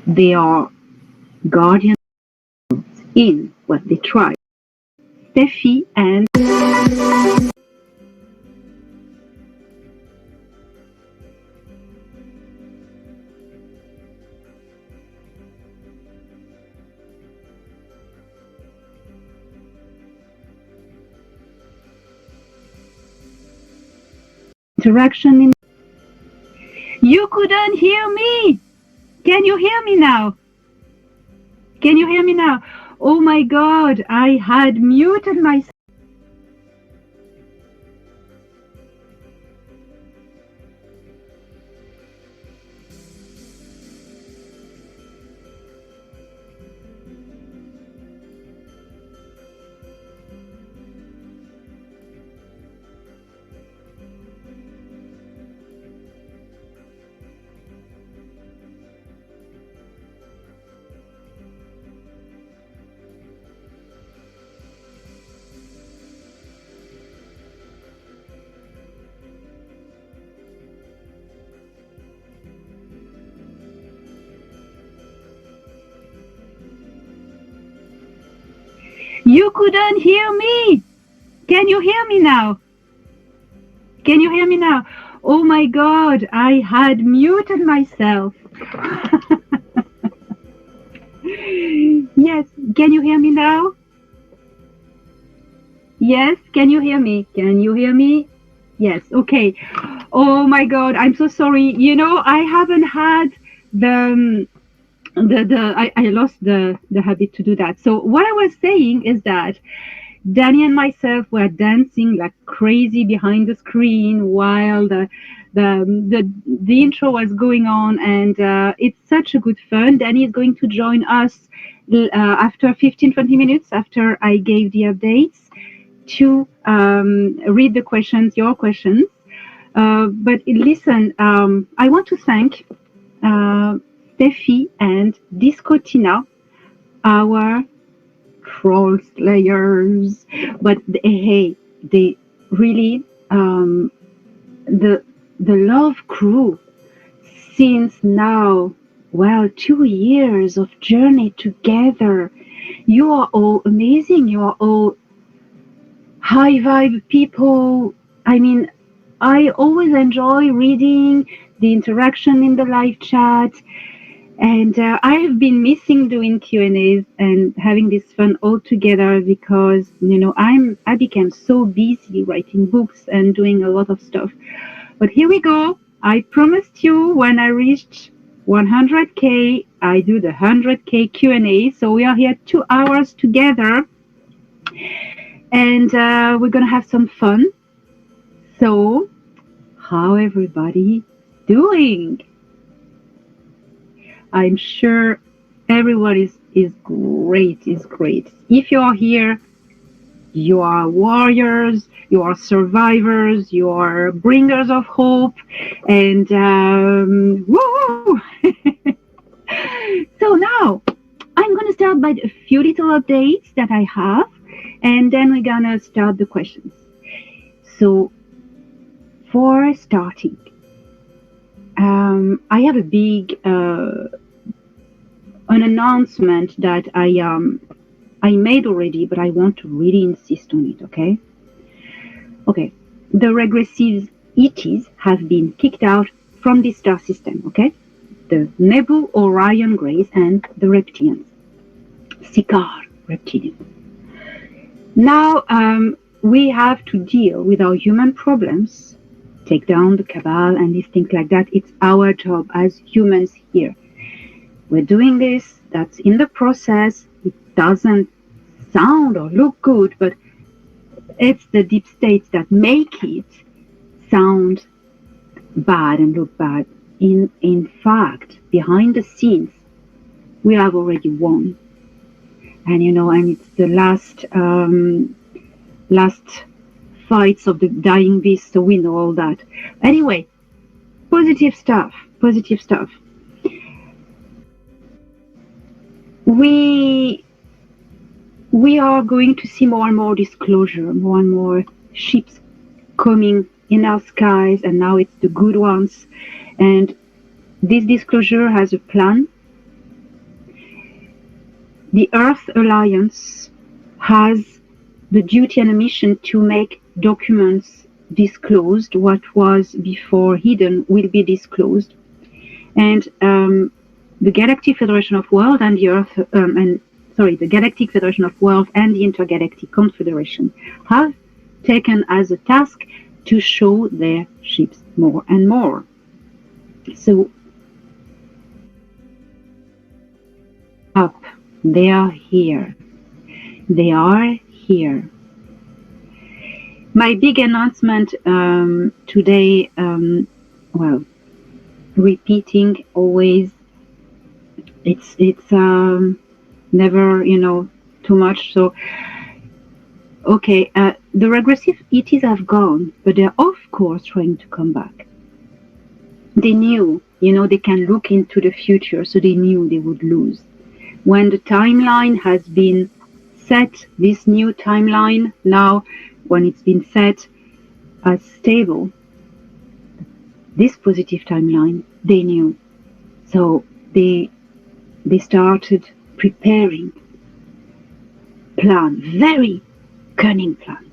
They are guardians in what they try. Steffi and interaction in. You couldn't hear me. Can you hear me now? Can you hear me now? Oh my God, I had muted myself. You couldn't hear me. Can you hear me now? Can you hear me now? Oh my God, I had muted myself. Yes, can you hear me now? Yes, can you hear me? Can you hear me? Yes, okay. Oh my God, I'm so sorry. You know, I haven't had I lost the habit to do that. So what I was saying is that Danny and myself were dancing like crazy behind the screen while the intro was going on, and it's such a good fun. Danny is going to join us after 15-20 minutes after I gave the updates to read the questions, your questions. But listen, I want to thank Steffi and Discotina, our troll slayers. But hey, they really the love crew since now, well, 2 years of journey together. You are all amazing. You are all high vibe people. I mean, I always enjoy reading the interaction in the live chat. And I've been missing doing Q&As and having this fun all together because, you know, I became so busy writing books and doing a lot of stuff. But here we go. I promised you when I reached 100K, I do the 100K Q&A. So we are here 2 hours together and we're going to have some fun. So how everybody doing? I'm sure everyone is great, If you are here, you are warriors, you are survivors, you are bringers of hope, and woo! So now, I'm going to start by a few little updates that I have, and then we're going to start the questions. So, for starting, I have a big an announcement that I made already, but I want to really insist on it, okay? Okay, the regressive ETs have been kicked out from the star system, okay? The Nebu Orion Grays and the Reptilians. Sikaar Reptilians. Now we have to deal with our human problems, take down the cabal and these things like that. It's our job as humans here. We're doing this, that's in the process. It doesn't sound or look good, but it's the deep states that make it sound bad and look bad. In fact, behind the scenes, we have already won. And you know, and it's the last fights of the dying beast, so we know all that. Anyway, positive stuff. We are going to see more and more disclosure, more and more ships coming in our skies, and now it's the good ones. And this disclosure has a plan. the Earth Alliance has the duty and a mission to make documents disclosed. What was before hidden will be disclosed. And the Galactic Federation of Worlds and the Earth, the Galactic Federation of Worlds and the Intergalactic Confederation have taken as a task to show their ships more and more. So, up, they are here. They are here. My big announcement today, repeating always, it's never, too much. So, okay, the regressive ETs have gone, but they're of course trying to come back. They knew, they can look into the future, so they knew they would lose. When the timeline has been set, this new timeline now, when it's been set as stable, this positive timeline, they knew. So they started preparing plan, very cunning plan.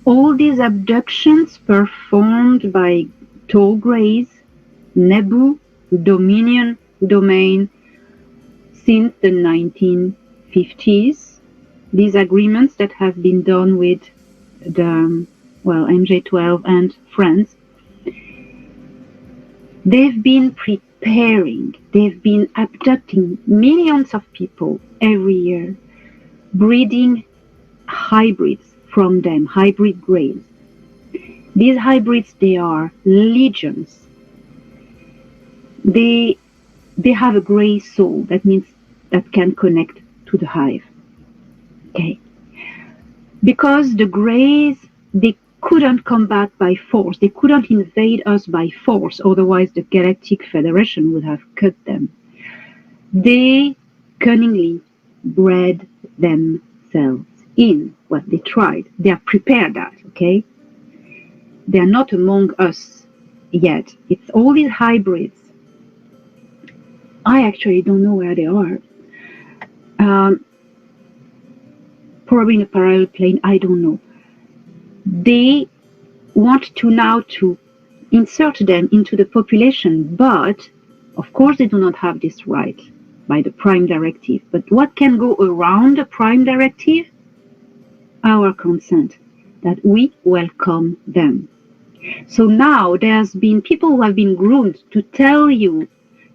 All these abductions performed by tall greys, Nebu, Dominion, Domain, since the 1950s, these agreements that have been done with the, MJ12 and friends, they've been preparing, they've been abducting millions of people every year, breeding hybrids from them, hybrid greys. These hybrids, they are legions. They have a gray soul, that means that can connect to the hive. Okay. Because the greys, they couldn't come back by force. They couldn't invade us by force. Otherwise, the Galactic Federation would have cut them. They cunningly bred themselves in. Well, they tried. They are prepared that, okay? They are not among us yet. It's all these hybrids. I actually don't know where they are. Probably in a parallel plane, I don't know. They want to now to insert them into the population, but of course they do not have this right by the Prime Directive. But what can go around the Prime Directive? Our consent, that we welcome them. So now there's been people who have been groomed to tell you,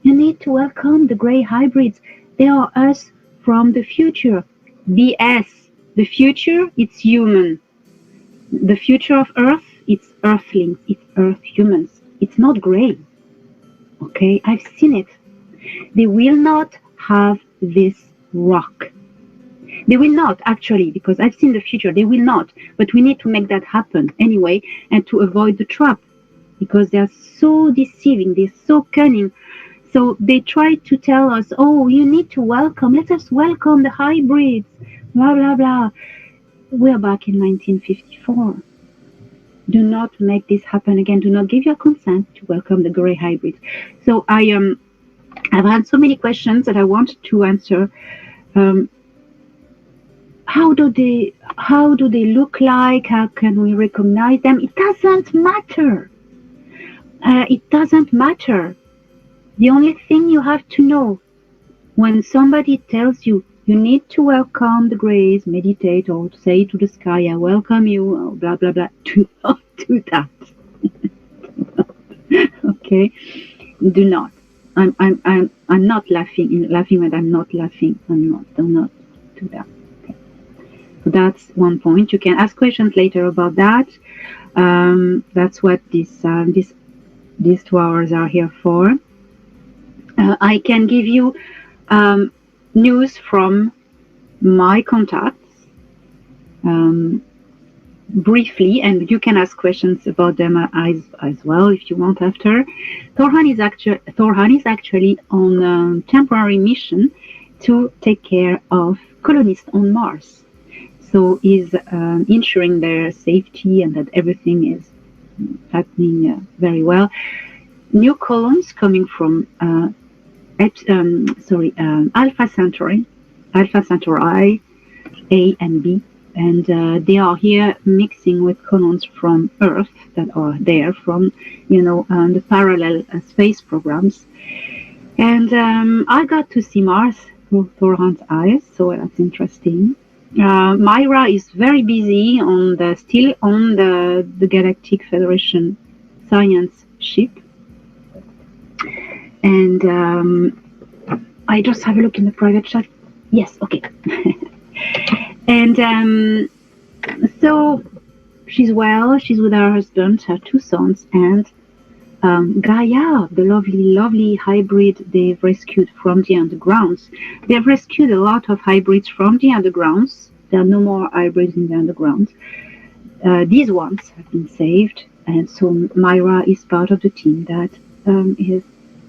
you need to welcome the grey hybrids. They are us from the future. BS. The future, it's human. The future of Earth, it's Earthlings, it's Earth humans. It's not grey. Okay, I've seen it. They will not have this rock. They will not, actually, because I've seen the future. They will not. But we need to make that happen anyway, and to avoid the trap, because they're so deceiving, they're so cunning. So they try to tell us, oh, you need to welcome, let us welcome the hybrids, blah, blah, blah. We're back in 1954. Do not make this happen again. Do not give your consent to welcome the grey hybrids. So I've had so many questions that I want to answer. How do they look like? How can we recognize them? It doesn't matter. It doesn't matter. The only thing you have to know when somebody tells you, you need to welcome the greys, meditate, or say to the sky, I welcome you, or blah, blah, blah. Do not do that. Okay? Do not. I'm not laughing when I'm not laughing. Do not do that. Okay. So that's one point. You can ask questions later about that. That's what these 2 hours are here for. I can give you news from my contacts briefly, and you can ask questions about them as well if you want after. Thorhan is actually on a temporary mission to take care of colonists on Mars. So he's ensuring their safety and that everything is happening very well. New columns coming from Alpha Centauri, A and B, and they are here mixing with colons from Earth that are there from, the parallel space programs. And I got to see Mars through Thoran's eyes, so that's interesting. Myra is very busy still on the Galactic Federation science ship. And I just have a look in the private chat. Yes, okay. And so she's well. She's with her husband, her 2 sons, and Gaia, the lovely hybrid they've rescued from the undergrounds. They've rescued a lot of hybrids from the undergrounds. There are no more hybrids in the underground. These ones have been saved, and so Myra is part of the team that is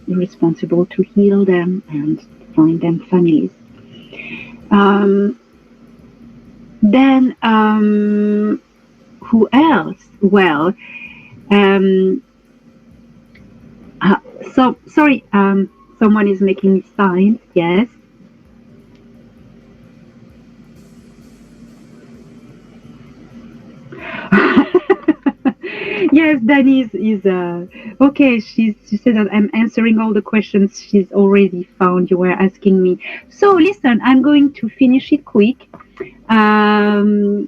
responsible to heal them and find them families. Then who else? Well, sorry, someone is making me sign. Yes. Yes, Danny is okay. She said that I'm answering all the questions she's already found. You were asking me. So listen, I'm going to finish it quick. Mara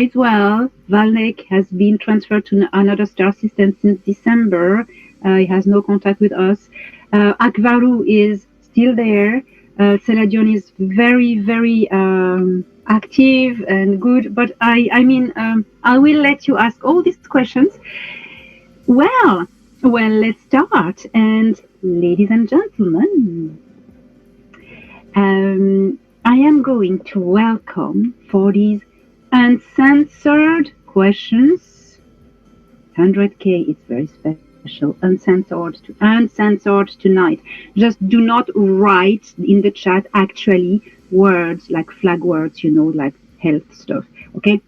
is well. Valnek has been transferred to another star system since December. He has no contact with us. Akvaru is still there. Seladion is very, very active and good. But I will let you ask all these questions. Well, let's start. And ladies and gentlemen, I am going to welcome for these uncensored questions. 100K is very special. Uncensored tonight. Just do not write in the chat actually words like flag words, like health stuff. Okay?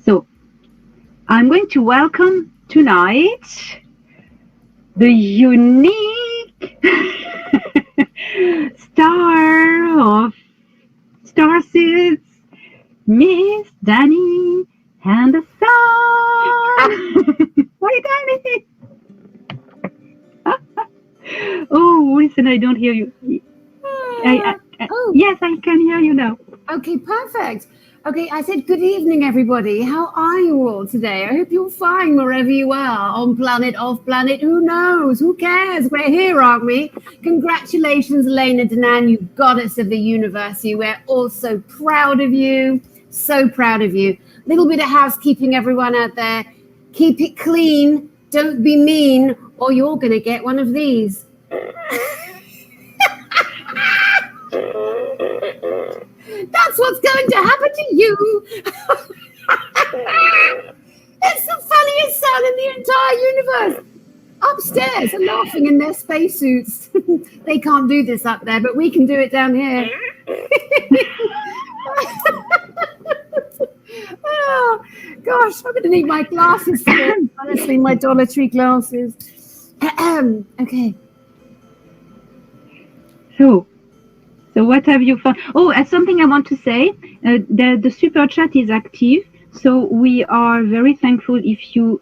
So I'm going to welcome tonight the unique star of star seeds, Miss Danny and the sun. Why, Danny? Oh, listen, I don't hear you. Yes, I can hear you now. Okay, perfect. Okay, I said good evening, everybody. How are you all today? I hope you're fine wherever you are, on planet, off planet, who knows? Who cares? We're here, aren't we? Congratulations, Elena Danaan, you goddess of the universe. We're all so proud of you. So proud of you. Little bit of housekeeping, everyone out there. Keep it clean. Don't be mean, or you're going to get one of these. That's what's going to happen to you. It's the funniest sound in the entire universe. Upstairs are laughing in their spacesuits. They can't do this up there, but we can do it down here. Oh, gosh, I'm going to need my glasses today. Honestly, my Dollar Tree glasses. Okay. So what have you found? Oh, something I want to say. The super chat is active. So we are very thankful if you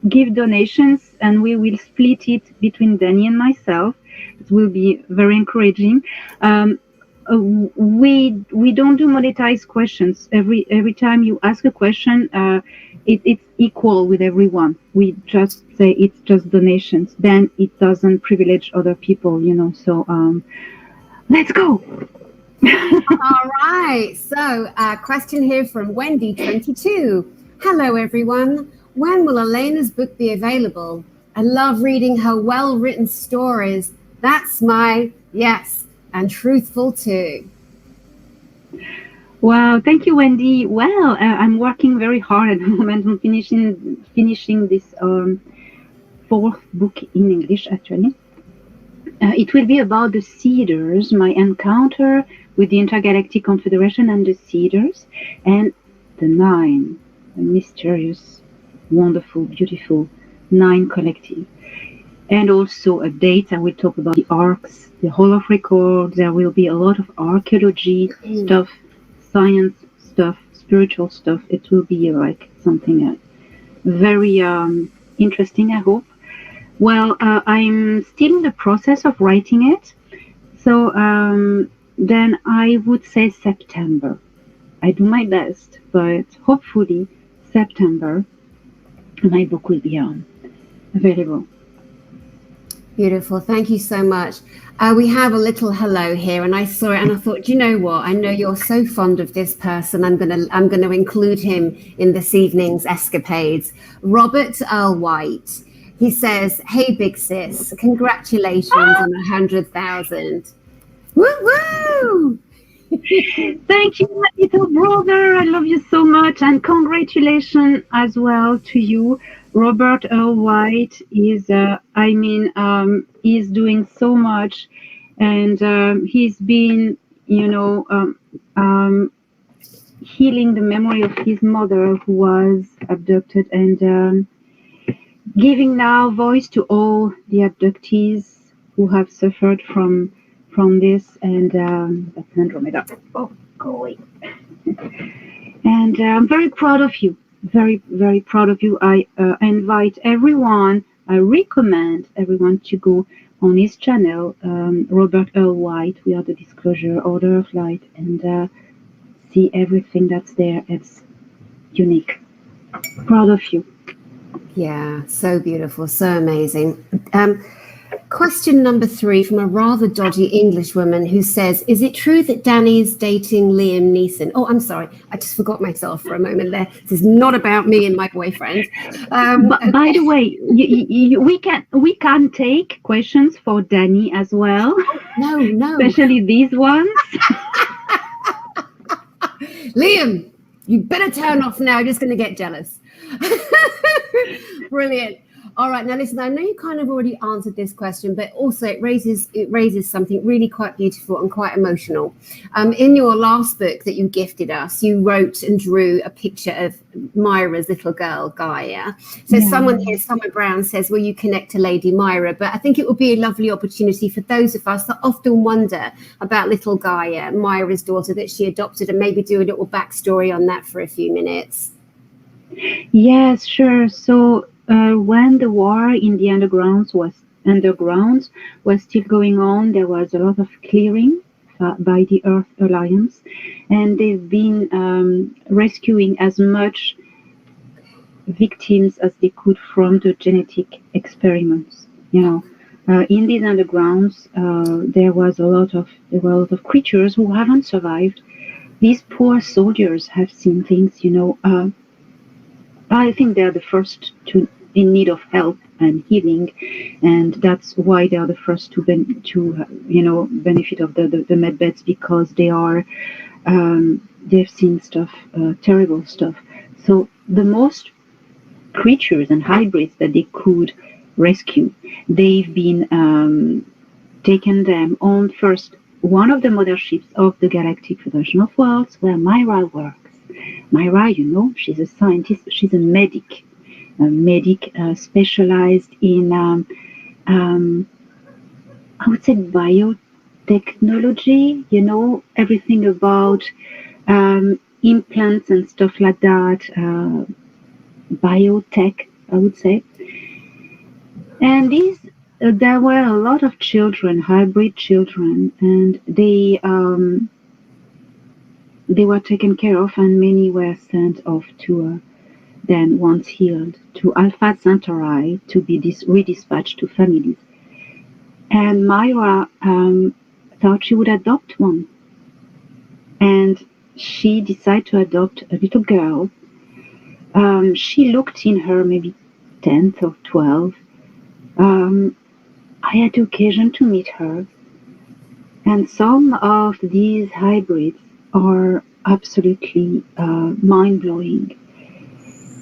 give donations, and we will split it between Danny and myself. It will be very encouraging. We don't do monetized questions. Every time you ask a question, it's equal with everyone. We just say it's just donations. Then it doesn't privilege other people, So let's go. All right. So a question here from Wendy22. Hello, everyone. When will Elena's book be available? I love reading her well-written stories. That's my yes, and truthful too. Wow, thank you, Wendy. Well, I'm working very hard at the moment on finishing this 4th book in English, actually. It will be about the Seeders, my encounter with the Intergalactic Confederation and the Seeders, and the 9, the mysterious, wonderful, beautiful 9 collective. And also updates. I will talk about the arcs, the Hall of Record. There will be a lot of archaeology stuff, science stuff, spiritual stuff. It will be like something very interesting, I hope. Well, I'm still in the process of writing it. So then I would say September. I do my best, but hopefully September my book will be available. Beautiful. Thank you so much. We have a little hello here, and I saw it and I thought, you know what? I know you're so fond of this person. I'm gonna include him in this evening's escapades. Robert Earl White. He says, "Hey, big sis, congratulations on 100,000." Woo woo! Thank you, my little brother. I love you so much, and congratulations as well to you. Robert Earl White is, he's doing so much, and he's been, healing the memory of his mother who was abducted, and giving now voice to all the abductees who have suffered from this, and that's Andromeda. Oh, go away. And I'm very proud of you. Very, very proud of you. I invite everyone, I recommend everyone to go on his channel, Robert Earl White, We Are the Disclosure, Order of Light, and see everything that's there. It's unique. Proud of you. Yeah, so beautiful, so amazing. Question number 3 from a rather dodgy English woman who says, "Is it true that Danny's dating Liam Neeson?" Oh, I'm sorry, I just forgot myself for a moment there. This is not about me and my boyfriend. But by the way, we can take questions for Danny as well. No, especially these ones. Liam, you better turn off now. You're just going to get jealous. Brilliant. All right, now listen, I know you kind of already answered this question, but also it raises something really quite beautiful and quite emotional. In your last book that you gifted us, you wrote and drew a picture of Myra's little girl, Gaia. So someone here, Summer Brown, says, will you connect to Lady Myra? But I think it would be a lovely opportunity for those of us that often wonder about little Gaia, Myra's daughter that she adopted, and maybe do a little backstory on that for a few minutes. Yes, sure. So when the war in the underground was still going on, there was a lot of clearing by the Earth Alliance, and they've been rescuing as much victims as they could from the genetic experiments. In these undergrounds, there were a lot of creatures who haven't survived. These poor soldiers have seen things. I think they're the first in need of help and healing, and that's why they are the first to benefit of the med beds, because they've seen stuff, terrible stuff. So the most creatures and hybrids that they could rescue, they've been taken them on first one of the motherships of the Galactic Federation of Worlds, where Myra works. Myra, she's a scientist, she's a medic specialized in, I would say, biotechnology, everything about implants and stuff like that, biotech, I would say. And there were a lot of children, hybrid children, and they were taken care of, and many were sent off to, then once healed, to Alpha Centauri to be redispatched to families. And Myra thought she would adopt one, and she decided to adopt a little girl. She looked in her maybe 10th or 12th. I had the occasion to meet her, and some of these hybrids are absolutely mind-blowing.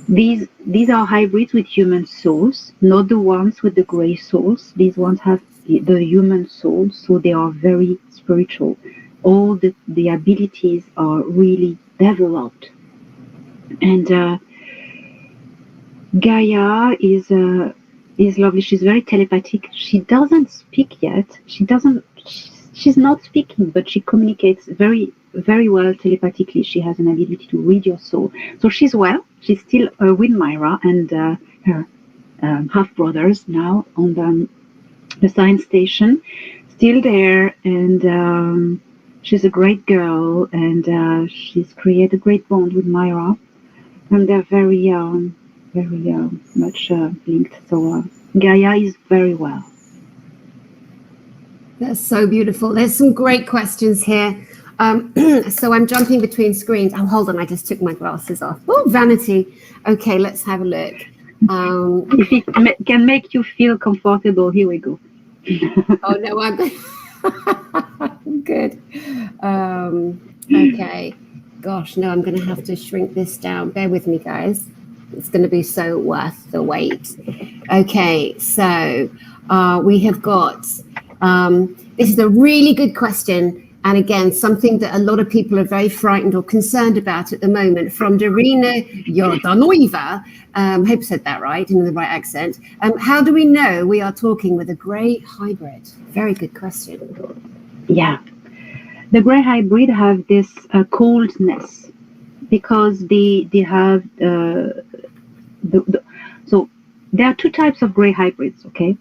These are hybrids with human souls, not the ones with the gray souls. These ones have the human souls, so they are very spiritual. All the abilities are really developed. And Gaia is is lovely. She's very telepathic. She doesn't speak yet. She's not speaking, but she communicates very, very well telepathically. She has an ability to read your soul. So she's well. She's still with Myra and her half brothers now on the science station, still there, and she's a great girl, and she's created a great bond with Myra, and they're very much linked. So Gaia is very well. That's so beautiful. There's some great questions here. So I'm jumping between screens. Oh, hold on, I just took my glasses off. Oh, vanity. Okay, let's have a look. If it can make you feel comfortable, here we go. Oh no, I'm good. Okay. Gosh, no, I'm going to have to shrink this down. Bear with me, guys. It's going to be so worth the wait. Okay, so we have got, this is a really good question. And again, something that a lot of people are very frightened or concerned about at the moment, from Darina Yordanoiva. Hope I said that right, in the right accent. How do we know we are talking with a grey hybrid? Very good question. Yeah. The grey hybrid have this coldness because they have so there are two types of grey hybrids, okay?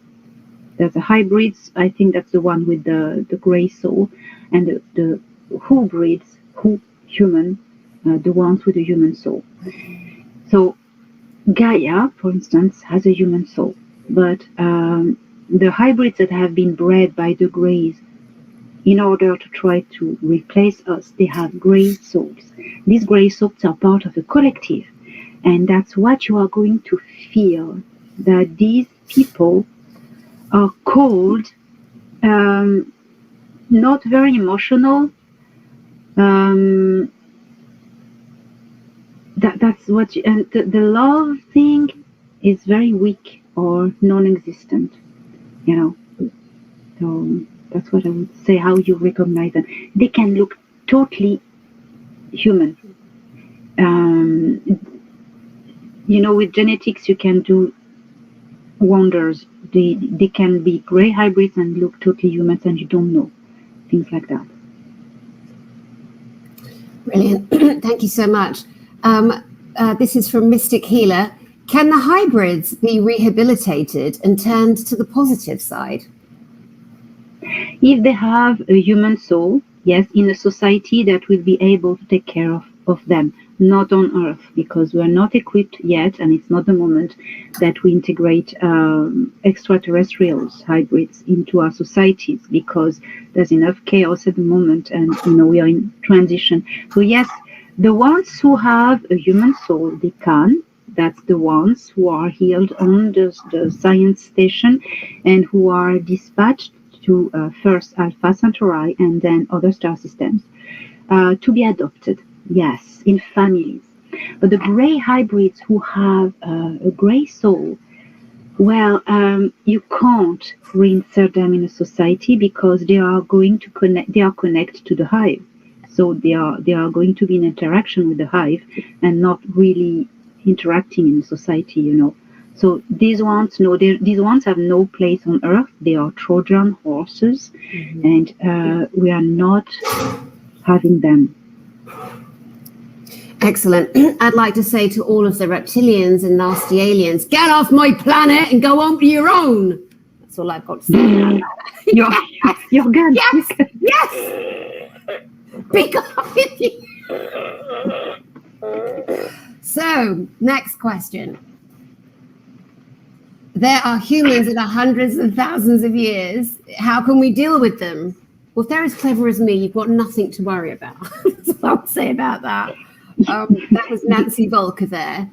There's the hybrids, I think that's the one with the grey soul, and the hybrids, human, the ones with a human soul. So Gaia, for instance, has a human soul, but the hybrids that have been bred by the greys in order to try to replace us, they have grey souls. These grey souls are part of the collective, and that's what you are going to feel, that these people are cold, not very emotional. That's what and the love thing is very weak or non-existent, you know. So that's what I would say, how you recognize them. They can look totally human. You know, with genetics you can do wonders. They can be grey hybrids and look totally human, and you don't know. Things like that. Brilliant. Thank you so much. This is from Mystic Healer. Can the hybrids be rehabilitated and turned to the positive side? If they have a human soul, yes, in a society that will be able to take care of them, not on Earth, because we are not equipped yet, and it's not the moment that we integrate extraterrestrials, hybrids, into our societies, because there's enough chaos at the moment, and we are in transition. So yes, the ones who have a human soul, they can. That's the ones who are healed on the science station and who are dispatched to first Alpha Centauri and then other star systems to be adopted. Yes, in families. But the grey hybrids who have a grey soul, well, you can't reinsert them in a society because they are going to connect. They are connected to the hive, so they are going to be in interaction with the hive and not really interacting in society. So these ones, no, these ones have no place on Earth. They are Trojan horses, and we are not having them. Excellent. I'd like to say to all of the reptilians and nasty aliens, get off my planet and go on to your own. That's all I've got to say. You're good. Yes, yes. Be gone with you. So, next question. There are humans that are hundreds and thousands of years. How can we deal with them? Well, if they're as clever as me, you've got nothing to worry about. That's what I would say about that. That was Nancy Volker there.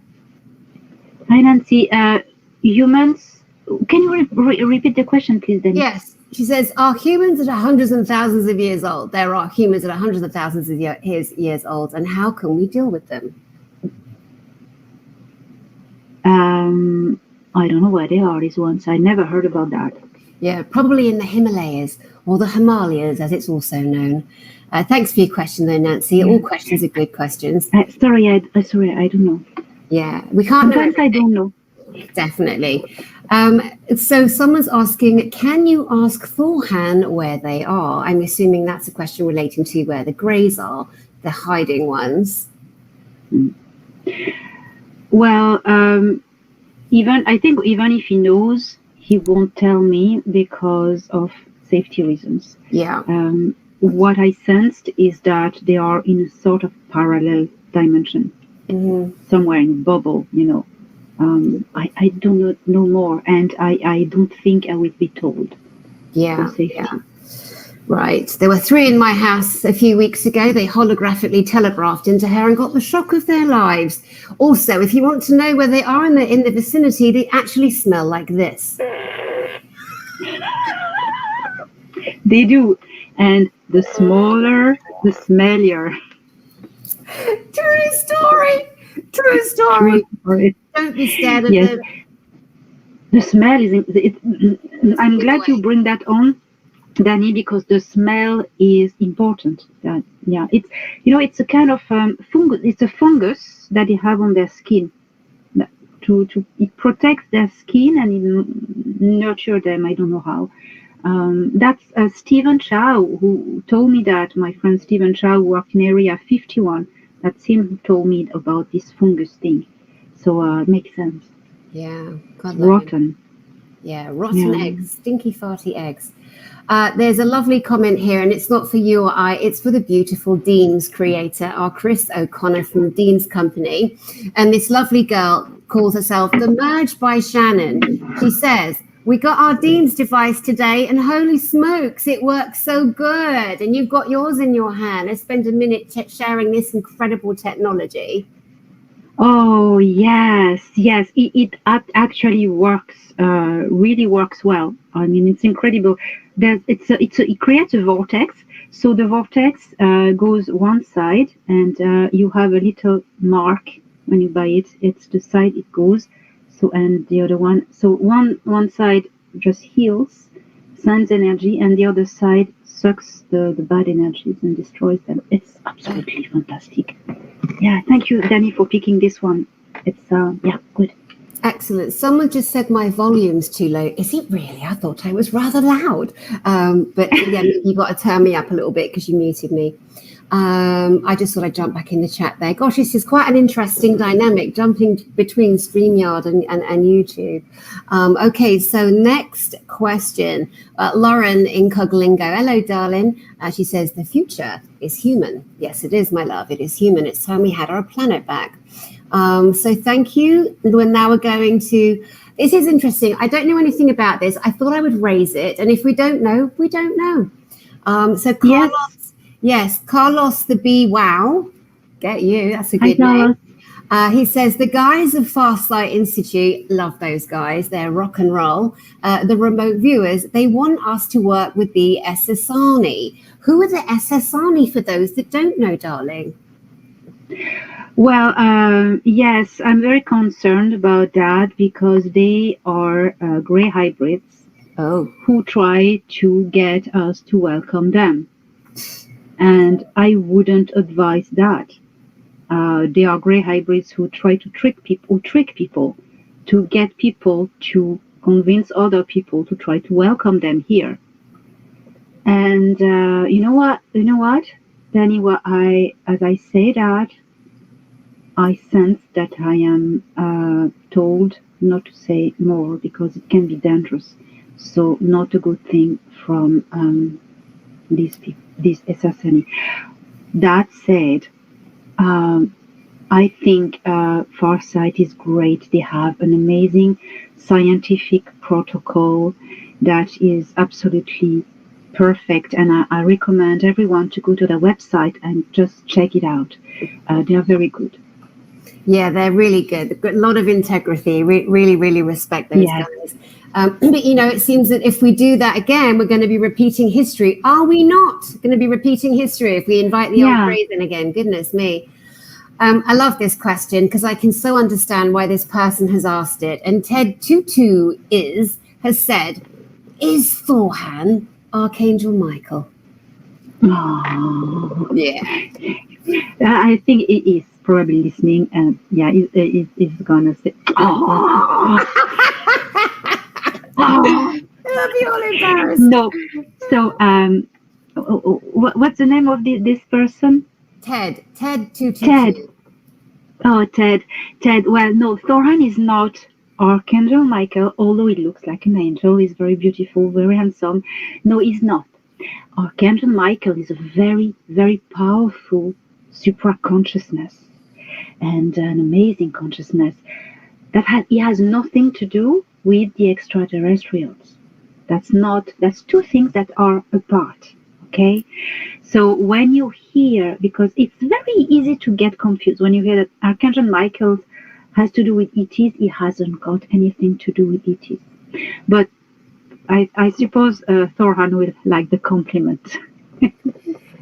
Hi, Nancy. Humans, can you repeat the question, please, Denise? Yes. She says, are humans that are hundreds and thousands of years old? There are humans that are hundreds of thousands of years old, and how can we deal with them? I don't know where they are, these ones. I never heard about that. Yeah, probably in the Himalayas, or the Himalayas, as it's also known. Thanks for your question, though, Nancy. All questions are good questions. Sorry, I don't know. Yeah, we can't. Sometimes I don't know. Definitely. So someone's asking, can you ask Thorhan where they are? I'm assuming that's a question relating to where the greys are, the hiding ones. Well, I think even if he knows, he won't tell me because of safety reasons. Yeah. What I sensed is that they are in a sort of parallel dimension, somewhere in a bubble, I do not know more, and I don't think I will be told. Yeah. For safety. Yeah. Right. There were 3 in my house a few weeks ago. They holographically telegraphed into her and got the shock of their lives. Also, if you want to know where they are in the vicinity, they actually smell like this. They do. And the smaller, the smellier. True story. True story. Don't be scared of them. The smell is. I'm glad you bring that on, Danny, because the smell is important. It's a kind of fungus. It's a fungus that they have on their skin. It protects their skin and it nurtures them. I don't know how. That's Stephen Chow who told me that. My friend Stephen Chow, who worked in Area 51. That's him who told me about this fungus thing. So it makes sense. Yeah. God, rotten. Yeah, rotten eggs, stinky, farty eggs. There's a lovely comment here, and it's not for you or I, it's for the beautiful Dean's creator, our Chris O'Connor from Dean's Company. And this lovely girl calls herself The Merge by Shannon. She says, we got our Dean's device today, and holy smokes, it works so good. And you've got yours in your hand. Let's spend a minute sharing this incredible technology. Oh, yes. It actually works, really works well. I mean, it's incredible. It creates a vortex. So the vortex goes one side, and you have a little mark when you buy it. It's the side it goes. So, and the other one. So one side just heals, sends energy, and the other side sucks the bad energies and destroys them. It's absolutely fantastic. Yeah, thank you, Danny, for picking this one. It's good. Excellent. Someone just said my volume's too low. Is it really? I thought I was rather loud. But yeah, you got to turn me up a little bit because you muted me. I just thought I'd jump back in the chat there. Gosh, this is quite an interesting dynamic, jumping between StreamYard and YouTube. Okay, so next question. Lauren in Coglingo. Hello, darling. She says, the future is human. Yes, it is, my love. It is human. It's time we had our planet back. So thank you. Now we're going to... This is interesting. I don't know anything about this. I thought I would raise it. And if we don't know, we don't know. So Carlos, yes, Carlos the Bee Wow. Get you. That's a good name. He says, the guys of Farsight Institute, love those guys. They're rock and roll. The remote viewers, they want us to work with the Essassani. Who are the Essassani for those that don't know, darling? Well, yes, I'm very concerned about that because they are gray hybrids who try to get us to welcome them. And I wouldn't advise that. They are gray hybrids who try to trick people to get people to convince other people to try to welcome them here. And you know what, Danny? As I say that, I sense that I am told not to say more because it can be dangerous. So not a good thing from these Essassani. That said, I think Farsight is great. They have an amazing scientific protocol that is absolutely perfect, and I recommend everyone to go to their website and just check it out. They are very good. Yeah, they're really good. They've got a lot of integrity. Really, really respect those guys. But, it seems that if we do that again, we're going to be repeating history. Are we not going to be repeating history if we invite the old Greys in again? Goodness me. I love this question because I can so understand why this person has asked it. And Ted Tutu has said, is Thorhan Archangel Michael? Oh. Yeah. I think it is. probably listening, and he's gonna say, "Oh, I'll be all embarrassed." no." So, what's the name of this person? Ted 222. Ted. Oh, Ted. Well, no, Thorhan is not Archangel Michael, although he looks like an angel. He's very beautiful, very handsome. No, he's not. Archangel Michael is a very, very powerful supra-consciousness and an amazing consciousness he has nothing to do with the extraterrestrials. That's two things that are apart. Okay, so when you hear, because it's very easy to get confused when you hear that Archangel Michael has to do with ETs, he hasn't got anything to do with ETs. But I suppose Thorhan will like the compliment.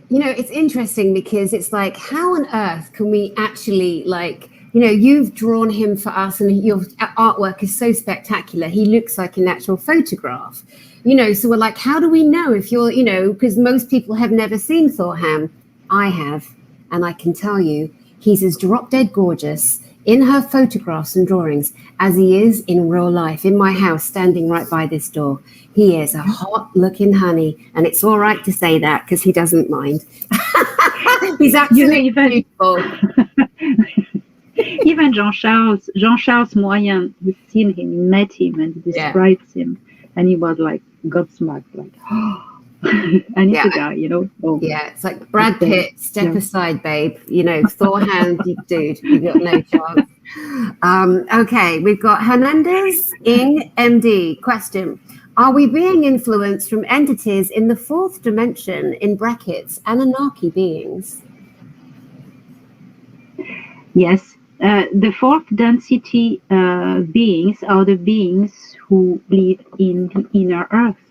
It's interesting because it's like, how on earth can we actually, like, you've drawn him for us and your artwork is so spectacular. He looks like an actual photograph, so we're like, how do we know if you're, because most people have never seen Thorhan. I have, and I can tell you, he's as drop dead gorgeous in her photographs and drawings as he is in real life, in my house, standing right by this door. He is a hot looking honey, and it's all right to say that because he doesn't mind. He's absolutely beautiful. Even Jean-Charles Moyen, he's seen him, he met him, and he describes him, and he was like gobsmacked, like, and he's a guy, Oh. Yeah, it's like Brad Pitt, step aside, babe. Thorhan, dude, you got no chance. Okay, we've got Hernandez Ing MD. Question: are we being influenced from entities in the fourth dimension, in brackets, Anunnaki beings? Yes. The fourth density beings are the beings who live in the inner earth,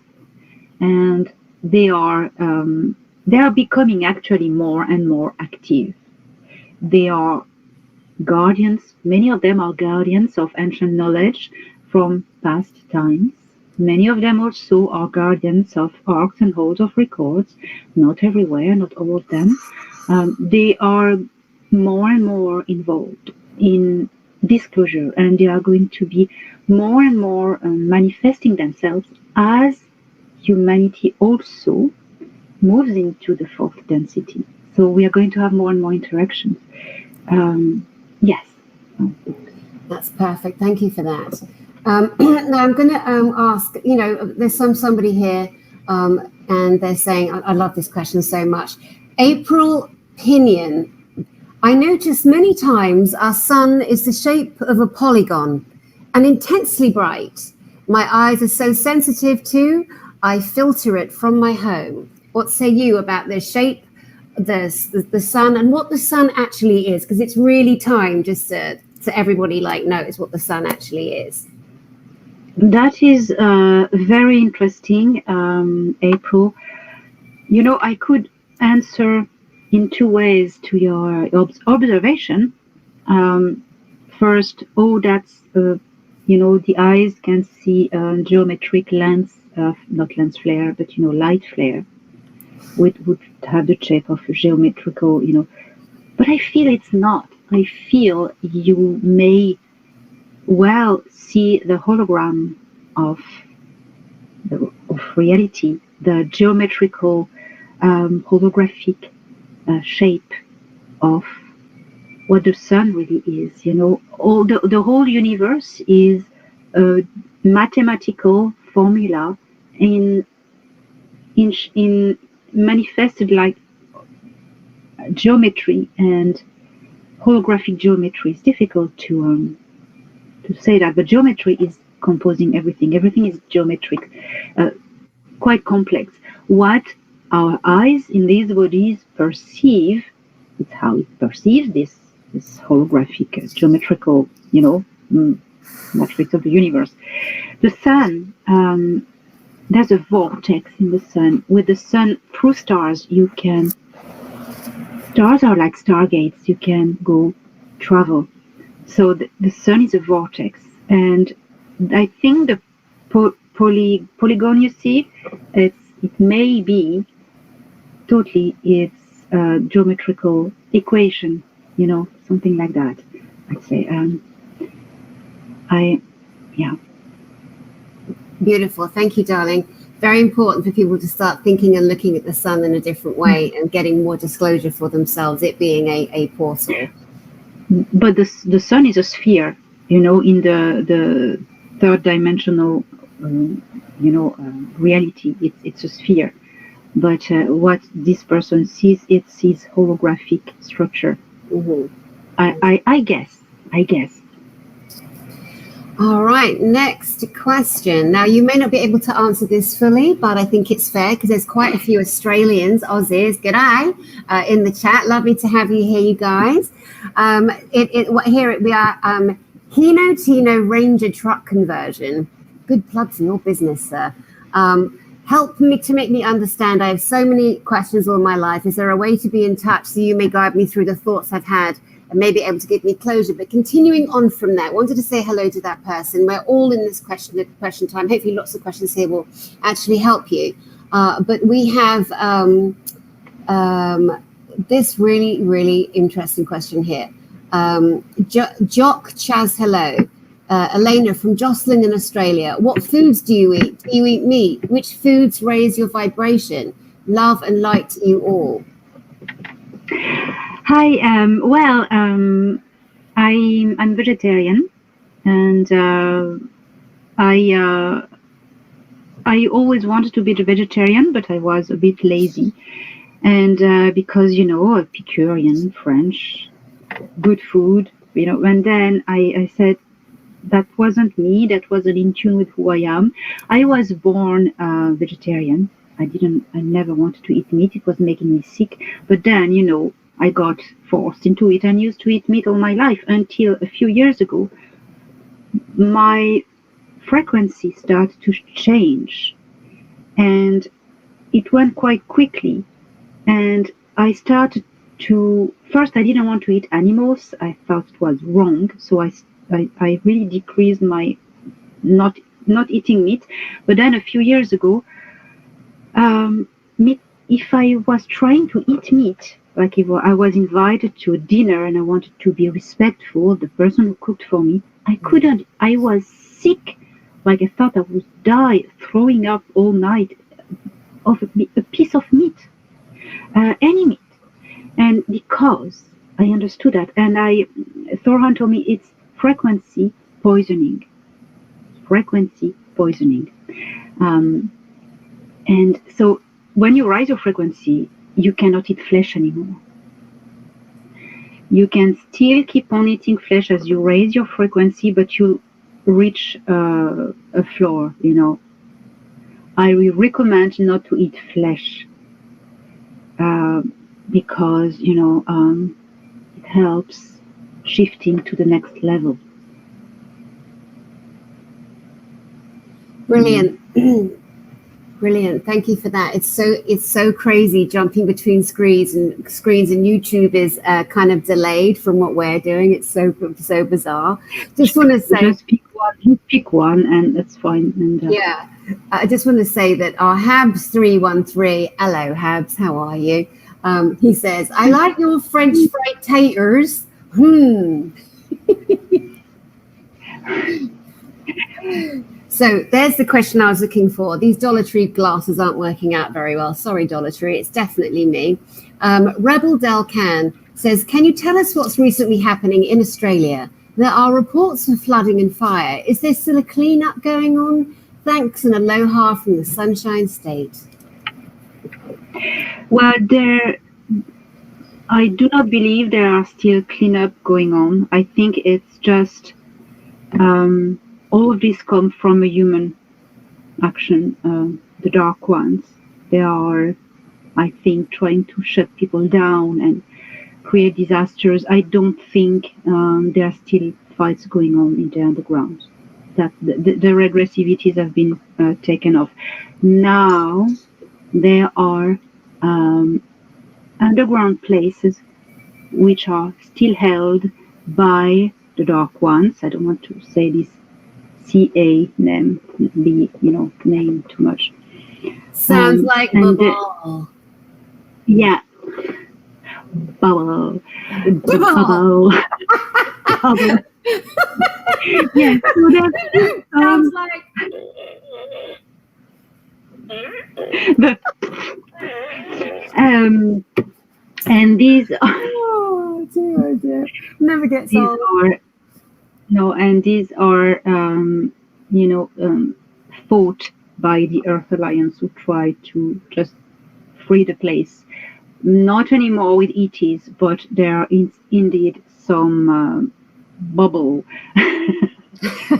and they are becoming actually more and more active. They are guardians. Many of them are guardians of ancient knowledge from past times. Many of them also are guardians of arcs and halls of records. Not everywhere, not all of them. They are more and more involved in disclosure, and they are going to be more and more manifesting themselves as humanity also moves into the fourth density. So we are going to have more and more interactions. Yes. That's perfect. Thank you for that. Now I'm going to ask, there's somebody here and they're saying, I love this question so much. April Pinion: I notice many times our sun is the shape of a polygon and intensely bright. My eyes are so sensitive too. I filter it from my home. What say you about the shape, the sun, and what the sun actually is? Because it's really time just to everybody knows what the sun actually is. That is very interesting, April. I could answer in two ways to your observation. First, that's the eyes can see geometric lens, not lens flare, but light flare, would have the shape of a geometrical, But I feel it's not. I feel you may well see the hologram of reality, the geometrical, holographic shape of what the sun really is. All the whole universe is a mathematical formula in manifested like geometry, and holographic geometry is difficult to say that, but geometry is composing everything. Everything is geometric, quite complex. What our eyes in these bodies perceive is how it perceives this holographic, geometrical, matrix of the universe. The sun, there's a vortex in the sun. With the sun, through stars, stars are like stargates. You can go travel. So the sun is a vortex, and I think the polygon you see, it may be totally its geometrical equation, something like that. I'd say. Yeah. Beautiful. Thank you, darling. Very important for people to start thinking and looking at the sun in a different way and getting more disclosure for themselves, it being a portal. But the sun is a sphere, in the third dimensional, reality. It's a sphere. But what this person sees, it's his holographic structure. Mm-hmm. I guess. All right, next question. Now, you may not be able to answer this fully, but I think it's fair because there's quite a few Australians, Aussies, g'day, in the chat. Lovely to have you here, you guys. Here we are, Hino Tino Ranger truck conversion. Good plug for your business, sir. Help me to make me understand. I have so many questions all my life. Is there a way to be in touch so you may guide me through the thoughts I've had and may be able to give me closure? But continuing on from that, wanted to say hello to that person. We're all in this question time. Hopefully lots of questions here will actually help you. But we have this really, really interesting question here. Jock Chaz, hello. Elena from Jocelyn in Australia. What foods do you eat? Do you eat meat? Which foods raise your vibration? Love and light to you all. Hi. I'm vegetarian, and I always wanted to be a vegetarian, but I was a bit lazy, and because Epicurean, French, good food, and then I said, that wasn't me. That wasn't in tune with who I am. I was born vegetarian. I never wanted to eat meat. It was making me sick. But then, I got forced into it and used to eat meat all my life until a few years ago. My frequency started to change, and it went quite quickly. And I started to, first I didn't want to eat animals. I thought it was wrong. So I really decreased my not eating meat. But then a few years ago, meat, if I was trying to eat meat, like if I was invited to a dinner and I wanted to be respectful of the person who cooked for me, I couldn't. I was sick. Like I thought I would die, throwing up all night of a piece of meat, any meat. And because I understood that, and Thorhan told me it's frequency poisoning. And so when you rise your frequency, you cannot eat flesh anymore. You can still keep on eating flesh as you raise your frequency, but you reach a floor, I will recommend not to eat flesh because, it helps shifting to the next level. Brilliant. Brilliant. Thank you for that. It's so crazy jumping between screens, and YouTube is kind of delayed from what we're doing. It's so bizarre. Just want to say, just pick one and that's fine. And yeah, I just want to say that our Habs 313, hello Habs, how are you? He says, I like your French fried taters. So there's the question I was looking for. These Dollar Tree glasses aren't working out very well. Sorry, Dollar Tree. It's definitely me. Rebel Del Can says, can you tell us what's recently happening in Australia? There are reports of flooding and fire. Is there still a cleanup going on? Thanks and aloha from the Sunshine State. Well, I do not believe there are still cleanup going on. I think it's just all of this comes from a human action. The dark ones, they are, I think, trying to shut people down and create disasters. I don't think there are still fights going on in the underground. That the regressivities have been taken off. Now there are underground places which are still held by the dark ones. I don't want to say this CA name too much. Sounds like the ball. Yeah, bubble. Bubble. Bubble. Yes, so that Sounds like and these oh dear. Never gets old. These are fought by the Earth Alliance, who try to just free the place. Not anymore with ETs, but there are indeed some bubble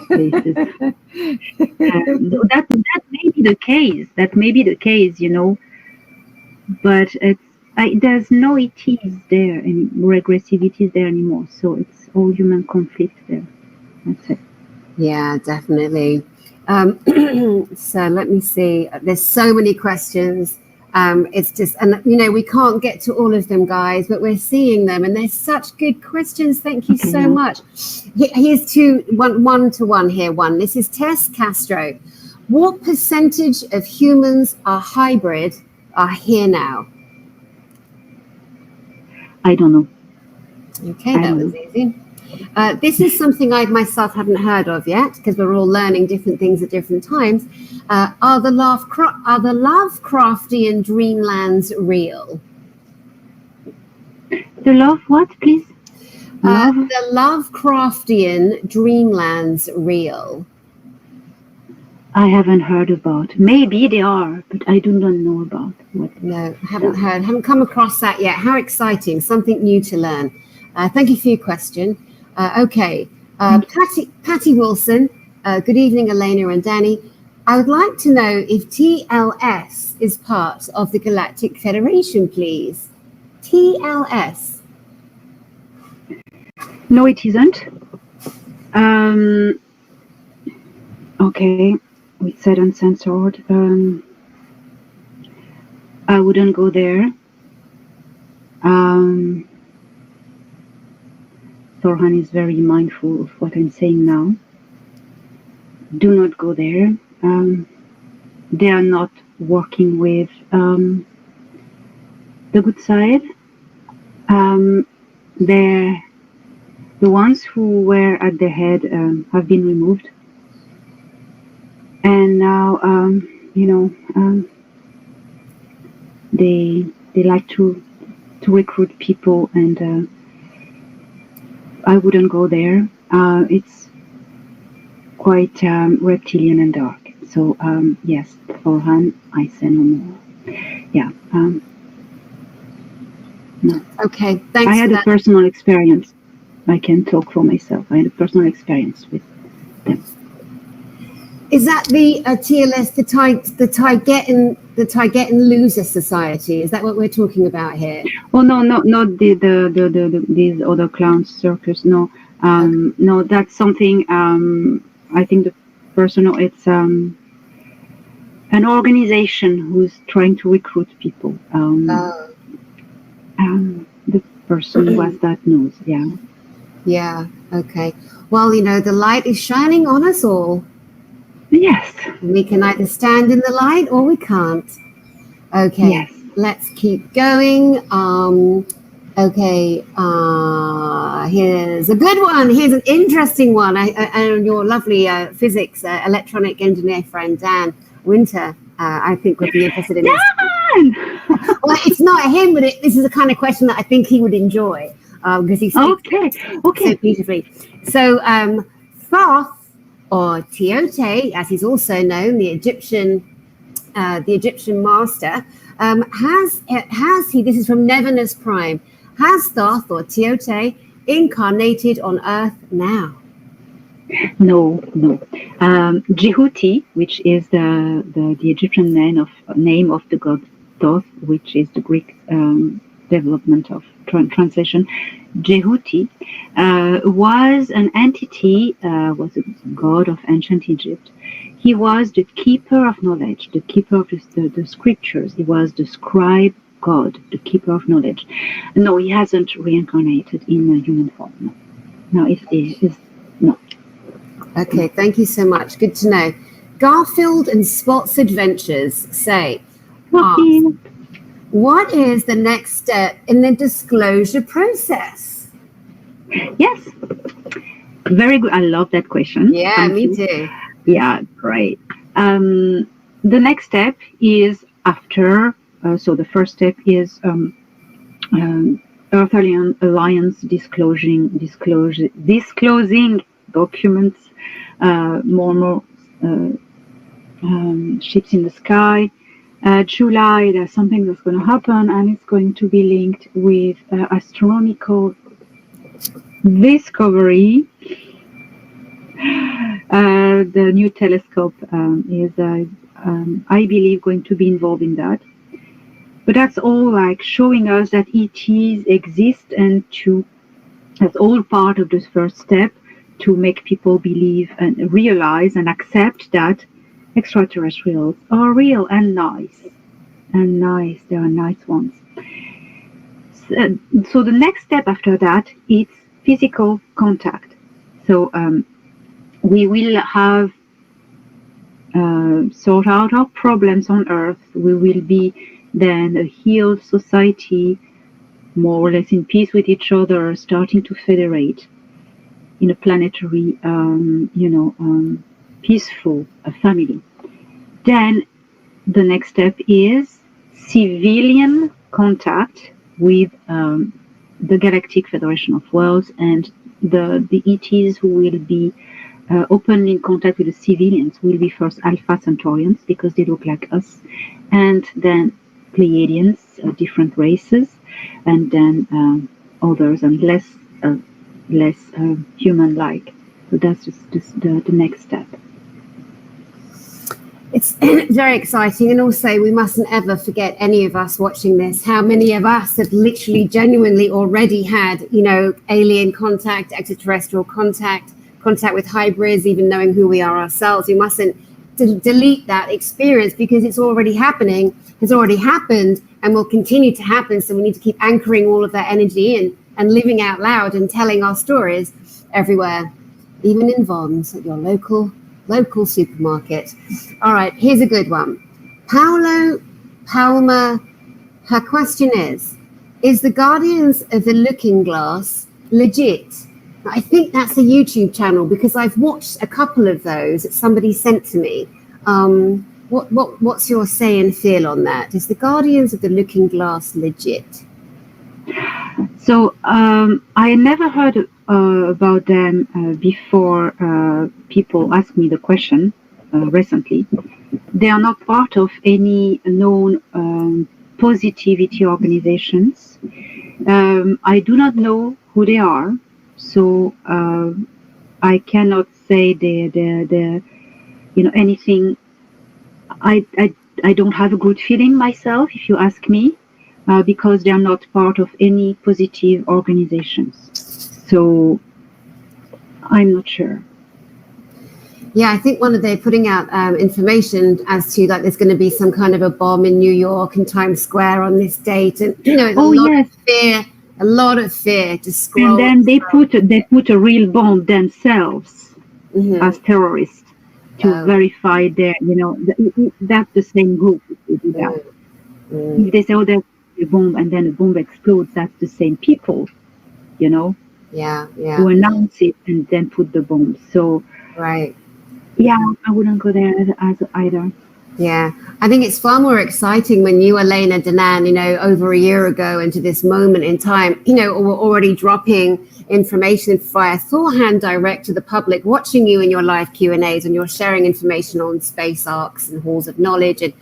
places. That may be the case. That may be the case, but there's no ETs there, any regressive ETs there anymore. So it's all human conflict there. That's it. Yeah, definitely. So let me see. There's so many questions. It's just, and we can't get to all of them, guys, but we're seeing them, and they're such good questions. Thank you so much. Here's one to one here. This is Tess Castro. What percentage of humans are hybrid are here now? I don't know. Okay, that was easy. This is something I myself haven't heard of yet, because we're all learning different things at different times. Are the Lovecraftian dreamlands real? The love what, please? The Lovecraftian dreamlands real? I haven't heard about. Maybe they are, but I do not know about what. No, haven't come across that yet. How exciting, something new to learn. Thank you for your question. Okay, Patty Wilson, good evening, Elena and Danny. I would like to know if TLS is part of the Galactic Federation, please. TLS. No, it isn't. Okay, we said uncensored. I wouldn't go there. Thorhan is very mindful of what I'm saying now. Do not go there. They are not working with the good side. The ones who were at the head have been removed, and now they like to recruit people, and I wouldn't go there. It's quite reptilian and dark. So yes, Orhan, I say no more. Yeah. No. Okay. Thanks. I had a personal experience. I can talk for myself. I had a personal experience with them. Is that the TLS, the Taigetan Loser Society? Is that what we're talking about here? Oh no, not the these other clown circus. No, no, that's something. I think the personal. It's an organization who's trying to recruit people. The person who has that knows. Yeah. Yeah. Okay. Well, the light is shining on us all. Yes. We can either stand in the light or we can't. Okay. Yes. Let's keep going. Okay. Here's a good one. Here's an interesting one. And your lovely physics electronic engineer friend Dan Winter, I think, would be interested in this. Well, it's not him, but this is the kind of question that I think he would enjoy because he speaks so beautifully. So, Thoth, or Teote, as he's also known, the Egyptian master, has he? This is from Nevinus Prime. Has Thoth or Teote incarnated on Earth now? No. Jehuti, which is the Egyptian name of the god Thoth, which is the Greek development of translation. Jehuti was an entity, was a god of ancient Egypt. He was the keeper of knowledge, the keeper of the scriptures. He was the scribe god, the keeper of knowledge. No, he hasn't reincarnated in a human form. No, it is no. Okay, thank you so much. Good to know. Garfield and Spot's Adventures say, What is the next step in the disclosure process? Yes. Very good. I love that question. Yeah, Thank me you. too. Yeah, great. The next step is after, so the first step is Earth Alliance disclosing documents, more ships in the sky. July, there's something that's going to happen, and it's going to be linked with astronomical discovery. The new telescope is, I believe, going to be involved in that. But that's all like showing us that ETs exist, and that's all part of this first step to make people believe and realize and accept that extraterrestrials are real and nice. And nice, they are nice ones. So the next step after that is physical contact. So we will have sort out our problems on Earth. We will be then a healed society, more or less in peace with each other, starting to federate in a planetary, peaceful family. Then the next step is civilian contact with the Galactic Federation of Worlds and the ETs who will be openly in contact with the civilians will be first Alpha Centaurians because they look like us, and then Pleiadians, different races, and then others and less human-like. So that's just the next step. It's very exciting, and also we mustn't ever forget, any of us watching this, how many of us have literally genuinely already had, alien contact, extraterrestrial contact with hybrids, even knowing who we are ourselves. We mustn't delete that experience because it's already happening, has already happened, and will continue to happen. So we need to keep anchoring all of that energy in and living out loud and telling our stories everywhere, even in Vons at your local supermarket. All right, here's a good one. Palmer, her question is the Guardians of the Looking Glass legit? I think that's a YouTube channel because I've watched a couple of those that somebody sent to me. What's your say and feel on that? Is the Guardians of the Looking Glass legit? So I never heard about them before people asked me the question recently. They are not part of any known positivity organizations. I do not know who they are, so I cannot say they're anything. I don't have a good feeling myself, if you ask me. Because they are not part of any positive organizations. So I'm not sure. Yeah, I think they're putting out information as to there's going to be some kind of a bomb in New York and Times Square on this date, and it's a lot of fear to scroll. And then they put a real bomb themselves as terrorists to verify their that's the same group who do that. If they say there's a bomb and then a bomb explodes, that's the same people, who announce it and then put the bomb. So right. Yeah, I wouldn't go there either. Yeah, I think it's far more exciting when you, Elena Danaan, over a year ago into this moment in time, were already dropping information via Thorhand direct to the public, watching you in your live Q&As, and you're sharing information on space arcs and halls of knowledge and,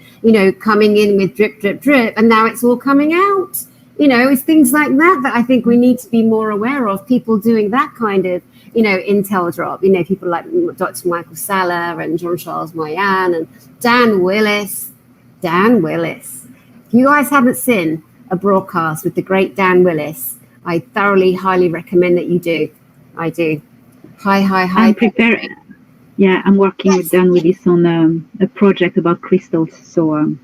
coming in with drip, drip, drip. And now it's all coming out. It's things like that I think we need to be more aware of, people doing that kind of intel drop, people like Dr. Michael Salla and Jean-Charles Moyan and Dan Willis. If you guys haven't seen a broadcast with the great Dan Willis, I thoroughly, highly recommend that you do. I do. Hi. I'm prepared. Yeah, I'm working with Dan Willis on a project about crystals. So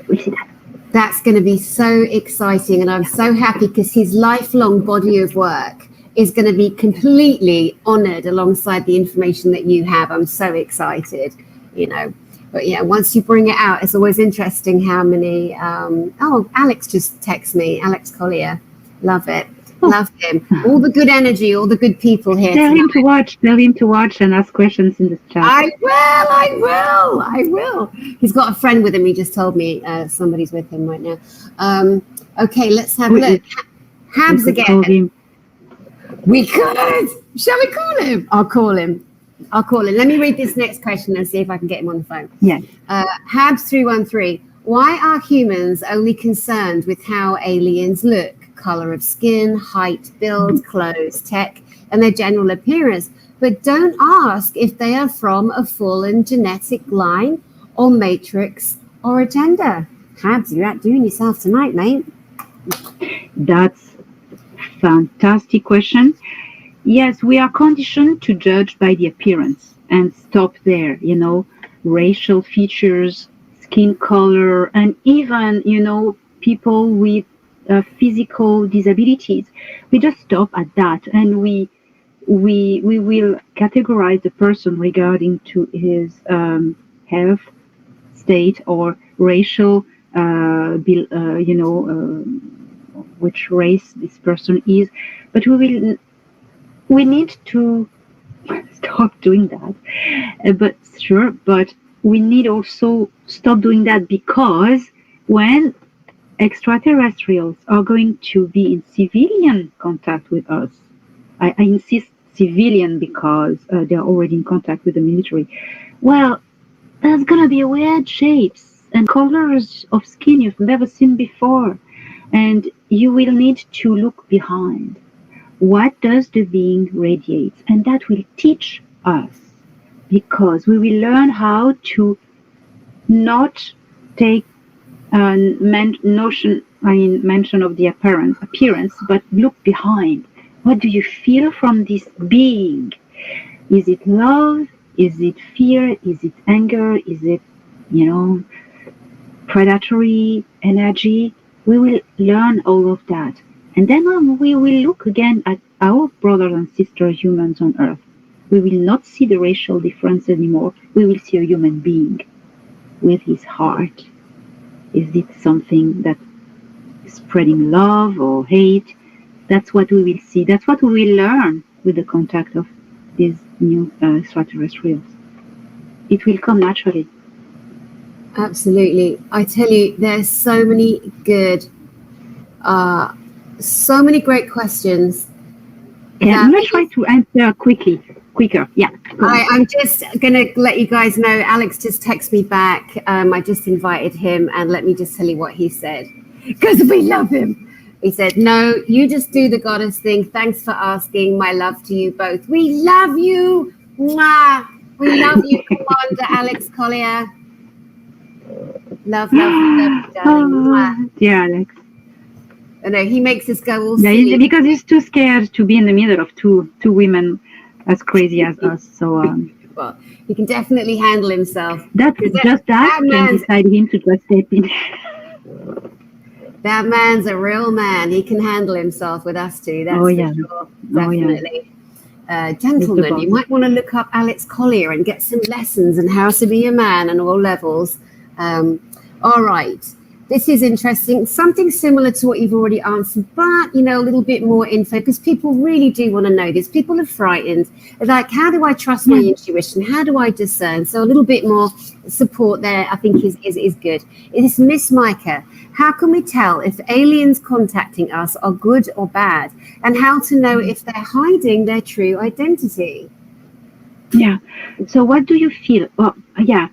we'll see that. That's going to be so exciting. And I'm so happy because his lifelong body of work is going to be completely honored alongside the information that you have. I'm so excited, But yeah, once you bring it out, it's always interesting how many. Alex just texted me. Alex Collier, love it, love him. All the good energy, all the good people here. Tell him to watch. Tell him to watch and ask questions in the chat. I will. He's got a friend with him. He just told me somebody's with him right now. Okay, let's have a look. Habs again. We could. Shall we call him? I'll call him. Let me read this next question and see if I can get him on the phone. Yeah. Habs313. Why are humans only concerned with how aliens look? Color of skin, height, build, clothes, tech, and their general appearance, but don't ask if they are from a fallen genetic line or matrix or agenda. Habs, you're outdoing yourself tonight, mate. That's a fantastic question. Yes, we are conditioned to judge by the appearance and stop there, racial features, skin color, and even, people with physical disabilities. We just stop at that, and we will categorize the person regarding to his health state or racial, which race this person is. But we need to stop doing that. But we need also stop doing that, because when extraterrestrials are going to be in civilian contact with us, I insist civilian because they're already in contact with the military. Well, there's going to be weird shapes and colors of skin you've never seen before. And you will need to look behind. What does the being radiate? And that will teach us, because we will learn how to not take mention of the appearance, but look behind. What do you feel from this being? Is it love? Is it fear? Is it anger? Is it, predatory energy? We will learn all of that. And then we will look again at our brothers and sisters, humans on Earth. We will not see the racial difference anymore. We will see a human being with his heart. Is it something that is spreading love or hate? That's what we will see. That's what we will learn with the contact of these new extraterrestrials. It will come naturally. Absolutely. I tell you, there's so many good, so many great questions. Yeah, I'm going to try to answer quicker. Yeah. I'm just going to let you guys know, Alex just texted me back. I just invited him, and let me just tell you what he said, because we love him. He said, no, you just do the goddess thing. Thanks for asking. My love to you both. We love you. Mwah. We love you, Commander Alex Collier. Love you, darling. Mwah. Dear Alex. I know, he makes us go all silly. Yeah, because he's too scared to be in the middle of two women as crazy as us. So, well, he can definitely handle himself. That can decide him to just step in. That man's a real man. He can handle himself with us too. That's for sure. Definitely. Gentlemen, you might want to look up Alex Collier and get some lessons on how to be a man on all levels. All right. This is interesting. Something similar to what you've already answered, but, a little bit more info, because people really do want to know this. People are frightened. They're like, how do I trust my intuition? How do I discern? So a little bit more support there, I think, is good. It is Miss Micah. How can we tell if aliens contacting us are good or bad? And how to know if they're hiding their true identity? Yeah. So what do you feel? Well, yeah.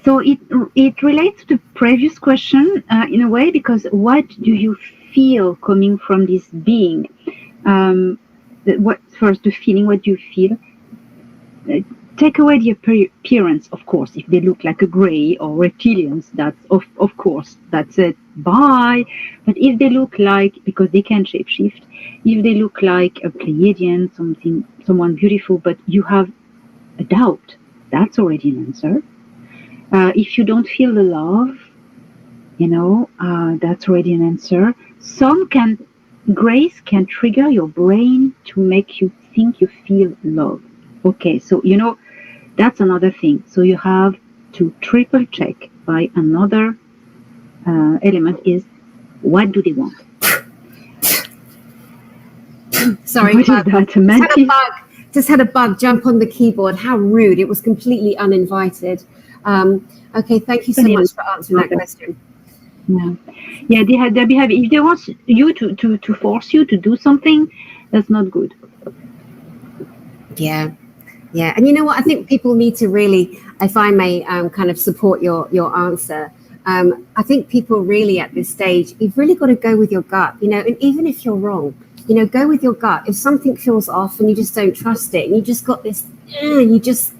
So it relates to the previous question in a way, because what do you feel coming from this being? The feeling, what do you feel? Take away the appearance, of course. If they look like a grey or reptilians, that's of course, that's it. Bye. But if they look like, because they can shapeshift, if they look like a Pleiadian, someone beautiful, but you have a doubt, that's already an answer. If you don't feel the love, that's already an answer. Grace can trigger your brain to make you think you feel love. Okay, so, that's another thing. So you have to triple check by another element is, what do they want? Sorry, what is that? A mantis? Just had a bug jump on the keyboard. How rude. It was completely uninvited. Okay, thank you so much for answering that question. Yeah, they behave. If they want you to force you to do something, that's not good. Yeah. And you know what? I think people need to really, if I may kind of support your answer, I think people really at this stage, you've really got to go with your gut, and even if you're wrong, go with your gut. If something feels off and you just don't trust it, and you just got this, you just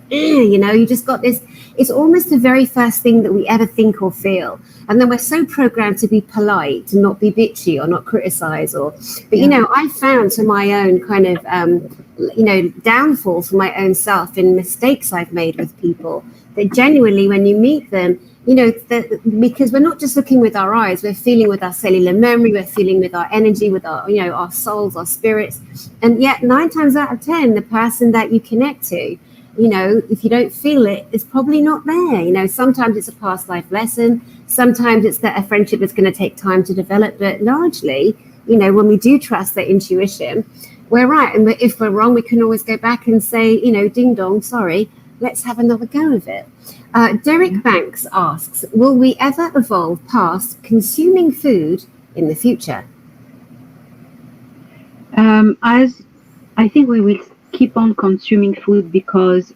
got this, it's almost the very first thing that we ever think or feel. And then we're so programmed to be polite, to not be bitchy or not criticize but I found to my own kind of, downfall for my own self in mistakes I've made with people, that genuinely when you meet them, because we're not just looking with our eyes, we're feeling with our cellular memory, we're feeling with our energy, with our, our souls, our spirits. And yet 9 times out of 10, the person that you connect to, if you don't feel it, it's probably not there. Sometimes it's a past life lesson. Sometimes it's that a friendship is going to take time to develop. But largely, when we do trust that intuition, we're right. And if we're wrong, we can always go back and say, ding dong, sorry, let's have another go of it. Derek Banks asks, will we ever evolve past consuming food in the future? As I think we will keep on consuming food because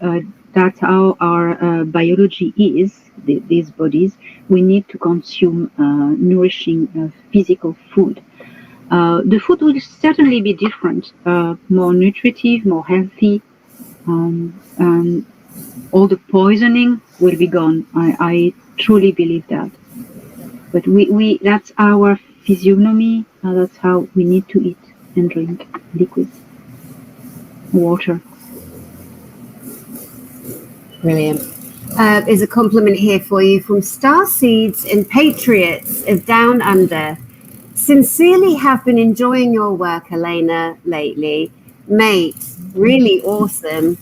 that's how our biology is, these bodies. We need to consume nourishing physical food. The food will certainly be different, more nutritive, more healthy. All the poisoning will be gone. I truly believe that. But we that's our physiognomy. That's how we need to eat and drink liquids, water. Brilliant. There's a compliment here for you from Starseeds and Patriots of Down Under. Sincerely have been enjoying your work, Elena, lately. Mate, really awesome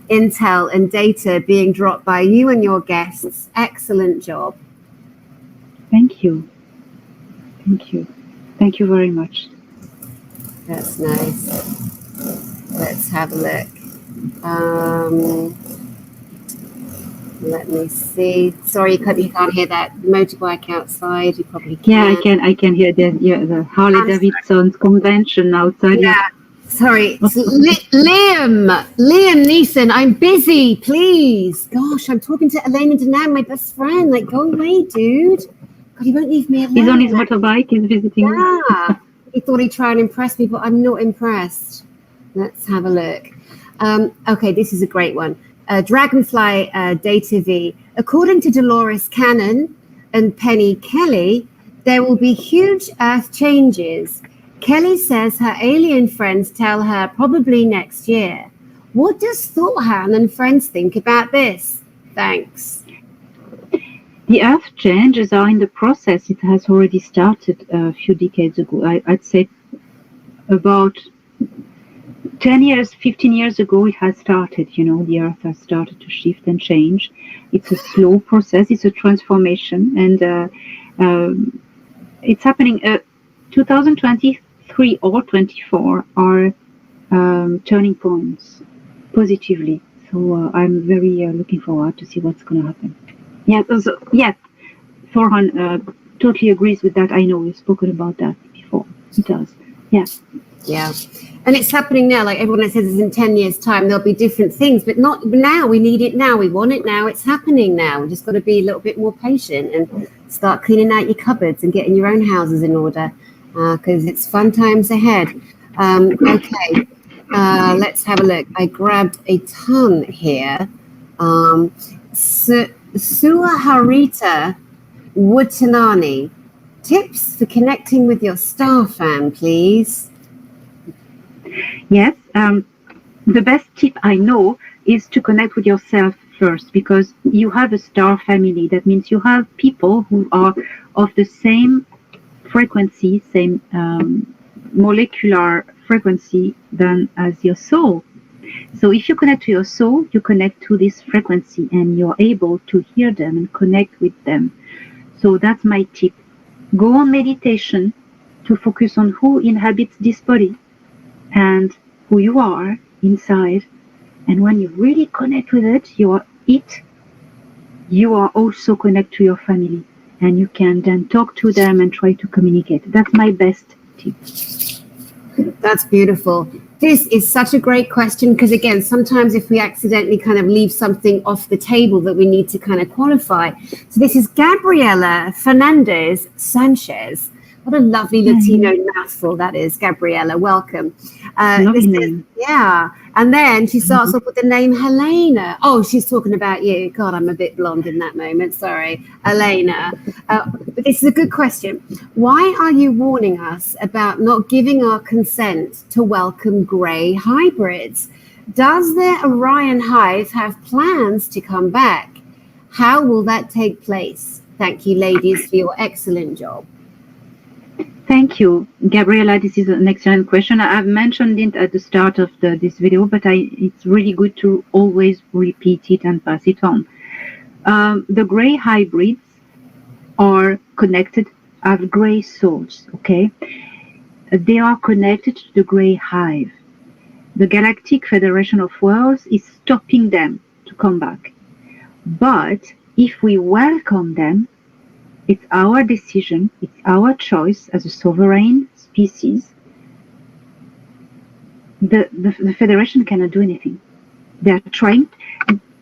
intel and data being dropped by you and your guests. Excellent job. Thank you. Thank you very much. That's nice. Let's have a look. Let me see. Sorry, you can't hear that motorbike outside. You probably can. Yeah, I can hear the Harley Davidson's convention outside. Yeah. Sorry, Liam Neeson, I'm busy, please. Gosh, I'm talking to Elena Danaan, my best friend. Like, go away, dude. God, he won't leave me alone. He's on his motorbike, he's visiting. Yeah, he thought he'd try and impress me, but I'm not impressed. Let's have a look. Okay, this is a great one. Dragonfly Data V. According to Dolores Cannon and Penny Kelly, there will be huge Earth changes. Kelly says her alien friends tell her probably next year. What does Thorhan and friends think about this? Thanks. The Earth changes are in the process. It has already started a few decades ago. I'd say about 10 years, 15 years ago, it has started. The Earth has started to shift and change. It's a slow process. It's a transformation. And it's happening. 2023 or 24 are turning points positively. So I'm very looking forward to see what's going to happen. Thorhan totally agrees with that. I know we've spoken about that before. He does. Yeah. And it's happening now. Like everyone says, in 10 years' time, there'll be different things, but not now. We need it now. We want it now. It's happening now. We just got to be a little bit more patient and start cleaning out your cupboards and getting your own houses in order, because it's fun times ahead. Okay. Let's have a look. I grabbed a ton here. Suaharita Wutanani. Tips for connecting with your star fan, please. Yes, the best tip I know is to connect with yourself first, because you have a star family. That means you have people who are of the same frequency, same molecular frequency than as your soul. So if you connect to your soul, you connect to this frequency and you're able to hear them and connect with them. So that's my tip. Go on meditation to focus on who inhabits this body and who you are inside. And when you really connect with it, you are also connect to your family. And you can then talk to them and try to communicate. That's my best tip. That's beautiful. This is such a great question because, again, sometimes if we accidentally kind of leave something off the table that we need to kind of qualify. So this is Gabriela Fernandez Sanchez. What a lovely Latino mouthful that is, Gabriela. Welcome. Lovely name. Yeah. And then she starts off with the name Helena. Oh, she's talking about you. God, I'm a bit blonde in that moment. Sorry. Elena. But this is a good question. Why are you warning us about not giving our consent to welcome grey hybrids? Does the Orion hive have plans to come back? How will that take place? Thank you, ladies, for your excellent job. Thank you, Gabriela. This is an excellent question. I've mentioned it at the start of this video, but it's really good to always repeat it and pass it on. The grey hybrids are connected, have grey souls, okay? They are connected to the grey hive. The Galactic Federation of Worlds is stopping them to come back. But if we welcome them, it's our decision, it's our choice as a sovereign species. The Federation cannot do anything. They are trying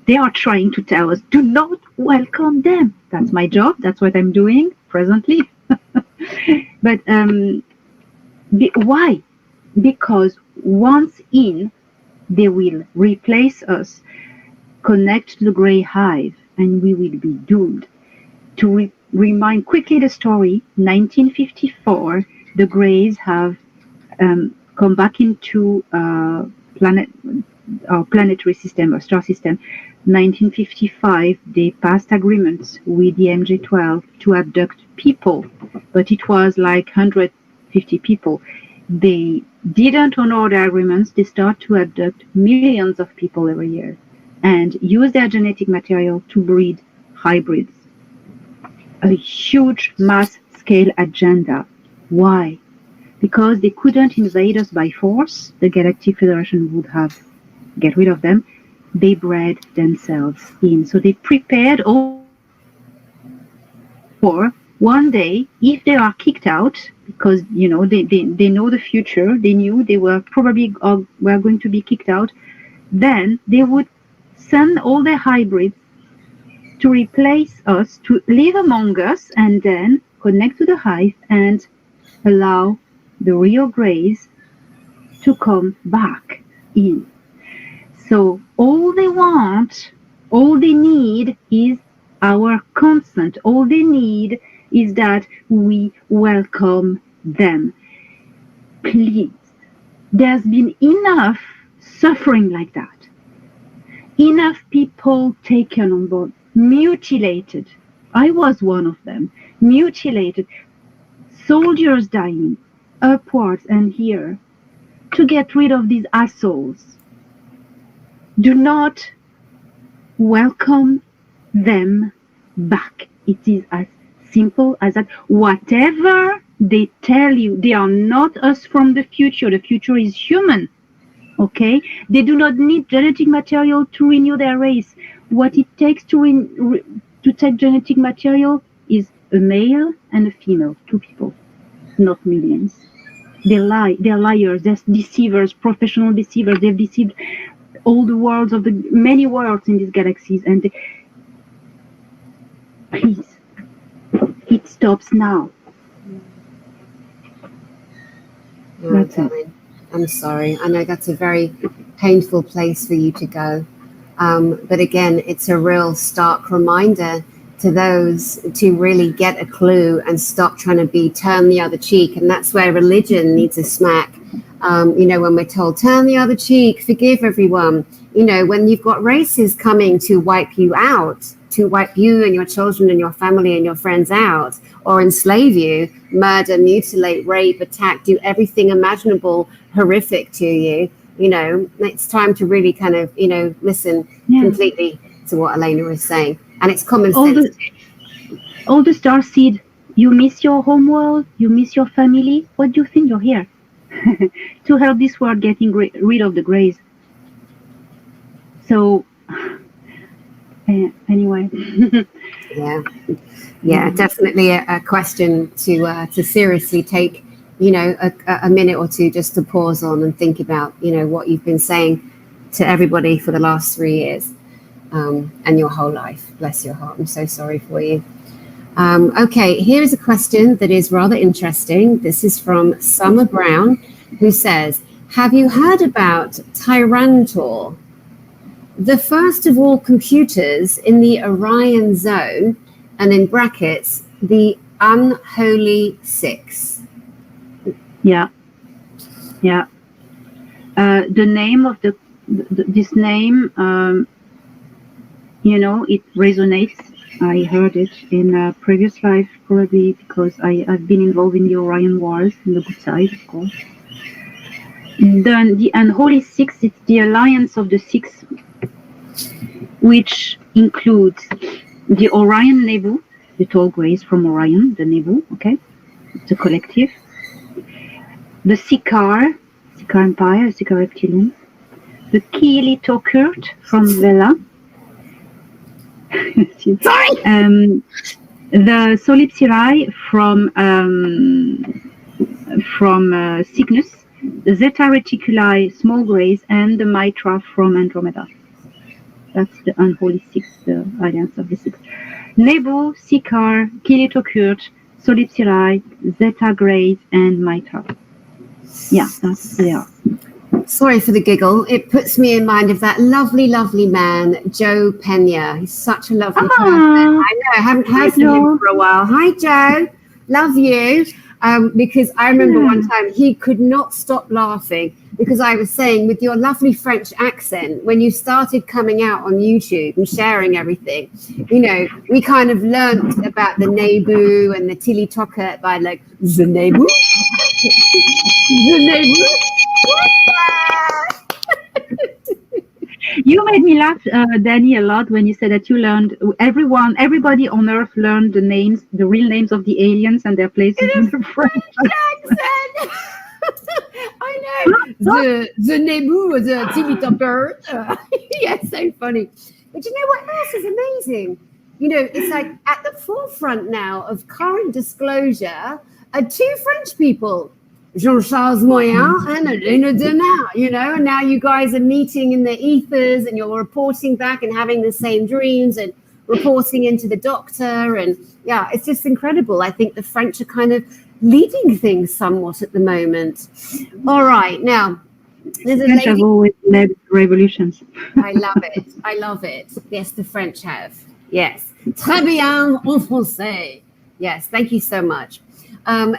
to tell us, do not welcome them. That's my job. That's what I'm doing presently. But why? Because once in, they will replace us, connect to the grey hive, and we will be doomed. To remind quickly the story, 1954, the Greys have come back into our planetary system or star system. 1955, they passed agreements with the MJ12 to abduct people, but it was like 150 people. They didn't honor the agreements. They start to abduct millions of people every year and use their genetic material to breed hybrids. A huge mass-scale agenda. Why? Because they couldn't invade us by force. The Galactic Federation would have get rid of them. They bred themselves in. So they prepared all for one day, if they are kicked out, because they know the future, they knew they were probably were going to be kicked out, then they would send all their hybrids to replace us, to live among us, and then connect to the hive and allow the real Greys to come back in. So all they want, all they need is our consent. All they need is that we welcome them. Please, there's been enough suffering like that. Enough people taken on board, mutilated. I was one of them. Mutilated. Soldiers dying, upwards and here, to get rid of these assholes. Do not welcome them back. It is as simple as that. Whatever they tell you, they are not us from the future. The future is human. Okay? They do not need genetic material to renew their race. What it takes to take genetic material is a male and a female, 2 people, not millions. They lie. They're liars. They're deceivers, professional deceivers. They've deceived all the worlds of the many worlds in these galaxies. And please, it stops now. That's it. I'm sorry. I know that's a very painful place for you to go. But again, it's a real stark reminder to those to really get a clue and stop trying to turn the other cheek. And that's where religion needs a smack. When we're told, turn the other cheek, forgive everyone. When you've got races coming to wipe you out, to wipe you and your children and your family and your friends out, or enslave you, murder, mutilate, rape, attack, do everything imaginable horrific to you, You know, it's time to really kind of, you know, listen completely to what Elena is saying. And it's common sense. All the star seed, you miss your home world, you miss your family. What do you think you're here? To help this world getting rid of the grays. So, anyway. Yeah, definitely a question to seriously take, you know, a minute or two just to pause on and think about, you know, what you've been saying to everybody for the last 3 years and your whole life. Bless your heart. I'm so sorry for you. Okay, here is a question that is rather interesting. This is from Summer Brown, who says, have you heard about Tyrantor, the first of all computers in the Orion zone, and in brackets, the unholy six? Yeah. The name of this name, you know, it resonates. I heard it in a previous life, probably because I've been involved in the Orion Wars, in the good side, of course. Then the Unholy Six, it's the alliance of the six, which includes the Orion Nebu, the tall grays from Orion, the Nebu, okay, the collective. The Sikar Empire, Sikar Reptilians. The Kiilitokurt from Vela. Sorry. The Solipsirai from Cygnus, the Zeta Reticuli, small grays, and the Mitra from Andromeda. That's the Unholy Six, the alliance of the six. Nebu, Sikar, Kiilitokurt, Solipsirai, Zeta grays, and Mitra. Yeah, that's they are. Sorry for the giggle. It puts me in mind of that lovely, lovely man, Joe Pena. He's such a lovely person. I know, I haven't heard from him for a while. Hi, Joe. Love you. Because I remember one time he could not stop laughing because I was saying, with your lovely French accent, when you started coming out on YouTube and sharing everything, you know, we kind of learnt about the Nebu and the Tilitoka by like, the Nebu? The Nebu? You made me laugh, Danny, a lot when you said that you learned, everybody on Earth learned the real names of the aliens and their places in the French accent. I know. The Nebu, the Tilitoka. Yeah, so funny. But you know what else is amazing? You know, it's like at the forefront now of current disclosure are two French people, Jean-Charles Moyen and Elena Danaan, you know, and now you guys are meeting in the ethers and you're reporting back and having the same dreams and reporting into the doctor. And yeah, it's just incredible. I think the French are kind of leading things somewhat at the moment. All right, now, there's a French have always led revolutions. I love it. Yes, the French have. Yes. Très bien en français. Yes, thank you so much.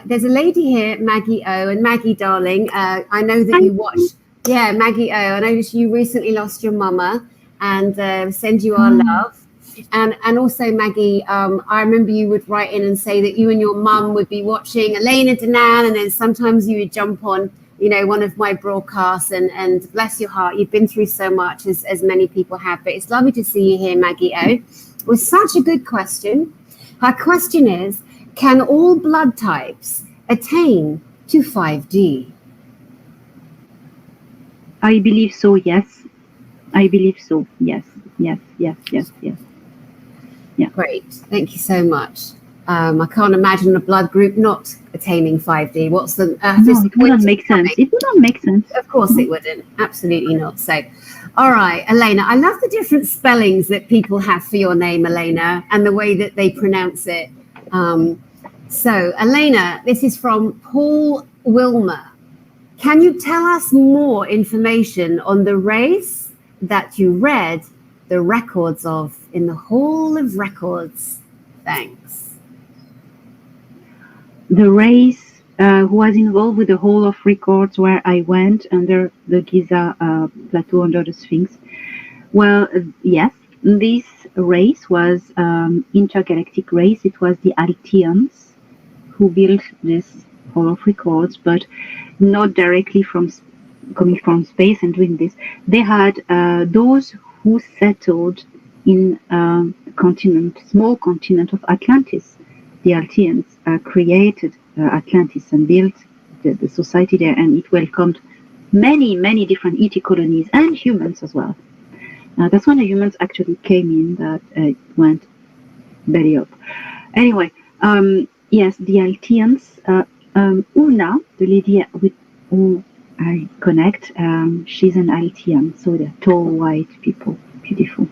There's a lady here, Maggie O, and Maggie, darling, I know that you watched. Yeah, Maggie O, I know that you recently lost your mama, and send you our love. And also, Maggie, I remember you would write in and say that you and your mum would be watching Elena Danaan, and then sometimes you would jump on, you know, one of my broadcasts, and bless your heart, you've been through so much, as many people have. But it's lovely to see you here, Maggie O. It was such a good question. Her question is, can all blood types attain to 5D? I believe so, yes. I believe so, yes. Yeah. Great, thank you so much. I can't imagine a blood group not attaining 5D. What's the... no, it wouldn't make sense. It wouldn't make sense. Of course it wouldn't. Absolutely not. So, all right, Elena, I love the different spellings that people have for your name, Elena, and the way that they pronounce it. So, Elena, this is from Paul Wilmer. Can you tell us more information on the race that you read the records of in the Hall of Records? Thanks. The race who was involved with the Hall of Records where I went under the Giza plateau under the Sphinx. Well, yes, this race was intergalactic race. It was the Arcturians who built this Hall of Records, but not directly from coming from space and doing this. They had those who settled in small continent of Atlantis. The Arcturians created Atlantis and built the society there, and it welcomed many different ET colonies and humans as well. That's when the humans actually came in that it went belly up. Anyway, yes, the Arcturians, Una, the lady with who I connect, she's an Arcturian, so they're tall, white people, beautiful.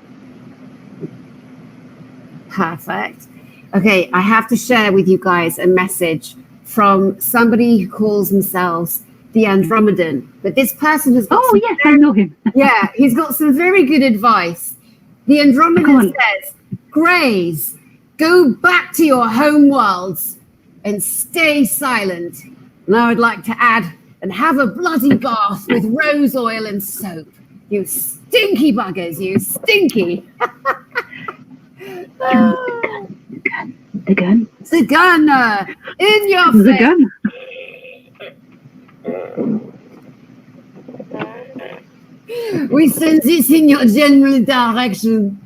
Perfect. Okay, I have to share with you guys a message from somebody who calls themselves the Andromedan. But this person has got yes, I know him. Yeah, he's got some very good advice. The Andromedan says, Greys, go back to your home worlds and stay silent. And I would like to add, and have a bloody bath with rose oil and soap. You stinky buggers, you stinky. The gun. The gun in your face. The gun. We send this in your general direction.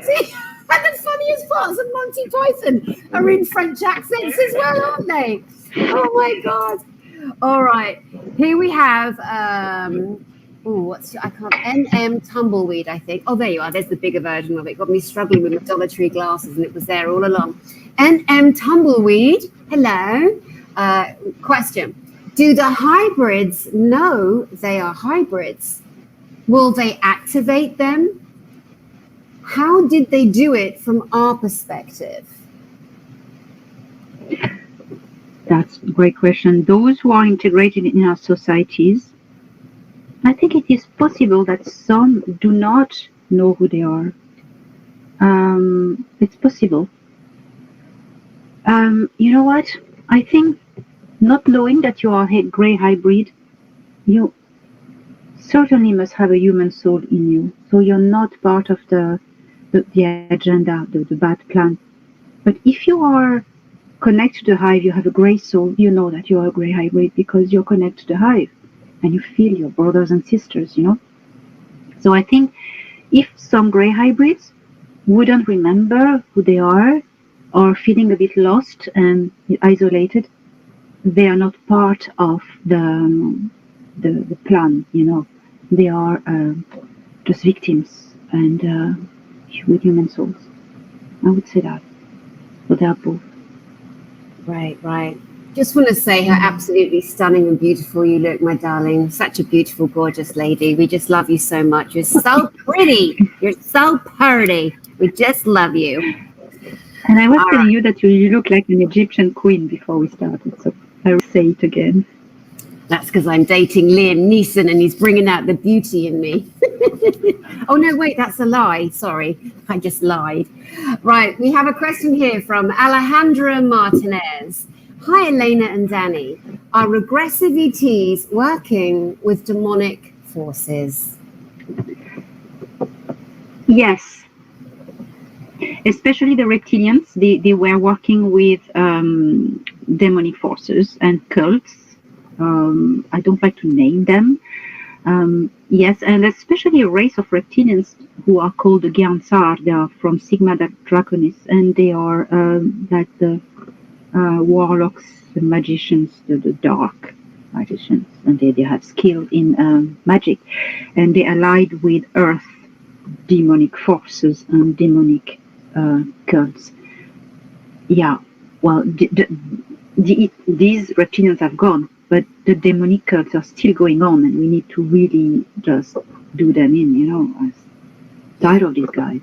See, and the funniest parts of Monty Python are in French accents as well, aren't they? Oh my God. All right. Here we have NM Tumbleweed, I think. Oh, there you are. There's the bigger version of it. Got me struggling with my Dollar Tree glasses, and it was there all along. NM Tumbleweed. Hello. Question. Do the hybrids know they are hybrids? Will they activate them? How did they do it from our perspective? That's a great question. Those who are integrated in our societies, I think it is possible that some do not know who they are. It's possible. You know what? I think not knowing that you are a grey hybrid, you certainly must have a human soul in you. So you're not part of the agenda, the bad plan. But if you are connected to the hive, you have a grey soul, you know that you are a grey hybrid because you're connected to the hive and you feel your brothers and sisters, you know. So I think if some grey hybrids wouldn't remember who they are or feeling a bit lost and isolated, they are not part of the plan, you know. They are just victims and with human souls. I would say that. So they are both. Right. Just want to say how absolutely stunning and beautiful you look, my darling. Such a beautiful, gorgeous lady. We just love you so much. You're so pretty. You're so pretty. We just love you. And I was telling you that you look like an Egyptian queen before we started, so I will say it again. That's because I'm dating Liam Neeson and he's bringing out the beauty in me. Oh, no, wait, that's a lie. Sorry, I just lied. Right, we have a question here from Alejandra Martinez. Hi, Elena and Danny. Are regressive ETs working with demonic forces? Yes. Especially the reptilians, they were working with demonic forces and cults. I don't like to name them. Yes, and especially a race of reptilians who are called the Gansar. They are from Sigma Draconis, and they are like the warlocks, the magicians, the dark magicians, and they have skill in magic, and they allied with Earth demonic forces and demonic cults. Yeah, well, these reptilians have gone, but the demonic cults are still going on, and we need to really just do them in, you know. I'm tired of these guys.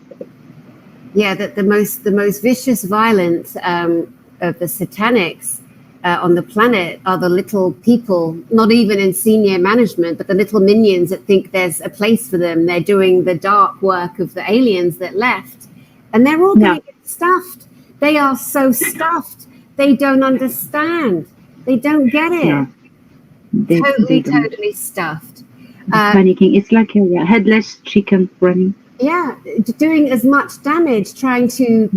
Yeah, the most vicious, violent of the satanics on the planet are the little people, not even in senior management, but the little minions that think there's a place for them. They're doing the dark work of the aliens that left, and they're all going to get stuffed. They are so stuffed. They don't understand. They don't get it. Yeah. Totally stuffed. Panicking. It's like a headless chicken running. Yeah, doing as much damage, trying to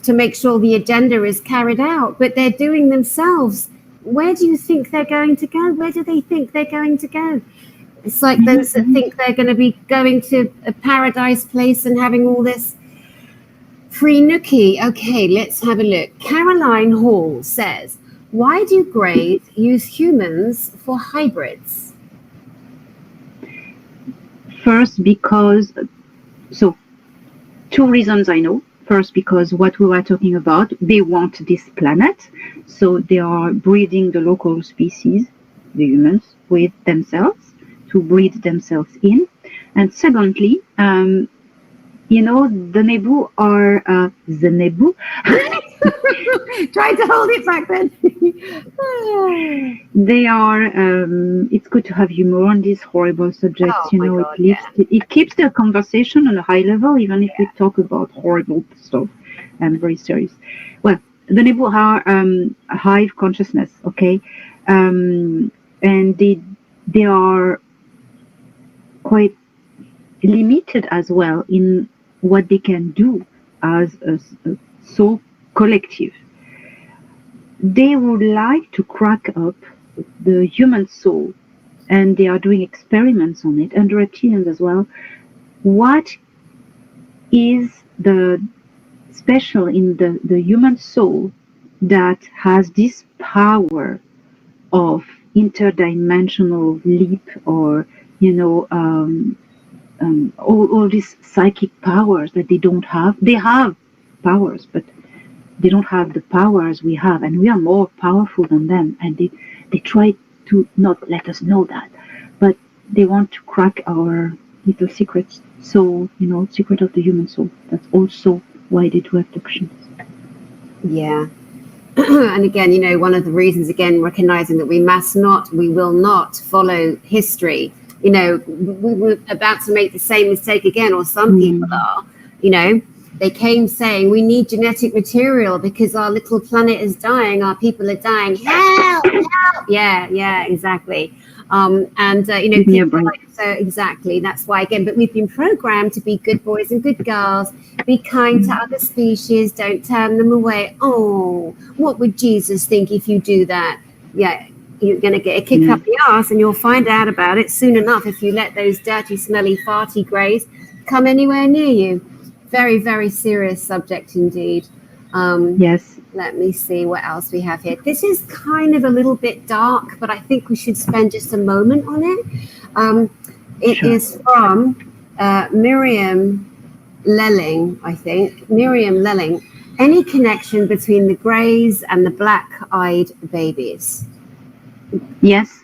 make sure the agenda is carried out, but they're doing themselves where do you think they're going to go? Where do they think they're going to go? It's like those that think they're going to be going to a paradise place and having all this free nookie. Okay, let's have a look. Caroline Hall says, why do greys use humans for hybrids? First, because, so 2 reasons I know. First, because what we were talking about, they want this planet, so they are breeding the local species, the humans, with themselves, to breed themselves in. And secondly, you know, the Nebu are, the Nebu. Try to hold it back then. They are, it's good to have humor on these horrible subjects, Oh, you my know, God, it keeps the conversation on a high level, even if we talk about horrible stuff and very serious. Well, the Nebu are a hive consciousness, okay? And they are quite limited as well in what they can do as a soul collective. They would like to crack up the human soul, and they are doing experiments on it, and reptilians as well. What is the special in the human soul that has this power of interdimensional leap, or, you know, all these psychic powers that they don't have? They have powers, but they don't have the powers we have, and we are more powerful than them, and they try to not let us know that, but they want to crack our little secrets. So, you know, secret of the human soul. That's also why they do abductions. Yeah. And again, you know, one of the reasons, again, recognizing that we will not follow history. You know, we're about to make the same mistake again, or some people are, you know. They came saying we need genetic material because our little planet is dying, our people are dying. Help! Help! Yeah, exactly. You know, people like, so exactly. That's why, again, but we've been programmed to be good boys and good girls, be kind to other species, don't turn them away. Oh, what would Jesus think if you do that? Yeah, you're going to get a kick up the arse, and you'll find out about it soon enough if you let those dirty, smelly, farty greys come anywhere near you. Very, very serious subject indeed. Yes. Let me see what else we have here. This is kind of a little bit dark, but I think we should spend just a moment on it. It is from Miriam Lelling, I think. Miriam Lelling. Any connection between the greys and the black-eyed babies? Yes,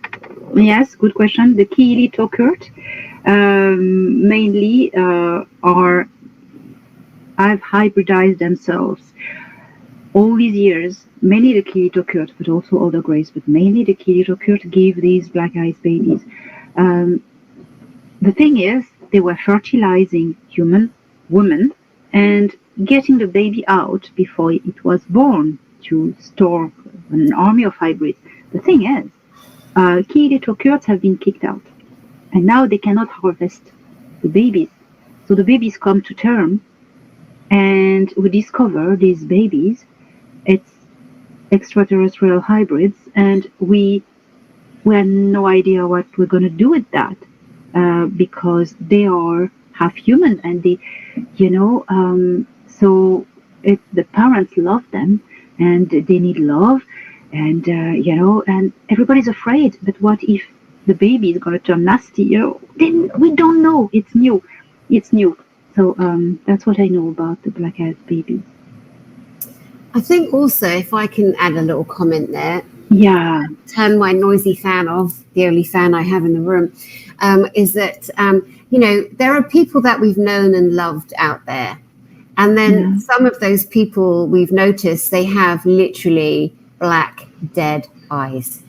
good question. The Kiili Tokurt mainly have hybridized themselves all these years. Mainly the Kiili Tokurt, but also other greys, but mainly the Kiili Tokurt gave these black-eyed babies. The thing is, they were fertilizing human women and getting the baby out before it was born to store an army of hybrids. The thing is, Kiili Tokurts have been kicked out, and now they cannot harvest the babies. So the babies come to term, and we discover these babies, it's extraterrestrial hybrids, and we had no idea what we're going to do with that, because they are half human, and they, you know, so the parents love them, and they need love, and you know, and everybody's afraid. But what if the baby is going to turn nasty? You know, then we don't know. It's new. So that's what I know about the black-eyed babies. I think also, if I can add a little comment there, turn my noisy fan off, the only fan I have in the room, is that, you know, there are people that we've known and loved out there. And then some of those people we've noticed, they have literally black, dead eyes.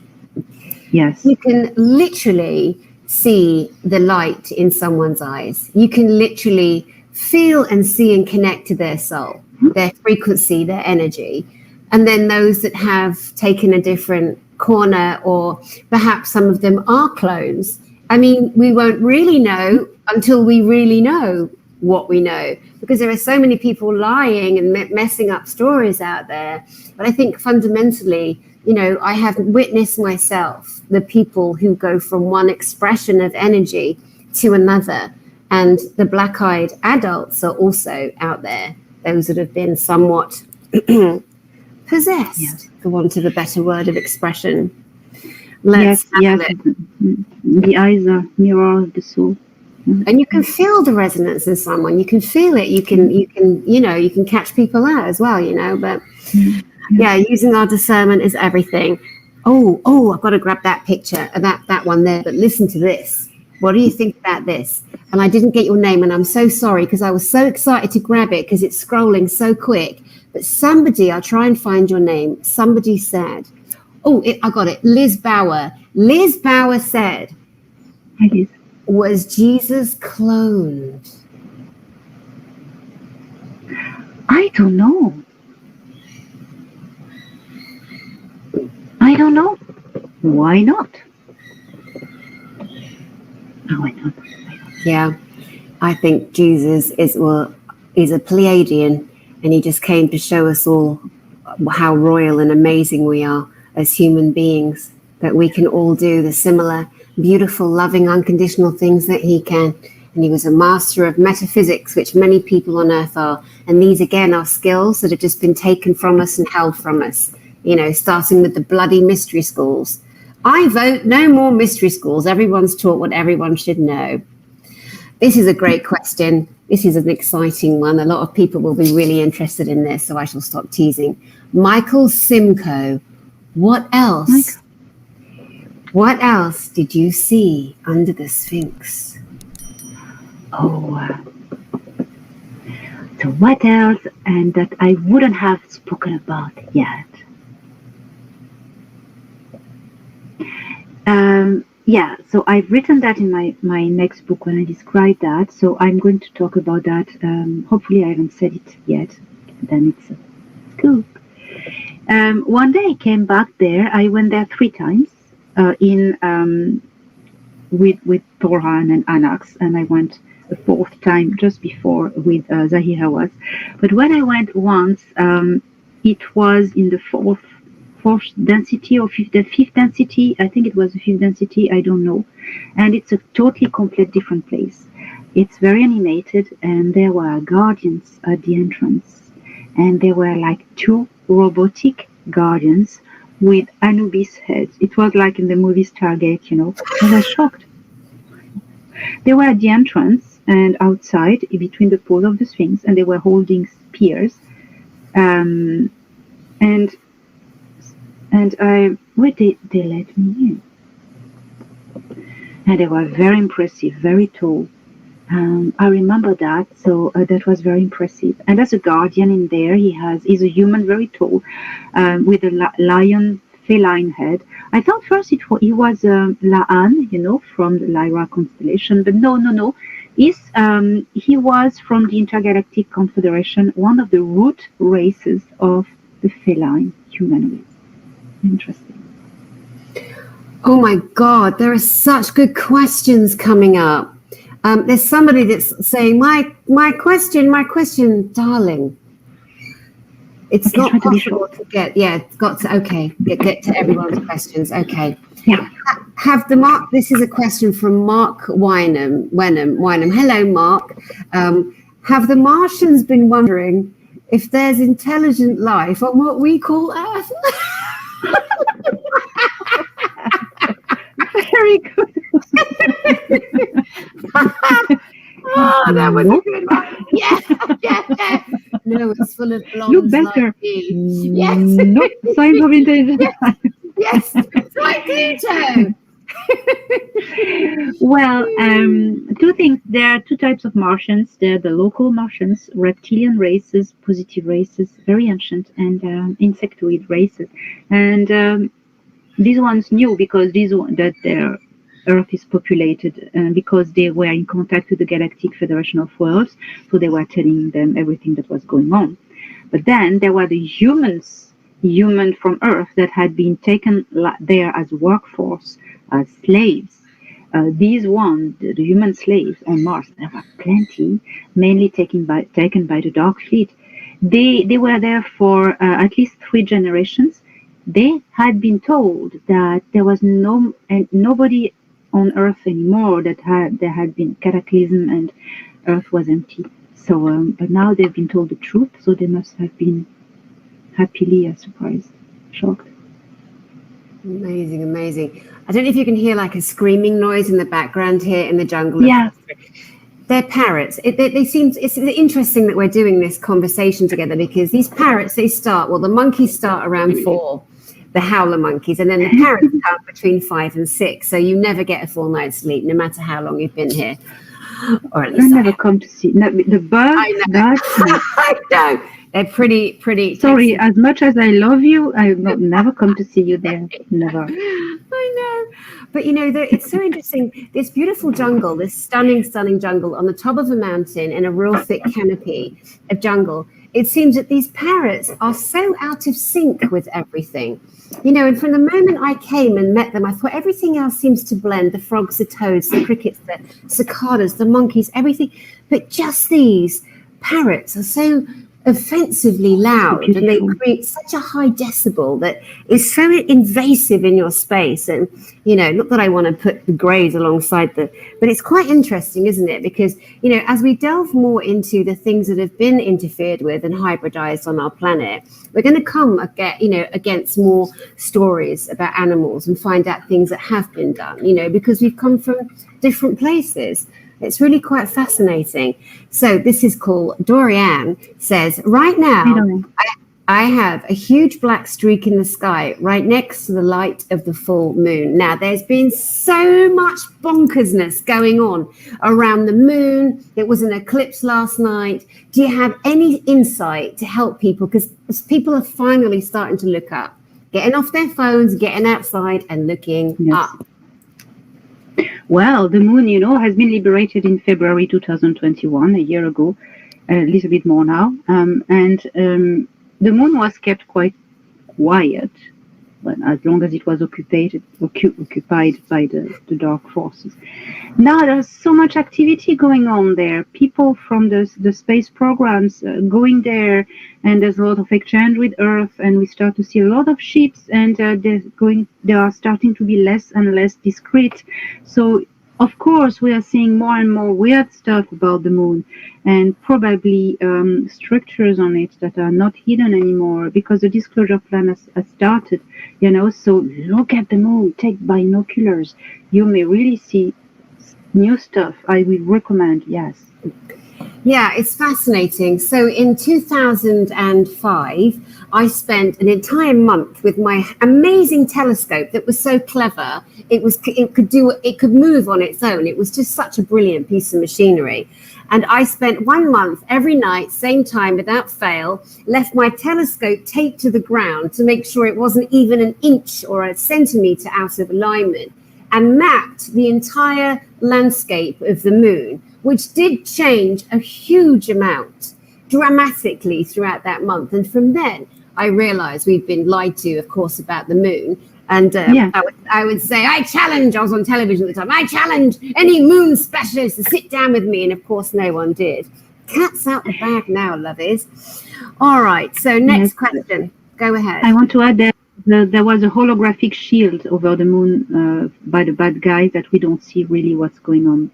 Yes. You can literally see the light in someone's eyes. You can literally feel and see and connect to their soul, their frequency, their energy. And then those that have taken a different corner, or perhaps some of them are clones. I mean, we won't really know until we really know what we know, because there are so many people lying and messing up stories out there. But I think fundamentally, I have witnessed myself, the people who go from one expression of energy to another. And the black-eyed adults are also out there, those that have been somewhat possessed, for want of a better word of expression. Yes. The eyes are mirror of the soul. And you can feel the resonance in someone. You can feel it. You can catch people out as well, but using our discernment is everything. Oh, I've got to grab that picture, that one there, but listen to this. What do you think about this? And I didn't get your name, and I'm so sorry because I was so excited to grab it because it's scrolling so quick. But somebody, I'll try and find your name. Somebody said, I got it. Liz Bauer. Liz Bauer said, was Jesus cloned? I don't know. Why not? Why not? Yeah, I think Jesus is a Pleiadian, and he just came to show us all how royal and amazing we are as human beings, that we can all do the similar, beautiful, loving, unconditional things that he can. And he was a master of metaphysics, which many people on earth are. And these, again, are skills that have just been taken from us and held from us, starting with the bloody mystery schools. I vote no more mystery schools. Everyone's taught what everyone should know. This is a great question. This is an exciting one. A lot of people will be really interested in this, so I shall stop teasing. Michael Simcoe, what else did you see under the Sphinx? So what else, and that I wouldn't have spoken about yet? So I've written that in my next book when I describe that. So I'm going to talk about that. Hopefully I haven't said it yet. Then it's a scoop. One day I came back there. I went there 3 times with Torhan and Anax, and I went the 4th time just before with Zahira was. But when I went once, it was in the fourth density or the 5th density. I think it was the 5th density. I don't know. And it's a totally complete different place. It's very animated, and there were guardians at the entrance, and there were like 2 robotic guardians with Anubis heads. It was like in the movie Stargate, I was shocked. They were at the entrance and outside between the poles of the Sphinx, and they were holding spears. And they let me in. And they were very impressive, very tall. I remember that, so that was very impressive. And as a guardian in there, he's a human, very tall, with a lion feline head. I thought first he was La'an, from the Lyra constellation, but no. He was from the Intergalactic Confederation, one of the root races of the feline human race. Interesting. Oh my God, there are such good questions coming up. There's somebody that's saying, my question, darling. It's not possible to get, get to everyone's questions. Okay. Yeah. This is a question from Mark Wenham. Hello, Mark. Have the Martians been wondering if there's intelligent life on what we call Earth? Very good. That was a good one. Yeah. No, it's full of blondes. Look better. Like me. Yes. No signs of intelligence. Yes. It's like Pluto. Well, 2 things. There are 2 types of Martians. There are the local Martians, reptilian races, positive races, very ancient, and insectoid races. And these ones knew because that their Earth is populated, because they were in contact with the Galactic Federation of Worlds, so they were telling them everything that was going on. But then there were the human from Earth that had been taken there as workforce, as slaves. These ones, the human slaves on Mars, there were plenty, mainly taken by the Dark Fleet. They were there for at least 3 generations. they had been told that there was nobody on Earth anymore, that there had been cataclysm and Earth was empty. So, but now they've been told the truth, so they must have been happily surprised, shocked. Amazing, amazing. I don't know if you can hear like a screaming noise in the background here in the jungle. Yeah. They're parrots. It's interesting that we're doing this conversation together, because these parrots, the monkeys start around 4, the howler monkeys, and then the parrots start between 5 and 6. So you never get a full night's sleep, no matter how long you've been here. Or at least I never come to see the birds. I know. They're pretty. Sorry, as much as I love you, I will never come to see you there. Never. I know. But it's so interesting. This beautiful jungle, this stunning jungle on the top of a mountain in a real thick canopy of jungle. It seems that these parrots are so out of sync with everything. And from the moment I came and met them, I thought everything else seems to blend. The frogs, the toads, the crickets, the cicadas, the monkeys, everything. But just these parrots are so offensively loud, and they create such a high decibel that is so invasive in your space. And not that I want to put the greys alongside but it's quite interesting, isn't it? Because as we delve more into the things that have been interfered with and hybridized on our planet, we're going to come against more stories about animals and find out things that have been done, because we've come from different places. It's really quite fascinating. So this is called, Dorian says, right now, I have a huge black streak in the sky right next to the light of the full moon. Now, there's been so much bonkersness going on around the moon. It was an eclipse last night. Do you have any insight to help people? Because people are finally starting to look up, getting off their phones, getting outside and looking up. Well, the moon, has been liberated in February 2021, a year ago, a little bit more now. The moon was kept quite quiet, as long as it was occupied by the dark forces. Now there's so much activity going on there. People from the space programs going there, and there's a lot of exchange with Earth, and we start to see a lot of ships, and they are starting to be less and less discreet. So of course we are seeing more and more weird stuff about the moon, and probably structures on it that are not hidden anymore, because the disclosure plan has started. So look at the moon, take binoculars. You may really see new stuff. I will recommend, yes. Yeah, it's fascinating. So in 2005, I spent an entire month with my amazing telescope that was so clever. It could move on its own. It was just such a brilliant piece of machinery. And I spent 1 month every night, same time, without fail, left my telescope taped to the ground to make sure it wasn't even an inch or a centimeter out of alignment, and mapped the entire landscape of the moon, which did change a huge amount dramatically throughout that month. And from then, I realized we'd been lied to, of course, about the moon. And I would say, I was on television at the time, I challenge any moon specialist to sit down with me. And of course, no one did. Cat's out the bag now, lovies. All right. So next question. Go ahead. I want to add that there was a holographic shield over the moon by the bad guys that we don't see really what's going on.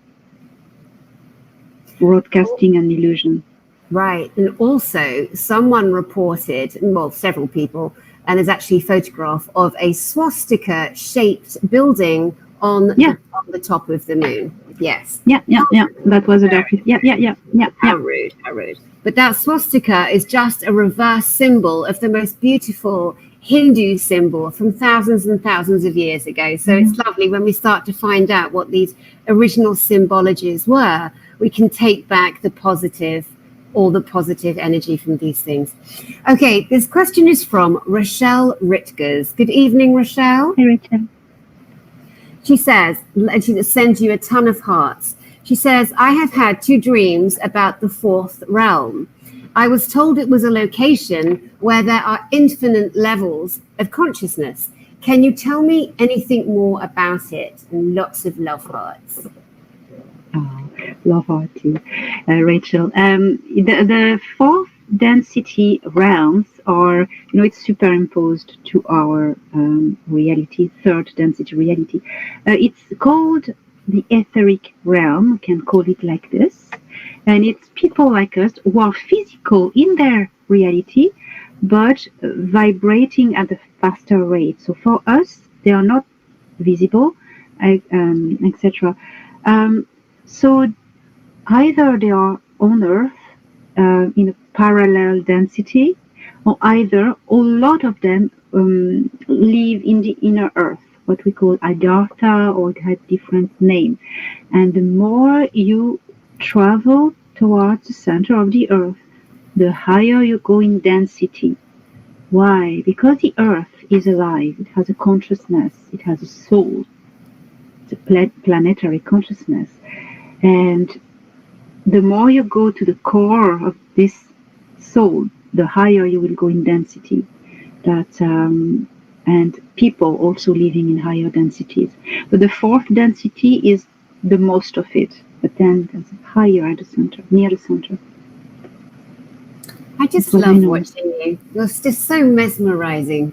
Broadcasting an illusion. Right. And also someone reported, well, several people, and there's actually a photograph of a swastika shaped building on the top of the moon. Yes. Yeah. That was a dark. Yeah. How rude. But that swastika is just a reverse symbol of the most beautiful Hindu symbol from thousands and thousands of years ago. So it's lovely when we start to find out what these original symbologies were. We can take back all the positive energy from these things. Okay, this question is from Rochelle Ritgers. Good evening, Rochelle. Hey, Rachel. She says, and she sends you a ton of hearts. She says, I have had 2 dreams about the 4th realm. I was told it was a location where there are infinite levels of consciousness. Can you tell me anything more about it? And lots of love hearts. Oh, love heart too, Rachel. The 4th density realms are, it's superimposed to our reality, third density reality. It's called the etheric realm, we can call it like this. And it's people like us who are physical in their reality, but vibrating at a faster rate. So for us, they are not visible, etc. So either they are on Earth in a parallel density, or either a lot of them live in the inner Earth, what we call Agartha, or it has different name. And the more you travel towards the center of the Earth, the higher you go in density. Why? Because the Earth is alive. It has a consciousness. It has a soul. It's a planetary consciousness. And the more you go to the core of this soul, the higher you will go in density. And people also living in higher densities. But the fourth density is the most of it. But then there's higher at the center, near the center. I just love watching you. You're just so mesmerizing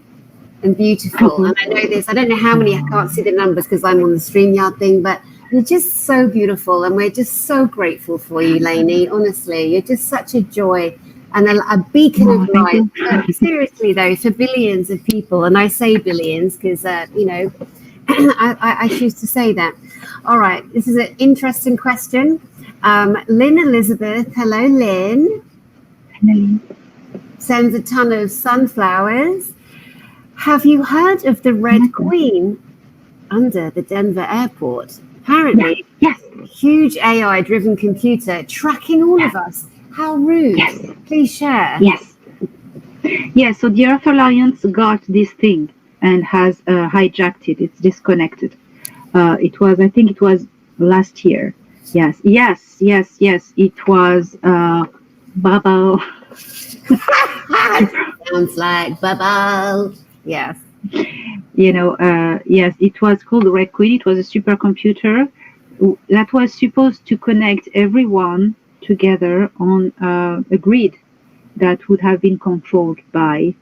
and beautiful. And I know this, I don't know how many, I can't see the numbers because I'm on the StreamYard thing, but you're just so beautiful. And we're just so grateful for you, Lainey. Honestly, you're just such a joy and a beacon of light. Seriously, though, for billions of people. And I say billions because, I choose to say that. All right. This is an interesting question. Lynn Elizabeth. Hello, Lynn. Sends a ton of sunflowers. Have you heard of the Red Queen under the Denver airport? Apparently, yes. Huge AI-driven computer tracking all of us. How rude. Yes. Please share. Yes. Yes, so the Earth Alliance got this thing and has hijacked it. It's disconnected. I think it was last year. Yes. It was Bubble. Sounds like Bubble. Yes. Yes, it was called the Red Queen. It was a supercomputer that was supposed to connect everyone together on a grid that would have been controlled by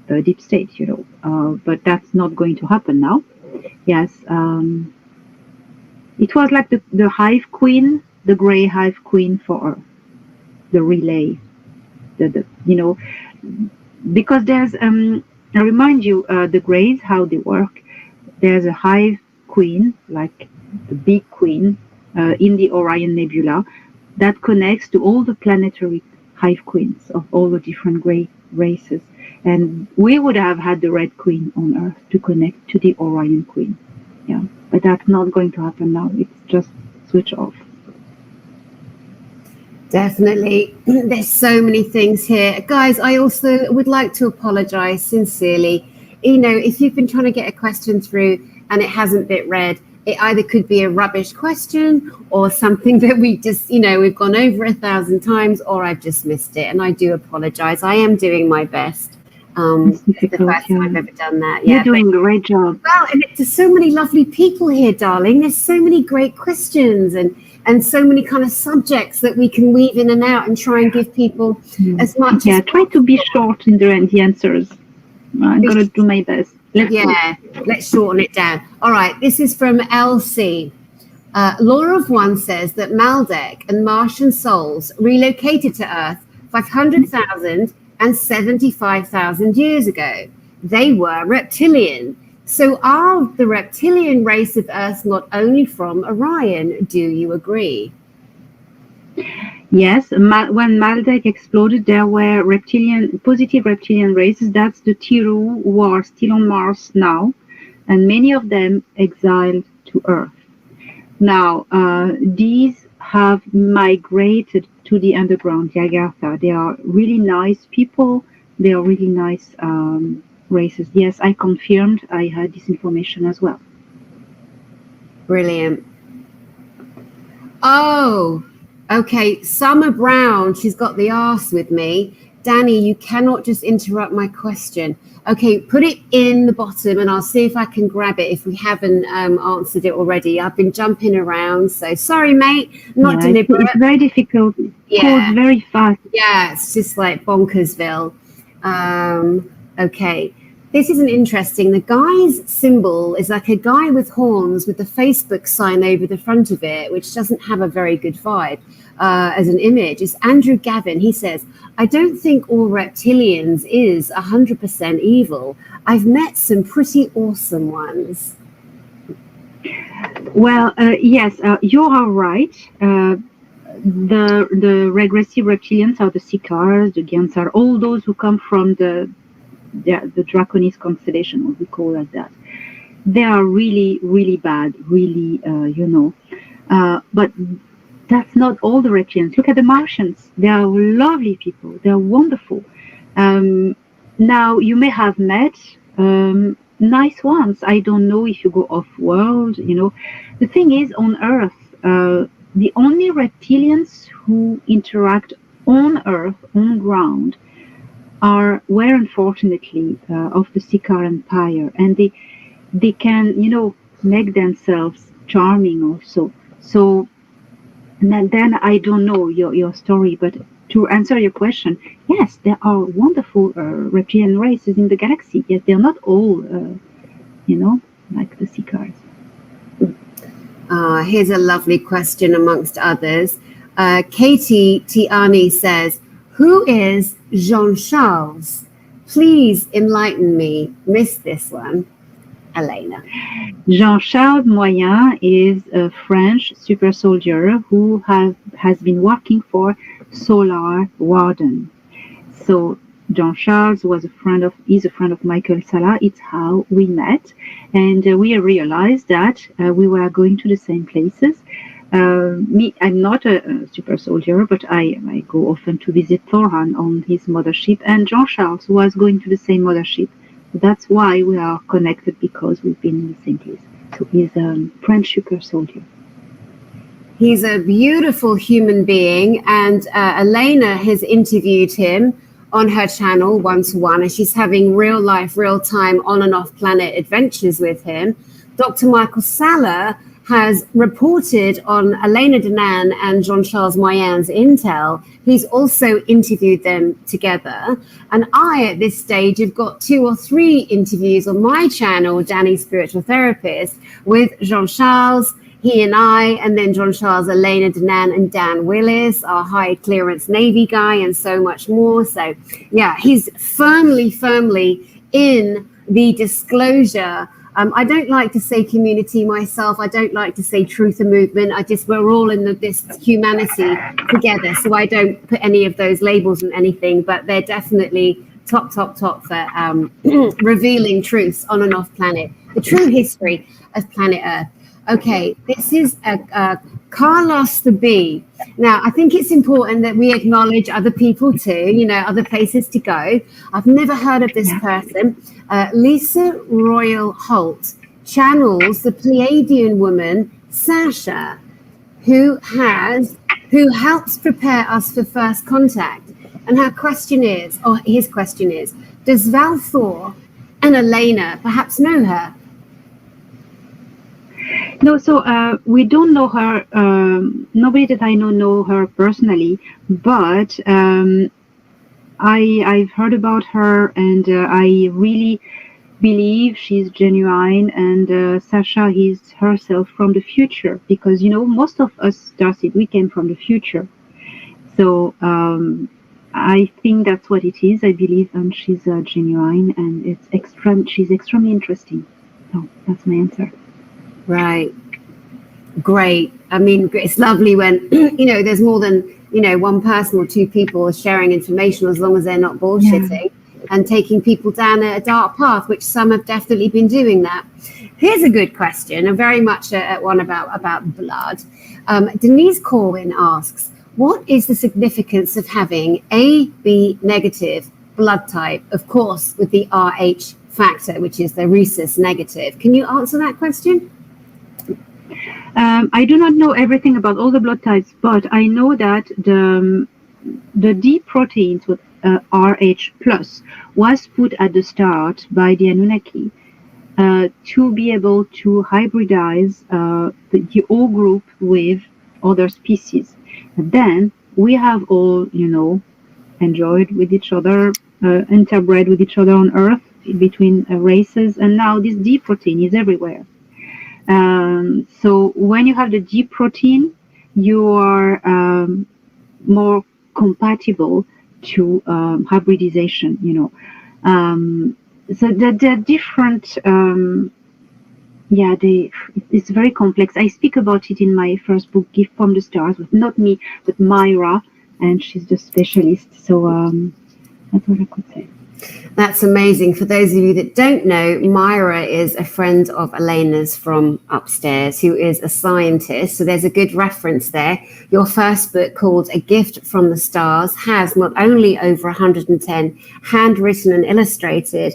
the deep state, but that's not going to happen now. Yes. It was like the hive queen, the gray hive queen for Earth, the relay, because there's, I remind you, the grays, how they work. There's a hive queen, like the big queen in the Orion Nebula, that connects to all the planetary hive queens of all the different gray races. And we would have had the Red Queen on Earth to connect to the Orion Queen. Yeah, but that's not going to happen now. It's just switch off. Definitely. There's so many things here. Guys, I also would like to apologize sincerely. If you've been trying to get a question through and it hasn't been read, it either could be a rubbish question or something that we just, we've gone over 1,000 times, or I've just missed it. And I do apologize. I am doing my best. It's the first time I've ever done that. You're doing a great job. Well, and there's so many lovely people here, darling. There's so many great questions and so many kind of subjects that we can weave in and out and try and give people as much. Yeah, try to be short in the answers. I'm going to do my best. Let's shorten it down. All right, this is from Elsie. Law of One says that Maldek and Martian souls relocated to Earth 500,000 and 75,000 years ago. They were reptilian. So are the reptilian race of Earth not only from Orion? Do you agree? Yes, when Maldek exploded, there were positive reptilian races. That's the Tiru, who are still on Mars now, and many of them exiled to Earth. Now, these have migrated to the underground, the Agartha. They are really nice people. They are really nice races. Yes, I confirmed. I had this information as well. Brilliant. Oh, okay. Summer Brown, she's got the arse with me. Danny, you cannot just interrupt my question. Okay, put it in the bottom and I'll see if I can grab it if we haven't answered it already. I've been jumping around, so sorry, mate. Not deliberate. It's very difficult. Yeah. Goes very fast. Yeah, it's just like Bonkersville. Okay. This is an interesting. The guy's symbol is like a guy with horns with the Facebook sign over the front of it, which doesn't have a very good vibe as an image. It's Andrew Gavin. He says, I don't think all reptilians is 100% evil. I've met some pretty awesome ones. Well, yes, you are right. The regressive reptilians are the Sicars, the Gyans are all those who come from the Draconis constellation, what we call it that. They are really, really bad, really, but that's not all the reptilians. Look at the Martians. They are lovely people. They are wonderful. Now, you may have met nice ones. I don't know if you go off-world, The thing is, on Earth, the only reptilians who interact on Earth, on ground, were unfortunately of the Sicar Empire, and they can make themselves charming also. So then I don't know your story, but to answer your question, yes, there are wonderful reptilian races in the galaxy. Yes, they're not all like the Sicars. Here's a lovely question amongst others. Katie Tiani says, who is Jean-Charles? Please enlighten me. Missed this one. Elena. Jean-Charles Moyen is a French super soldier who has been working for Solar Warden. So Jean-Charles is a friend of Michael Sala. It's how we met, and we realized that we were going to the same places. I'm not a super soldier, but I go often to visit Thoran on his mothership, and Jean-Charles was going to the same mothership. That's why we are connected, because we've been in the same place. So he's a French super soldier. He's a beautiful human being, and Elena has interviewed him on her channel one-to-one, and she's having real-life, real-time, on and off-planet adventures with him. Dr. Michael Sala has reported on Elena Danaan and Jean-Charles Moyen's intel. He's also interviewed them together. And I, at this stage, have got 2 or 3 interviews on my channel, Danny Spiritual Therapist, with Jean-Charles, he and I, and then Jean-Charles, Elena Danaan, and Dan Willis, our high clearance Navy guy, and so much more. So, yeah, he's firmly in the disclosure. I don't like to say community myself. I don't like to say truth and movement. We're all in this humanity together. So I don't put any of those labels on anything, but they're definitely top for revealing truths on and off planet, the true history of planet Earth. Okay, this is Carlos the Bee. Now, I think it's important that we acknowledge other people too, other places to go. I've never heard of this person. Lisa Royal Holt channels the Pleiadian woman, Sasha, who helps prepare us for first contact. And his question is, does Valthor and Elena perhaps know her? No, so we don't know her. Nobody that I know her personally, but I've heard about her, and I really believe she's genuine, and Sasha is herself from the future, because most of us Starseed, we came from the future. So I think that's what it is. I believe she's genuine, and she's extremely interesting. So that's my answer. Right. Great. I mean, it's lovely when, there's more than, one person or 2 people sharing information, as long as they're not bullshitting and taking people down a dark path, which some have definitely been doing that. Here's a good question, and very much one about blood. Denise Corwin asks, what is the significance of having AB negative blood type, of course, with the RH factor, which is the rhesus negative? Can you answer that question? I do not know everything about all the blood types, but I know that the D proteins with RH plus was put at the start by the Anunnaki to be able to hybridize the O group with other species. But then we have all, enjoyed with each other interbred with each other on Earth between races, and now this D protein is everywhere. So when you have the D protein, you are more compatible to hybridization. So there are different. It's very complex. I speak about it in my first book, Gift from the Stars, with not me, but Myra, and she's the specialist. So that's what I could say. That's amazing. For those of you that don't know, Myra is a friend of Elena's from upstairs, who is a scientist. So there's a good reference there. Your first book, called A Gift from the Stars, has not only over 110 handwritten and illustrated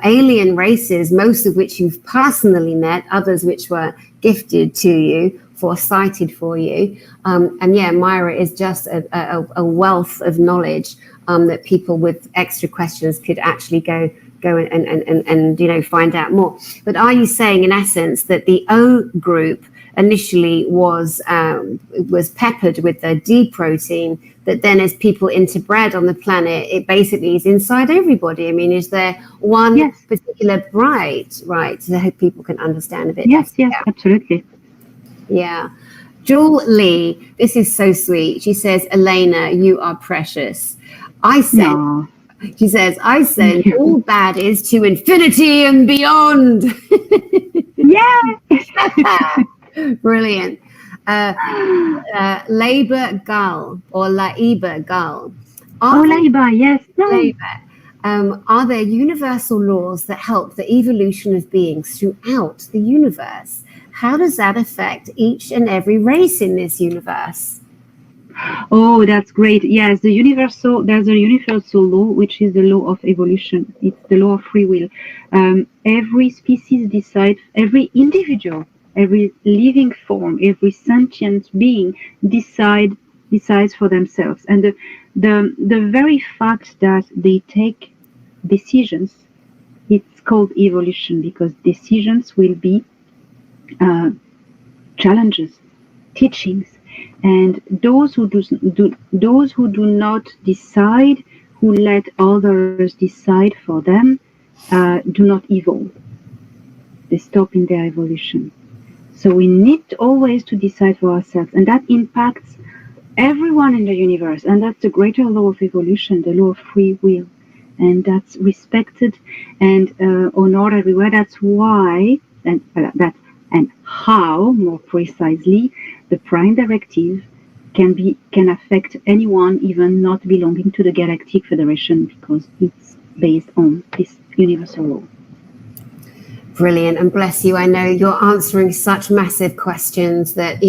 alien races, most of which you've personally met, others which were gifted to you, foresighted for you. Myra is just a wealth of knowledge that people with extra questions could actually go and find out more. But are you saying, in essence, that the O group initially was peppered with the D protein, that then as people interbred on the planet, it basically is inside everybody? I mean, is there one particular right, so that people can understand a bit? Yes, absolutely. Yeah. Jewel Lee, this is so sweet. She says, Elena, you are precious. She says, I send all bad is to infinity and beyond. Brilliant. Labor Gull or Laiba Gull. Laiba, yes. Are there universal laws that help the evolution of beings throughout the universe? How does that affect each and every race in this universe? Oh, that's great. Yes, there's a universal law, which is the law of evolution. It's the law of free will. Every species decides, every individual, every living form, every sentient being decides for themselves. And the very fact that they take decisions, it's called evolution, because decisions will be challenges, teachings. And those who do not decide, who let others decide for them, do not evolve. They stop in their evolution. So we need always to decide for ourselves, and that impacts everyone in the universe. And that's the greater law of evolution, the law of free will, and that's respected and honored everywhere. That's why, and how, more precisely, the Prime Directive can affect anyone even not belonging to the Galactic Federation, because it's based on this universal law. Brilliant, and bless you. I know you're answering such massive questions that,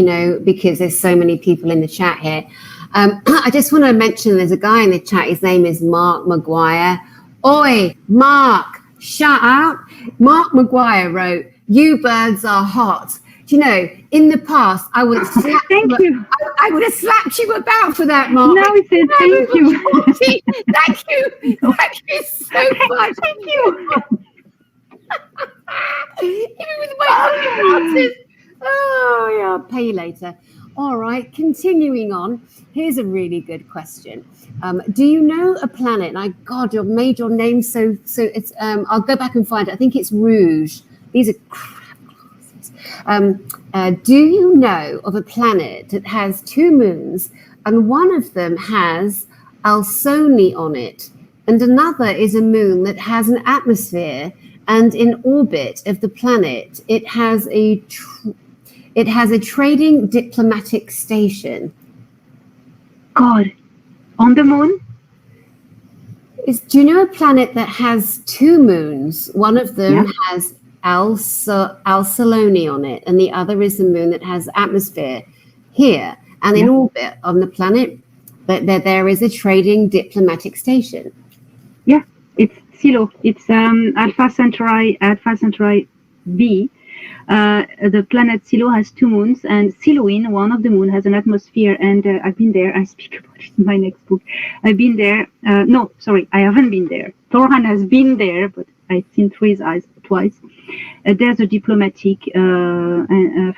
because there's so many people in the chat here. I just want to mention there's a guy in the chat. His name is Mark Maguire. Oi, Mark, shut up. Mark Maguire wrote, "You birds are hot." Do you know, in the past, I would have slapped you. I would have slapped you about for that, Mark. No, he said thank you. Thank you. Thank you so much. Thank you. Even with my glasses. Oh, yeah, I'll pay you later. All right, continuing on. Here's a really good question. Do you know a planet? God, you made your name so it's. I'll go back and find it. I think it's Rouge. These are crap glasses. Do you know of a planet that has 2 moons, and one of them has Alcyone on it, and another is a moon that has an atmosphere, and in orbit of the planet, it has a trading diplomatic station? God, on the moon? Do you know a planet that has 2 moons? One of them has Alcyone on it, and the other is the moon that has atmosphere here. And in orbit on the planet, there is a trading diplomatic station. Yeah, it's Silo. It's Alpha Centauri B. The planet Silo has 2 moons, and Siloine, one of the moon, has an atmosphere. And I've been there. I speak about it in my next book. I've been there. No, sorry, I haven't been there. Torhan has been there, but I've seen through his eyes twice. There's a diplomatic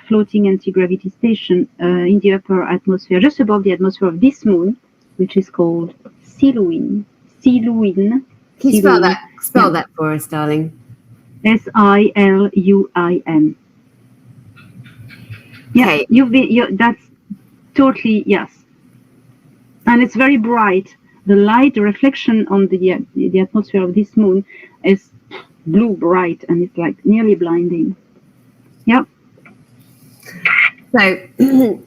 floating anti-gravity station in the upper atmosphere, just above the atmosphere of this moon, which is called Siloine. Siluin. Can you spell that for us, darling? Siluin. Yeah, Okay. that's totally, yes. And it's very bright. The light, the reflection on the atmosphere of this moon is blue bright, and it's like nearly blinding. Yep. So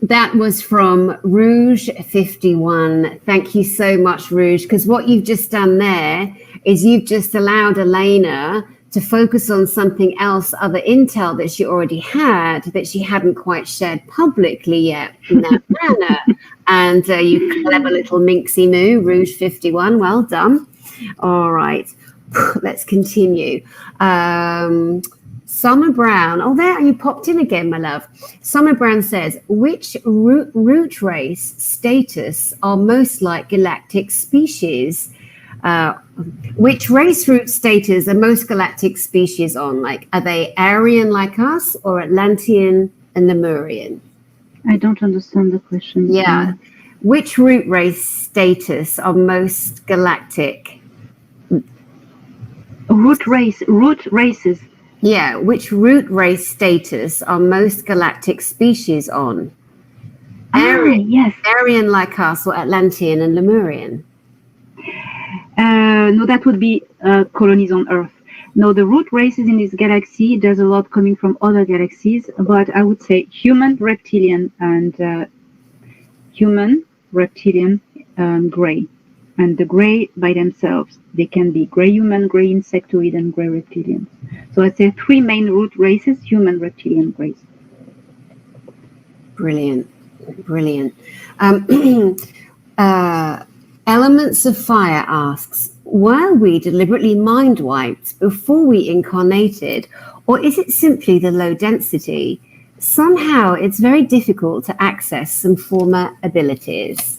that was from Rouge 51. Thank you so much, Rouge, because what you've just done there is you've just allowed Elena to focus on something else, other intel that she already had, that she hadn't quite shared publicly yet in that manner. And you clever little minxie moo, Rouge 51, well done. All right, let's continue. Summer Brown, oh, there you popped in again, my love. Summer Brown says, which root race status are most like galactic species? Which race root status are most galactic species on? Like, are they Aryan like us or Atlantean and Lemurian? I don't understand the question. Yeah. Which root race status are most galactic? Root races. Yeah, which root race status are most galactic species on? Yes. Aryan like us or Atlantean and Lemurian? No, that would be colonies on Earth. No, the root races in this galaxy, there's a lot coming from other galaxies, but I would say human, reptilian, and gray. And the gray by themselves, they can be gray human, gray insectoid, and gray reptilian. So I'd say three main root races: human, reptilian, grays. Brilliant. Elements of Fire asks, were we deliberately mind wiped before we incarnated, or is it simply the low density? Somehow it's very difficult to access some former abilities.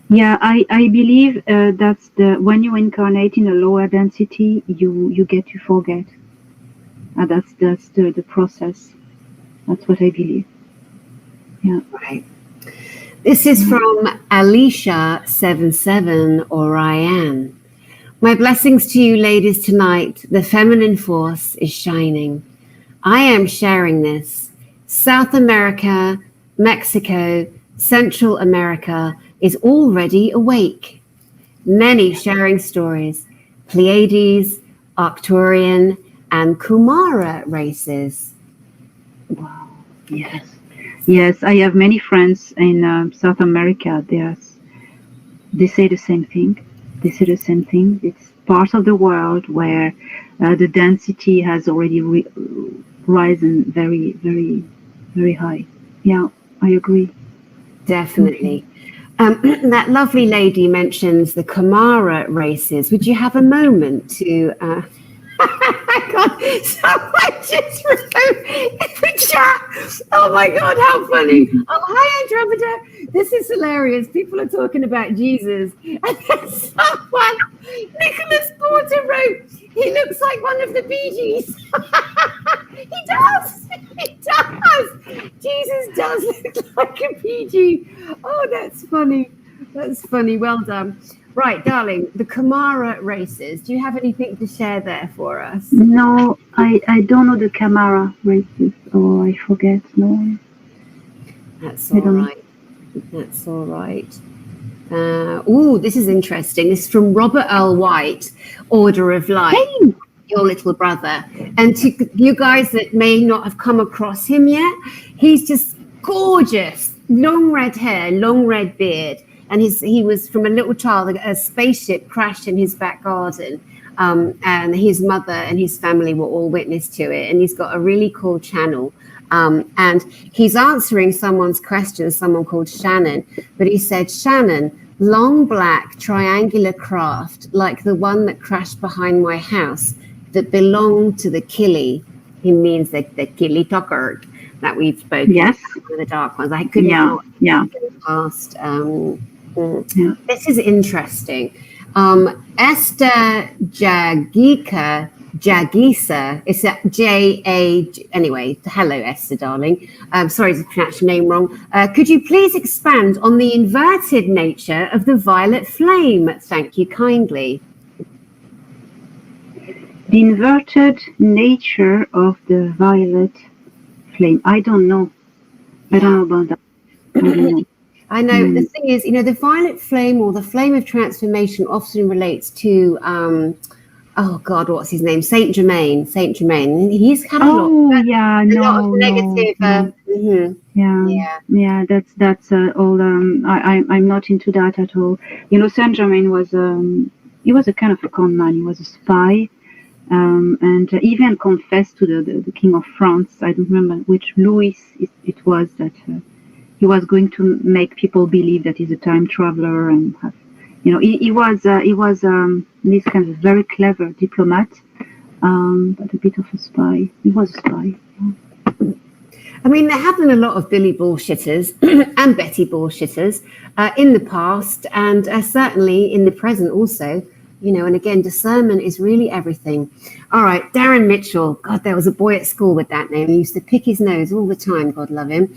Yeah, I believe that's when you incarnate in a lower density, you get to forget. That's the process. That's what I believe. Yeah. Right. This is from Alicia77 or Ryan. My blessings to you ladies tonight. The feminine force is shining. I am sharing this. South America, Mexico, Central America is already awake. Many sharing stories, Pleiades, Arcturian, and Kumara races. Wow. Yes. Yes, I have many friends in South America. They say the same thing. It's part of the world where the density has already risen very, very, very high. Yeah, I agree. Definitely. That lovely lady mentions the Kumara races. Would you have a moment to... someone just wrote in the chat. Oh my God, how funny. Oh, hi, Andromeda. This is hilarious. People are talking about Jesus. And then someone, Nicholas Porter wrote, he looks like one of the Bee Gees. He does. Jesus does look like a PG. Oh, that's funny. Well done. Right, darling, the Kumara races. Do you have anything to share there for us? No, I don't know the Kumara races. Oh, I forget. No. That's all right. This is interesting. This is from Robert Earl White, Order of Light. Hey! Your little brother. And to you guys that may not have come across him yet, he's just gorgeous. Long red hair, long red beard. And he was from a little child, a spaceship crashed in his back garden. And his mother and his family were all witness to it. And he's got a really cool channel. And he's answering someone's question, someone called Shannon. But he said, Shannon, long black triangular craft like the one that crashed behind my house that belonged to the Killy. He means the Killy Tucker that we've spoken yes. about, the dark ones. I couldn't go past. This is interesting. Esther Jagika Jagisa. It's a J-A... Anyway, hello, Esther, darling. Sorry to pronounce your name wrong. Could you please expand on the inverted nature of the violet flame? Thank you kindly. The inverted nature of the violet flame. I don't know. I don't know about that. I don't know. I know. The thing is, the violet flame or the flame of transformation often relates to, oh God, what's his name? Saint Germain. He's had a lot of negative. That's all. I'm not into that at all. Saint Germain was he was a kind of a con man. He was a spy. And even confessed to the King of France. I don't remember which Louis it was that he was going to make people believe that he's a time traveler and have, he was this kind of very clever diplomat, but a bit of a spy. He was a spy. Yeah. I mean, there have been a lot of Billy bullshitters and Betty bullshitters in the past, and certainly in the present also. And again, discernment is really everything. All right, Darren Mitchell. God, there was a boy at school with that name. He used to pick his nose all the time. God love him.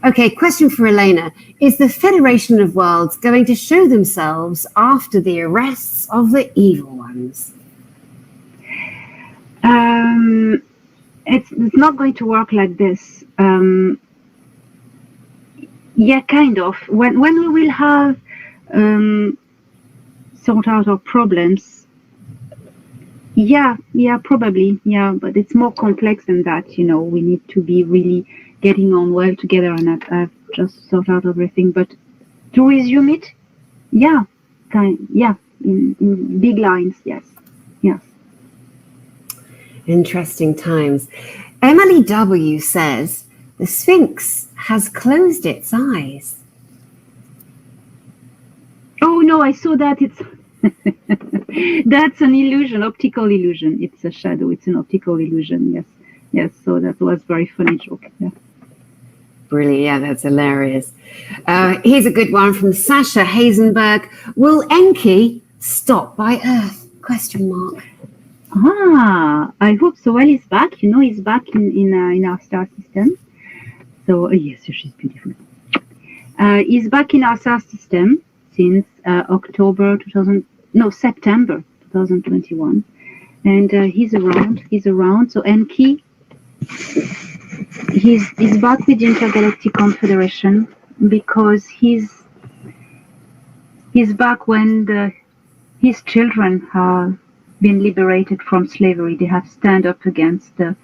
Okay, question for Elena. Is the Federation of Worlds going to show themselves after the arrests of the evil ones? It's not going to work like this. Yeah, kind of. When we will have sort out our problems. Yeah, probably. Yeah, but it's more complex than that. We need to be really getting on well together, and I've just sorted out everything. But to resume it, in big lines, yes. Interesting times. Emily W. says the Sphinx has closed its eyes. Oh no, I saw that. It's that's an illusion, optical illusion. It's a shadow. It's an optical illusion. Yes. So that was very funny joke. Yeah. Brilliant. Yeah, that's hilarious. Here's a good one from Sasha Hazenberg. Will Enki stop by Earth? ? I hope so. Well, he's back. He's back in our star system. So yes, she's beautiful. He's back in our star system since September 2021, and he's around. So Enki, he's back with the Intergalactic Confederation because he's back when his children have been liberated from slavery. They have stand up against the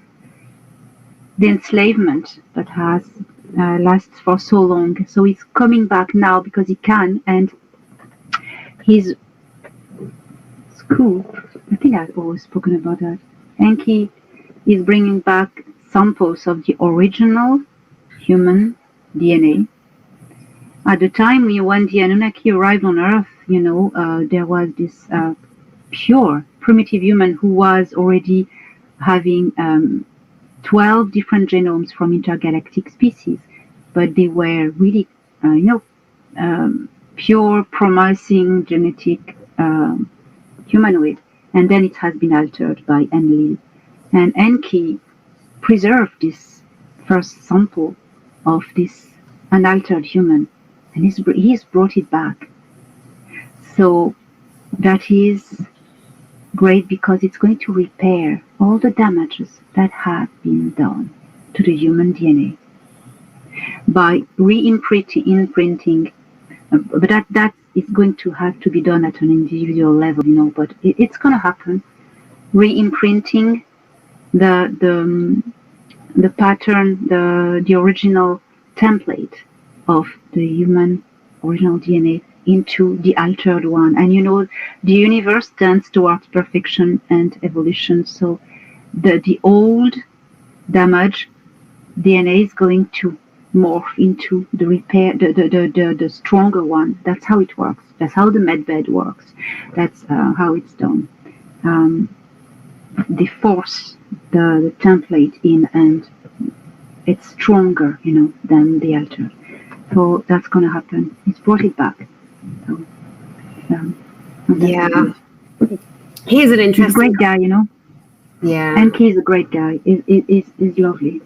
enslavement that has lasts for so long. So he's coming back now because he can, and his school, I think I've always spoken about that. Enki is bringing back samples of the original human DNA. At the time when the Anunnaki arrived on Earth, there was this pure primitive human who was already having 12 different genomes from intergalactic species, but they were really, pure, promising genetic humanoid. And then it has been altered by Enlil. And Enki preserved this first sample of this unaltered human, and he's brought it back. So that is great because it's going to repair all the damages that have been done to the human DNA by re-imprinting. But that is going to have to be done at an individual level, but it's going to happen. Re-imprinting the pattern, the original template of the human original DNA into the altered one. And the universe tends towards perfection and evolution. So the old damaged DNA is going to morph into the repair, the stronger one. That's how it works. That's how the medbed works. That's how it's done. They force the template in, and it's stronger, than the altered. So that's going to happen. He's brought it back. So, yeah. Here's an interesting. He's a great guy, Yeah. Enki is a great guy. He's lovely.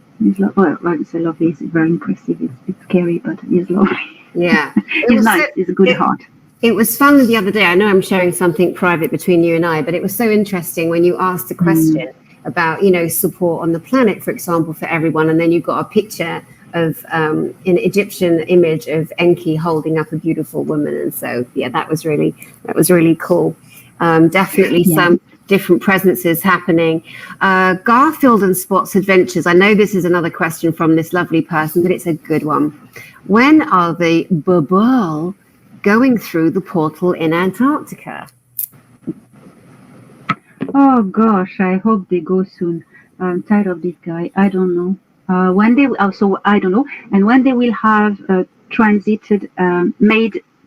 Well, I say lovely. He's very impressive. It's scary, but he's lovely. Yeah. He's nice. He's a good heart. It was fun the other day. I know I'm sharing something private between you and I, but it was so interesting when you asked a question about, support on the planet, for example, for everyone. And then you got a picture of an Egyptian image of Enki holding up a beautiful woman. And so, yeah, that was really cool. Definitely some different presences happening. Garfield and Spot's adventures. I know this is another question from this lovely person, but it's a good one. When are the Babal going through the portal in Antarctica? Oh gosh, I hope they go soon. I'm tired of this guy. I don't know. When they also, I don't know. And when they will have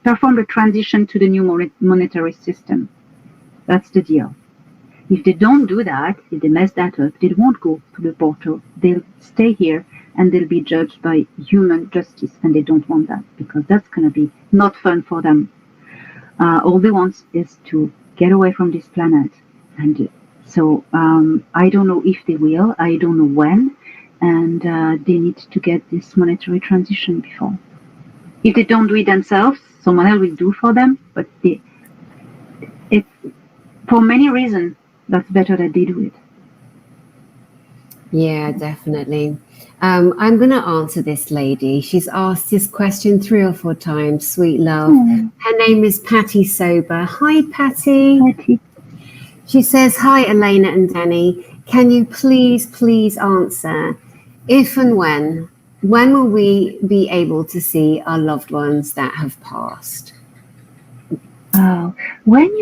performed a transition to the new monetary system. That's the deal. If they don't do that, if they mess that up, they won't go to the portal. They'll stay here and they'll be judged by human justice. And they don't want that because that's going to be not fun for them. All they want is to get away from this planet. And so I don't know if they will. I don't know when. And they need to get this monetary transition before. If they don't do it themselves, someone else will do for them. But for many reasons, that's better that they do it. Yeah, definitely. I'm going to answer this lady. She's asked this question 3 or 4 times. Sweet love. Her name is Patty Sober. Hi, Patty. Patty. She says, hi, Elena and Danny. Can you please answer if and when will we be able to see our loved ones that have passed? When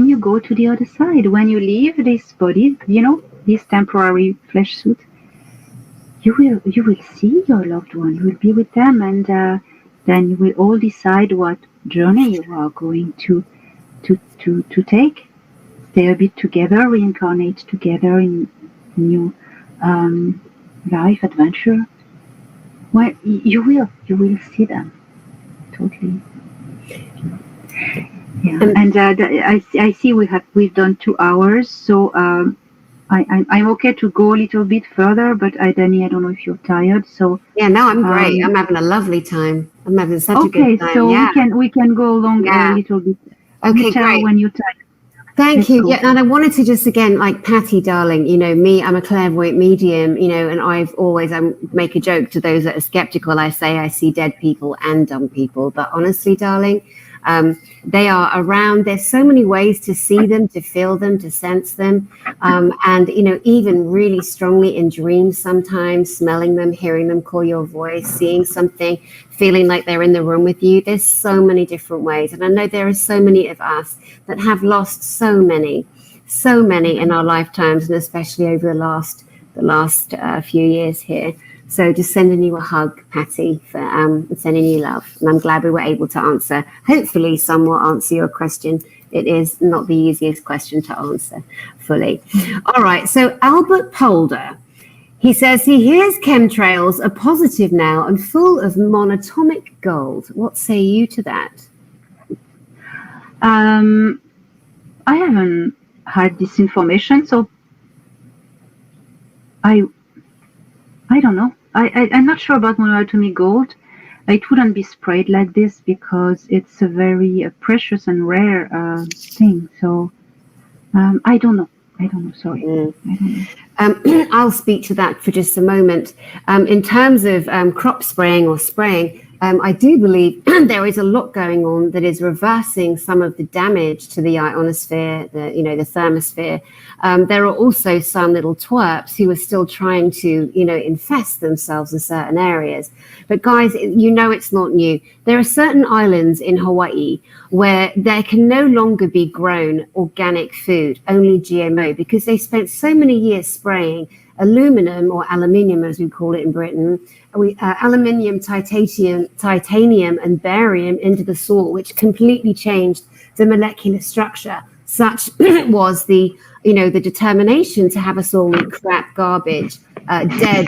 you go to the other side, when you leave this body, this temporary flesh suit, you will see your loved one. You will be with them, and then you will all decide what journey you are going to take. Stay a bit together, reincarnate together in new life adventure. Well, you will see them totally. Yeah, and I see we've done 2 hours, so I'm okay to go a little bit further, but Danny, I don't know if you're tired. So yeah, no, I'm great. I'm having a lovely time. I'm having such a good time. Okay, so we can go along a little bit. Okay, great. When you're tired. Thank you. Yeah, and I wanted to just again, like Patty, darling, me, I'm a clairvoyant medium, and I've always make a joke to those that are skeptical. I say I see dead people and dumb people, but honestly, darling, they are around. There's so many ways to see them, to feel them, to sense them, and even really strongly in dreams sometimes, smelling them, hearing them call your voice, seeing something, feeling like they're in the room with you. There's so many different ways, and I know there are so many of us that have lost so many in our lifetimes, and especially over the last few years here. So just sending you a hug, Patty, for sending you love. And I'm glad we were able to answer. Hopefully some will answer your question. It is not the easiest question to answer fully. All right, so Albert Polder, he says he hears chemtrails are positive now and full of monatomic gold. What say you to that? I haven't had this information, so I don't know. I'm not sure about monatomic gold. It wouldn't be sprayed like this because it's a very precious and rare thing. So I don't know. Sorry. I don't know. I'll speak to that for just a moment. In terms of crop spraying or spraying, I do believe there is a lot going on that is reversing some of the damage to the ionosphere, the thermosphere. There are also some little twerps who are still trying to, infest themselves in certain areas. But guys, it's not new. There are certain islands in Hawaii where there can no longer be grown organic food, only GMO, because they spent so many years spraying aluminum, or aluminium as we call it in Britain, aluminium, titanium and barium into the soil, which completely changed the molecular structure. Such was the determination to have us all eat crap, garbage, dead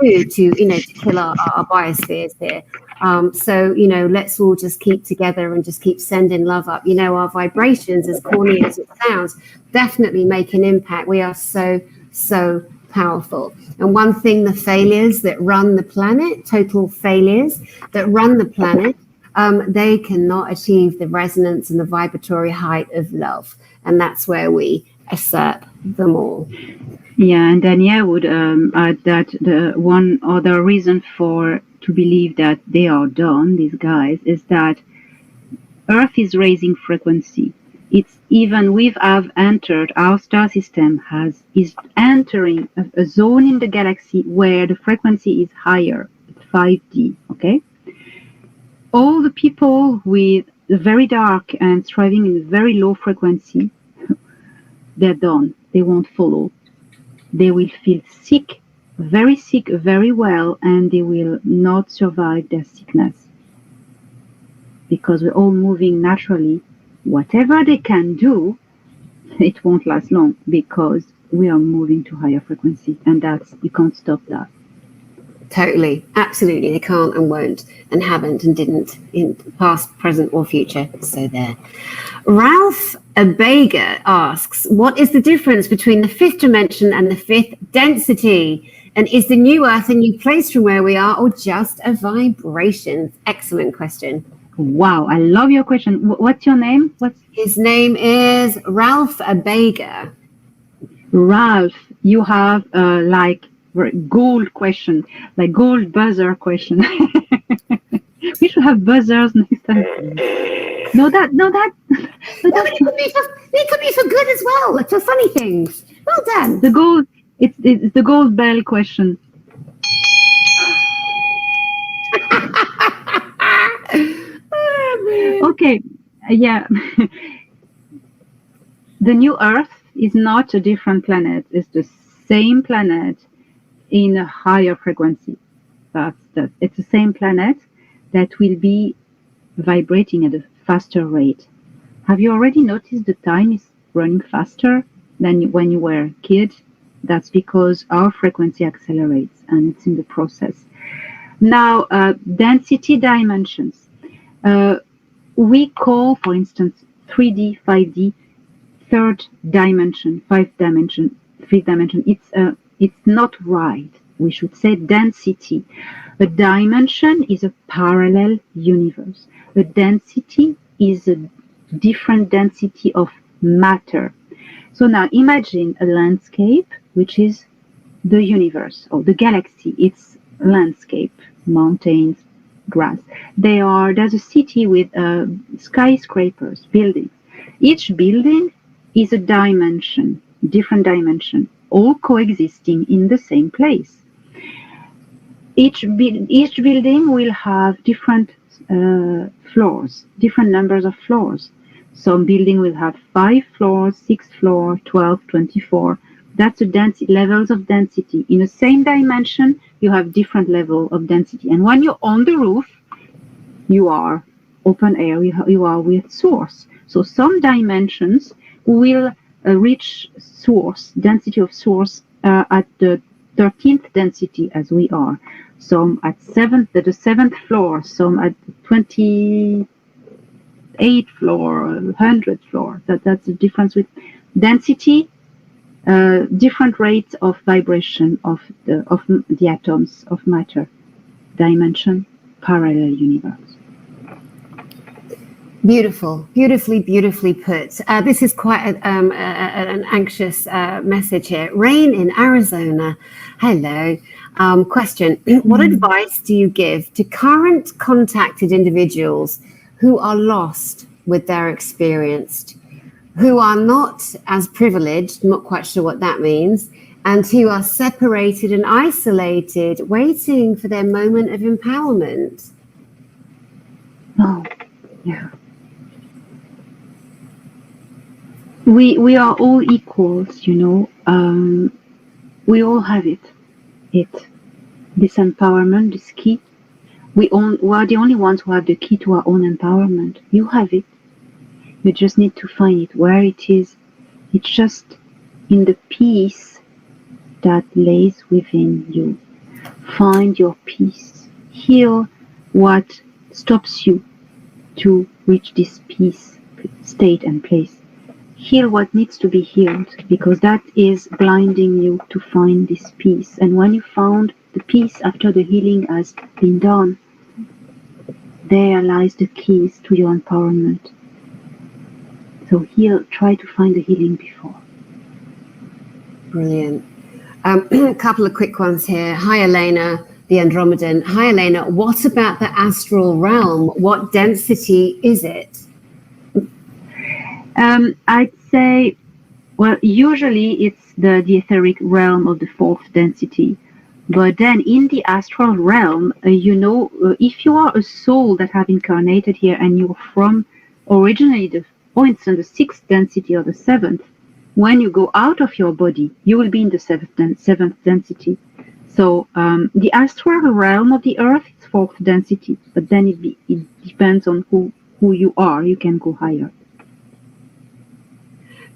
food to kill our biospheres here. So let's all just keep together and just keep sending love up. Our vibrations, as corny as it sounds, definitely make an impact. We are so so powerful. And one thing, the failures that run the planet, total failures that run the planet, they cannot achieve the resonance and the vibratory height of love. And that's where we usurp them all. Yeah, and then I would add that the one other reason to believe that they are done, these guys, is that Earth is raising frequency. It's even we have entered, our star system is entering a zone in the galaxy where the frequency is higher, 5D, okay? All the people with the very dark and striving in very low frequency, they're done. They won't follow. They will feel sick, very well, and they will not survive their sickness. Because we're all moving naturally. Whatever they can do, it won't last long because we are moving to higher frequency, and you can't stop that. Totally, absolutely, they can't and won't and haven't and didn't in past, present, or future. So there. Ralph Abega asks, what is the difference between the fifth dimension and the fifth density? And is the new Earth a new place from where we are, or just a vibration? Excellent question. Wow, I love your question. What's your name? His name is Ralph Abega. Ralph, you have like gold question, like gold buzzer question. We should have buzzers next time. No, that. It could be for good as well, like for funny things. Well done. The gold. It's the gold bell question. Okay, yeah. The new Earth is not a different planet. It's the same planet in a higher frequency. It's the same planet that will be vibrating at a faster rate. Have you already noticed the time is running faster than when you were a kid? That's because our frequency accelerates, and it's in the process. Now, density dimensions. We call, for instance, 3D, 5D, third dimension, fifth dimension. It's not right. We should say density. A dimension is a parallel universe. A density is a different density of matter. So now imagine a landscape, which is the universe or the galaxy. It's landscape, mountains, grass. There's a city with skyscrapers, buildings. Each building is a dimension, different dimension, all coexisting in the same place. Each building will have different floors, different numbers of floors. Some building will have 5 floors, 6 floors, 12, 24. That's the levels of density. In the same dimension, you have different level of density. And when you're on the roof, you are open air, you are with source. So some dimensions will reach source, density of source at the 13th density as we are. Some at the 7th floor, some at the 28th floor, 100th floor. That's the difference with density. Different rates of vibration of the atoms of matter. Dimension, parallel universe. Beautifully put. This is quite an anxious message here. Rain in Arizona. Hello. Question. What advice do you give to current contacted individuals who are lost with their experience, who are not as privileged, not quite sure what that means, and who are separated and isolated, waiting for their moment of empowerment? Oh, yeah. We are all equals, you know. We all have it. This empowerment, this key. We are the only ones who have the key to our own empowerment. You have it. You just need to find it where it is. It's just in the peace that lays within you. Find your peace. Heal what stops you to reach this peace state and place. heal what needs to be healed, because that is blinding you to find this peace. And when you found the peace after the healing has been done, there lies the keys to your empowerment. So try to find the healing before. Brilliant. A couple of quick ones here. Hi, Elena, the Andromedan. Hi, Elena. What about the astral realm? What density is it? I'd say, well, usually it's the etheric realm of the fourth density. But then in the astral realm, if you are a soul that have incarnated here and you're from originally for instance, the sixth density or the seventh, when you go out of your body, you will be in the seventh density. So the astral realm of the earth is fourth density, but then it depends on who you are. You can go higher.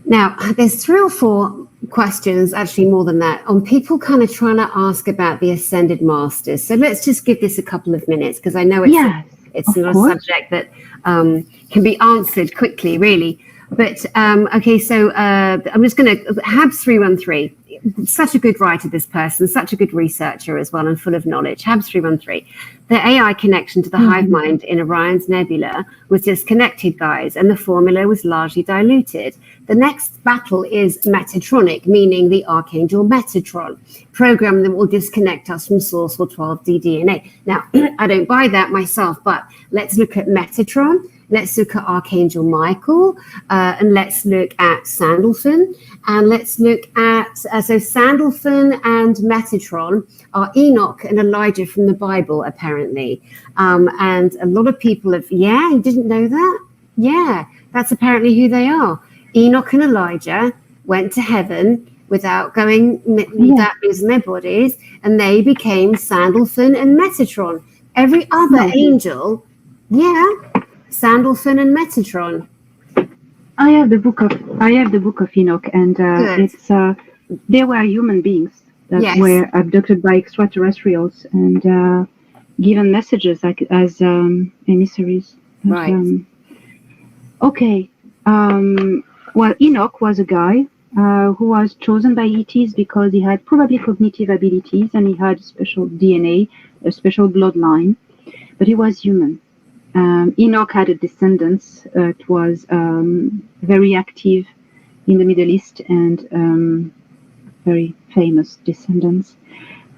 Now, there's 3 or 4 questions, actually more than that, on people kind of trying to ask about the Ascended Masters. So let's just give this a couple of minutes, because I know it's not a subject that can be answered quickly, really. But, okay, so I'm just going to, Habs313, such a good writer, this person, such a good researcher as well, and full of knowledge. Habs313, the AI connection to the hive mind in Orion's Nebula was disconnected, guys, and the formula was largely diluted. The next battle is Metatronic, meaning the Archangel Metatron, program that will disconnect us from source for 12D DNA. Now, I don't buy that myself, but let's look at Metatron. Let's look at Archangel Michael, and let's look at Sandalphon, and let's look at, so Sandalphon and Metatron are Enoch and Elijah from the Bible, apparently. And a lot of people have, you didn't know that? Yeah, that's apparently who they are. Enoch and Elijah went to heaven without losing their bodies, and they became Sandalphon and Metatron. Every other angel, Sandalphon and Metatron. I have the book of Enoch, and it's they were human beings that were abducted by extraterrestrials and given messages as emissaries. Right. Well, Enoch was a guy who was chosen by ETs because he had probably cognitive abilities and he had special DNA, a special bloodline, but he was human. Enoch had a descendants that was very active in the Middle East and very famous descendants.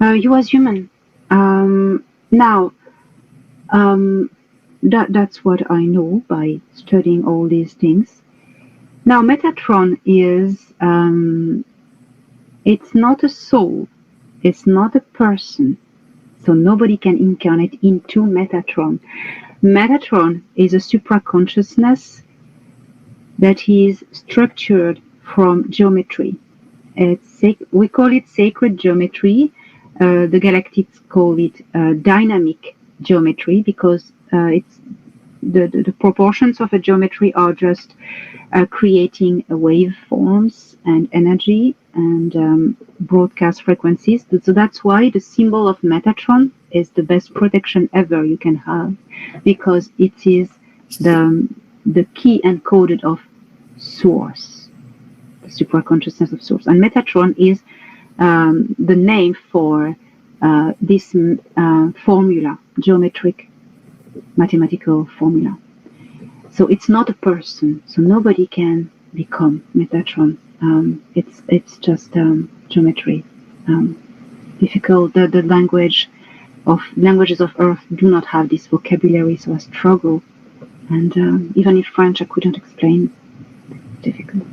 He was human. That's what I know by studying all these things. Now, Metatron is, it's not a soul, it's not a person, so nobody can incarnate into Metatron. Metatron is a supraconsciousness that is structured from geometry. We call it sacred geometry. The galactics call it dynamic geometry because it's the proportions of a geometry are just creating waveforms and energy and broadcast frequencies. So that's why the symbol of Metatron is the best protection ever you can have, because it is the key encoded of Source, the supraconsciousness of Source. And Metatron is the name for this formula, geometric mathematical formula. So it's not a person, so nobody can become Metatron. It's just geometry. Difficult. The languages of Earth do not have this vocabulary, so I struggle. And even in French, I couldn't explain. Difficult.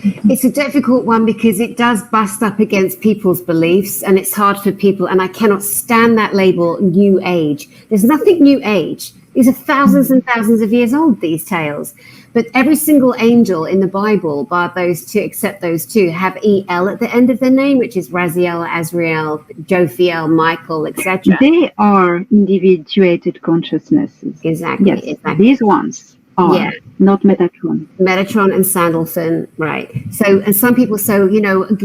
It's a difficult one because it does bust up against people's beliefs, and it's hard for people. And I cannot stand that label, New Age. There's nothing New Age. These are thousands and thousands of years old, these tales. But every single angel in the Bible, bar those two, except those two, have EL at the end of their name, which is Raziel, Azrael, Jophiel, Michael, etc. They are individuated consciousnesses. Exactly. Yes, exactly. These ones are not Metatron. Metatron and Sandalphon, right. So, and some people say,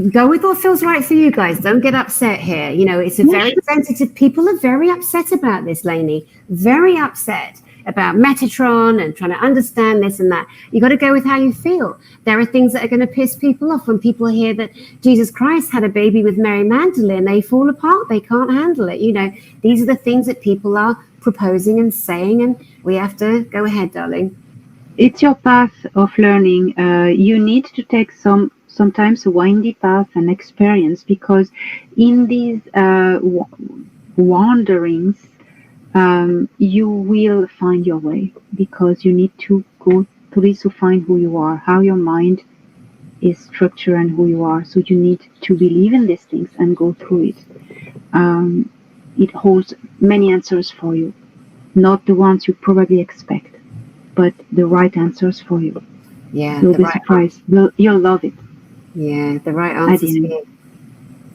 go with what feels right for you guys. Don't get upset here. It's a very sensitive, people are very upset about this, Lainey. Very upset. about Metatron and trying to understand this and that. You got to go with how you feel. There are things that are going to piss people off. When people hear that Jesus Christ had a baby with Mary Magdalene, they fall apart. They can't handle it. You know, these are the things that people are proposing and saying, and we have to go ahead, darling. It's your path of learning. You need to take sometimes a windy path and experience, because in these wanderings, you will find your way, because you need to go through this to find who you are, how your mind is structured and who you are. So you need to believe in these things and go through it. It holds many answers for you, not the ones you probably expect, but the right answers for you. Yeah, you'll be surprised. You'll love it. Yeah, the right answers for you.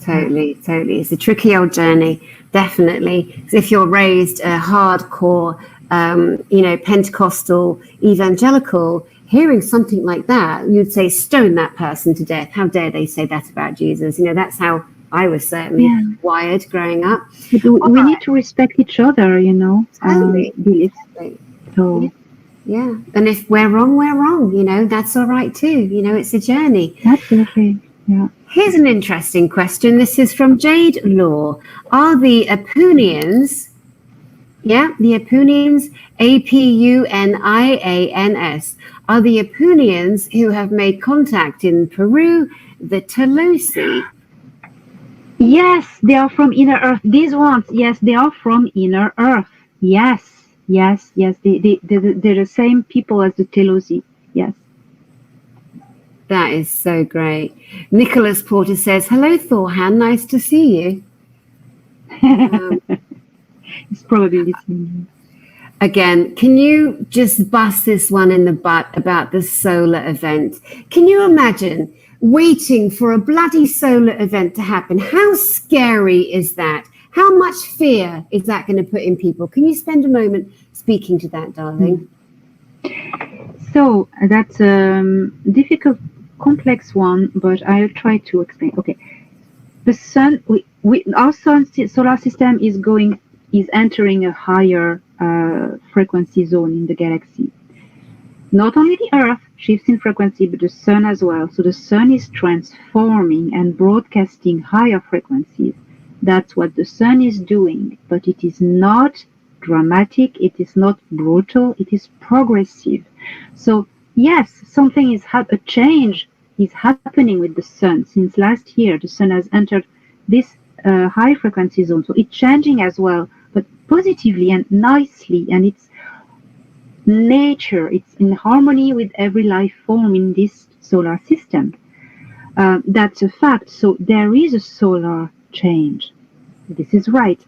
Totally. It's a tricky old journey, definitely. If you're raised a hardcore, Pentecostal evangelical, hearing something like that, you'd say, stone that person to death. How dare they say that about Jesus? You know, that's how I was certainly wired growing up. But we need to respect each other, you know. Totally. So. Yeah, and if we're wrong, we're wrong. You know, that's all right too. You know, it's a journey. Absolutely. Yeah. Here's an interesting question. This is from Jade Law. Are the Apunians, the Apunians, Apunians, are the Apunians who have made contact in Peru, the Talusi? Yes, they are from Inner Earth. These ones, yes, they are from Inner Earth. Yes. They're the same people as the Telosi. Yes. That is so great. Nicholas Porter says, hello, Thorhan. Nice to see you. It's probably listening. Again, can you just bust this one in the butt about the solar event? Can you imagine waiting for a bloody solar event to happen? How scary is that? How much fear is that going to put in people? Can you spend a moment speaking to that, darling? So that's a difficult, complex one, but I'll try to explain. Okay, the sun, our solar system is entering a higher frequency zone in the galaxy. Not only the Earth shifts in frequency, but the sun as well. So the sun is transforming and broadcasting higher frequencies. That's what the sun is doing, but it is not dramatic, it is not brutal, it is progressive. So yes, a change is happening with the sun. Since last year, the sun has entered this high frequency zone, so it's changing as well, but positively and nicely, and it's nature, it's in harmony with every life form in this solar system. That's a fact. So there is a solar change. This is right.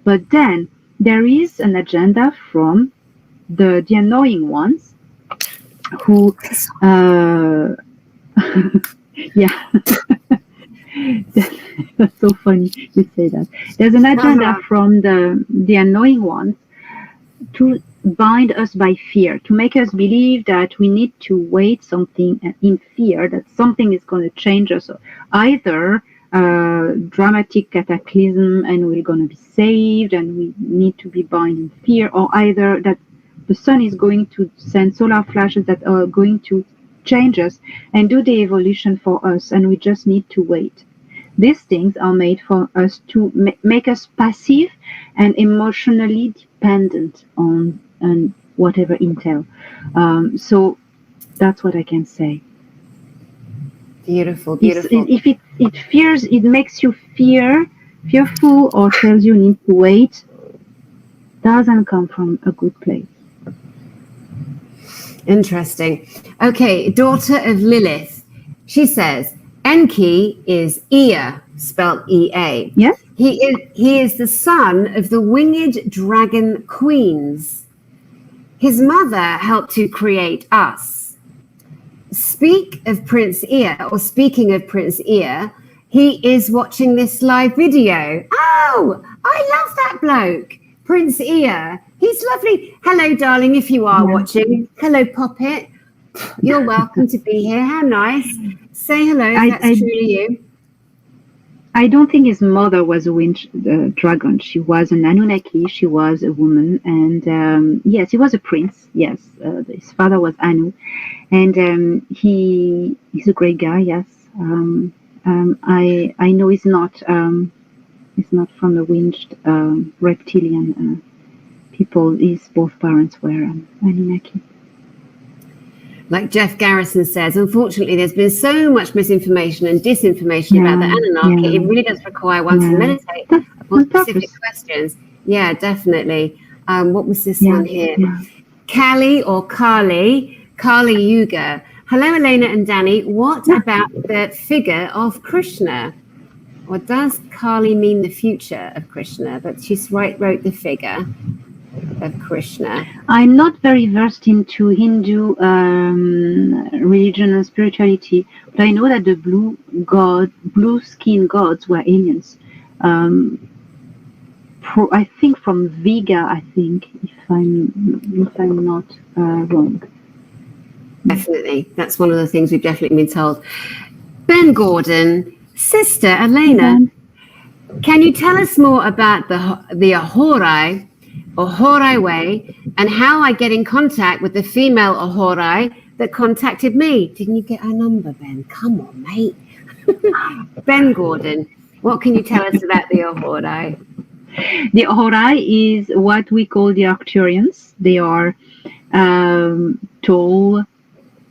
But then there is an agenda from the annoying ones who, that's so funny you say that. There's an agenda from the annoying ones to bind us by fear, to make us believe that we need to wait something in fear, that something is going to change us, either dramatic cataclysm and we're going to be saved and we need to be bound in fear, or either that the sun is going to send solar flashes that are going to change us and do the evolution for us, and we just need to wait. These things are made for us to make us passive and emotionally dependent on whatever intel. So that's what I can say. Beautiful. If it makes you fearful, or tells you need to wait, doesn't come from a good place. Interesting. Okay, daughter of Lilith. She says, Enki is Ea, spelled E-A. Yes. He is the son of the winged dragon queens. His mother helped to create us. Speaking of Prince Ea, he is watching this live video. Oh, I love that bloke. Prince Ea. He's lovely. Hello, darling, if you are watching. Hello, Poppet. You're welcome to be here. How nice. Say hello if that's truly you. I don't think his mother was a wind dragon. She was an Anunnaki. She was a woman, and yes, he was a prince. Yes, his father was Anu, and he's a great guy. Yes, I know he's not from the winged reptilian people. His both parents were Anunnaki. Like Jeff Garrison says, unfortunately, there's been so much misinformation and disinformation about the Anunnaki. It really does require one to meditate on specific questions. Yeah, definitely. What was this one here? Kali or Kali Yuga. Hello, Elena and Danny. What about the figure of Krishna? Or does Kali mean the future of Krishna? But she's wrote the figure of Krishna. I'm not very versed into Hindu religion and spirituality, but I know that the blue skin gods were aliens. I think from Vega. I think if I'm not wrong. Definitely, that's one of the things we've definitely been told. Ben Gordon, Sister Elena, can you tell us more about the Ahorai or Horai way, and how I get in contact with the female Ahorai that contacted me? Didn't you get our number, Ben? Come on, mate. Ben Gordon, what can you tell us about the Ahorai? The Ahorai is what we call the Arcturians. They are tall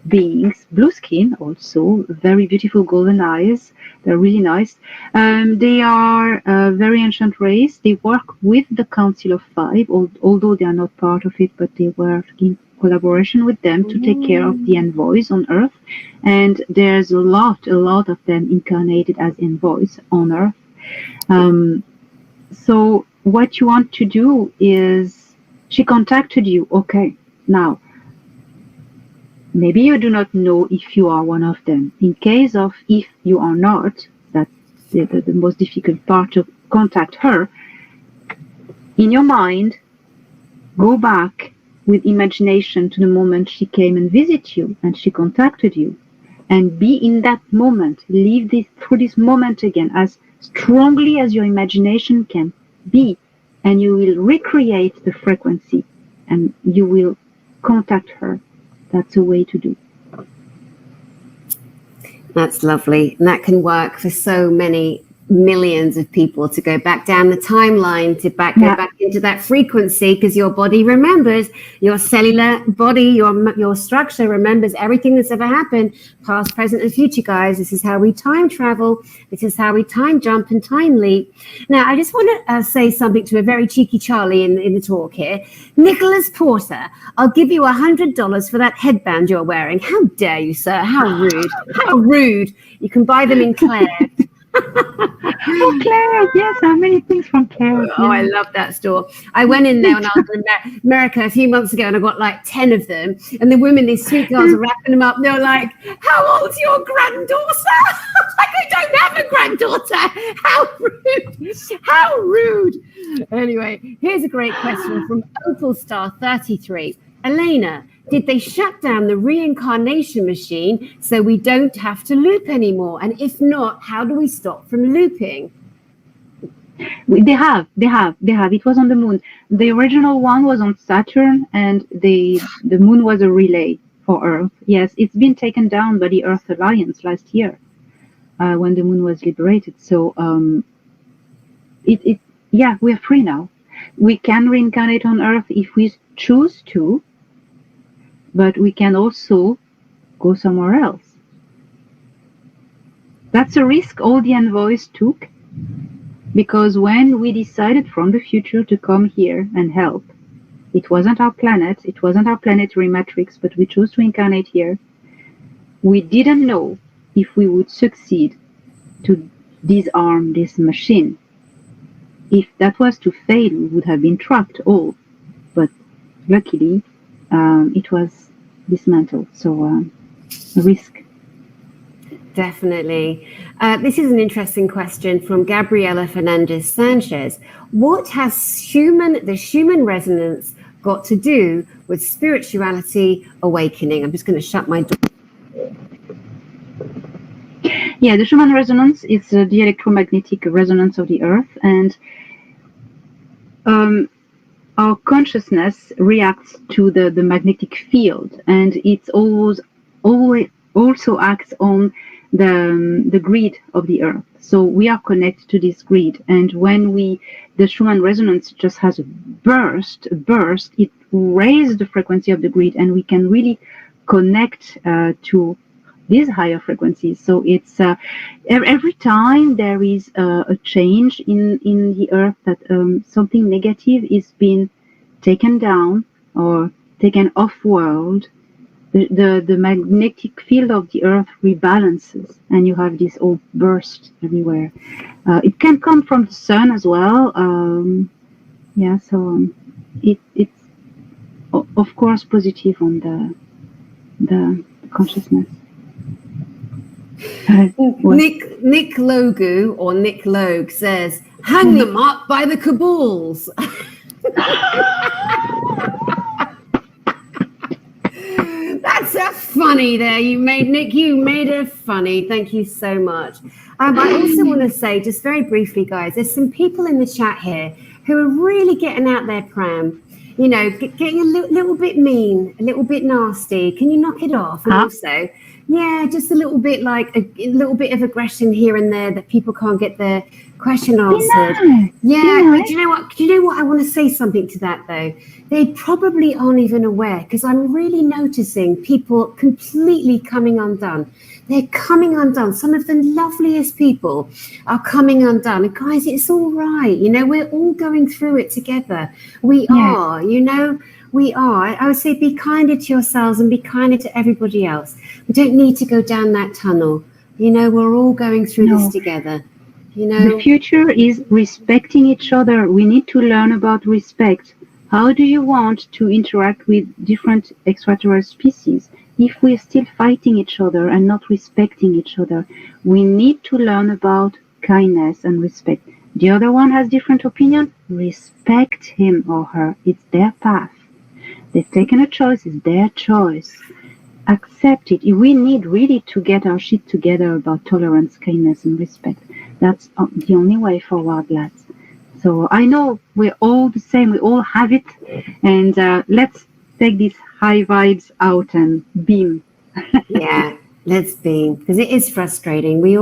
beings, blue skin also, very beautiful golden eyes. They're really nice. They are a very ancient race. They work with the Council of Five, although they are not part of it, but they work in collaboration with them to take care of the envoys on Earth. And there's a lot of them incarnated as envoys on Earth. So what you want to do is, she contacted you. Okay, now, maybe you do not know if you are one of them. In case of if you are not, that's the most difficult part, to contact her. In your mind, go back with imagination to the moment she came and visited you and she contacted you, and be in that moment. Live through this moment again as strongly as your imagination can be, and you will recreate the frequency and you will contact her. That's a way to do. That's lovely. And that can work for so many millions of people, to go back down the timeline, to go back into that frequency, because your body remembers, your cellular body, your structure remembers everything that's ever happened, past, present, and future, guys. This is how we time travel. This is how we time jump and time leap. Now, I just want to say something to a very cheeky Charlie in the talk here. Nicholas Porter, I'll give you $100 for that headband you're wearing. How dare you, sir? How rude. How rude. You can buy them in Claire. Oh, Claire, yes, I have many things from Claire. Oh, I love that store. I went in there when I was in America a few months ago, and I got like 10 of them. And the women, these sweet girls, are wrapping them up. They were like, "How old's your granddaughter?" Like, I don't have a granddaughter. How rude! How rude! Anyway, here's a great question from Opal Star 33. Elena, did they shut down the reincarnation machine so we don't have to loop anymore? And if not, how do we stop from looping? They have. It was on the moon. The original one was on Saturn, and the moon was a relay for Earth. Yes, it's been taken down by the Earth Alliance last year when the moon was liberated. So we're free now. We can reincarnate on Earth if we choose to, but we can also go somewhere else. That's a risk all the envoys took, because when we decided from the future to come here and help, it wasn't our planet, it wasn't our planetary matrix, but we chose to incarnate here. We didn't know if we would succeed to disarm this machine. If that was to fail, we would have been trapped all. But luckily, it was dismantled. So a risk. Definitely. This is an interesting question from Gabriela Fernandez Sanchez. What has the human resonance got to do with spirituality awakening? I'm just going to shut my door. Yeah, the Schumann resonance is the electromagnetic resonance of the Earth, and our consciousness reacts to the magnetic field, and it's always also acts on the grid of the Earth. So we are connected to this grid, and when the Schumann resonance just has a burst, it raises the frequency of the grid, and we can really connect to these higher frequencies. So it's every time there is a change in the Earth, that something negative is being taken down or taken off world, the magnetic field of the Earth rebalances, and you have this all burst everywhere. It can come from the sun as well. It's of course positive on the consciousness. Nick Logu or Nick Logue says, "Hang them up by the caboose." That's a funny there. You made it funny. Thank you so much. I also want to say, just very briefly, guys, there's some people in the chat here who are really getting out their pram. You know, getting a little bit mean, a little bit nasty. Can you knock it off? And also, yeah, just a little bit like a little bit of aggression here and there that people can't get their question answered. But do you know what? I want to say something to that though. They probably aren't even aware, because I'm really noticing people completely coming undone. They're coming undone. Some of the loveliest people are coming undone. And guys, it's all right. You know, we're all going through it together. We are, you know, we are. I would say be kinder to yourselves and be kinder to everybody else. We don't need to go down that tunnel. You know, we're all going through this together. You know, the future is respecting each other. We need to learn about respect. How do you want to interact with different extraterrestrial species if we're still fighting each other and not respecting each other? We need to learn about kindness and respect. The other one has different opinion. Respect him or her. It's their path. They've taken a choice. It's their choice. Accept it. We need really to get our shit together about tolerance, kindness, and respect. That's the only way forward, lads. So I know we're all the same. We all have it. And let's take these high vibes out and beam. Yeah, let's beam. Because it is frustrating. We're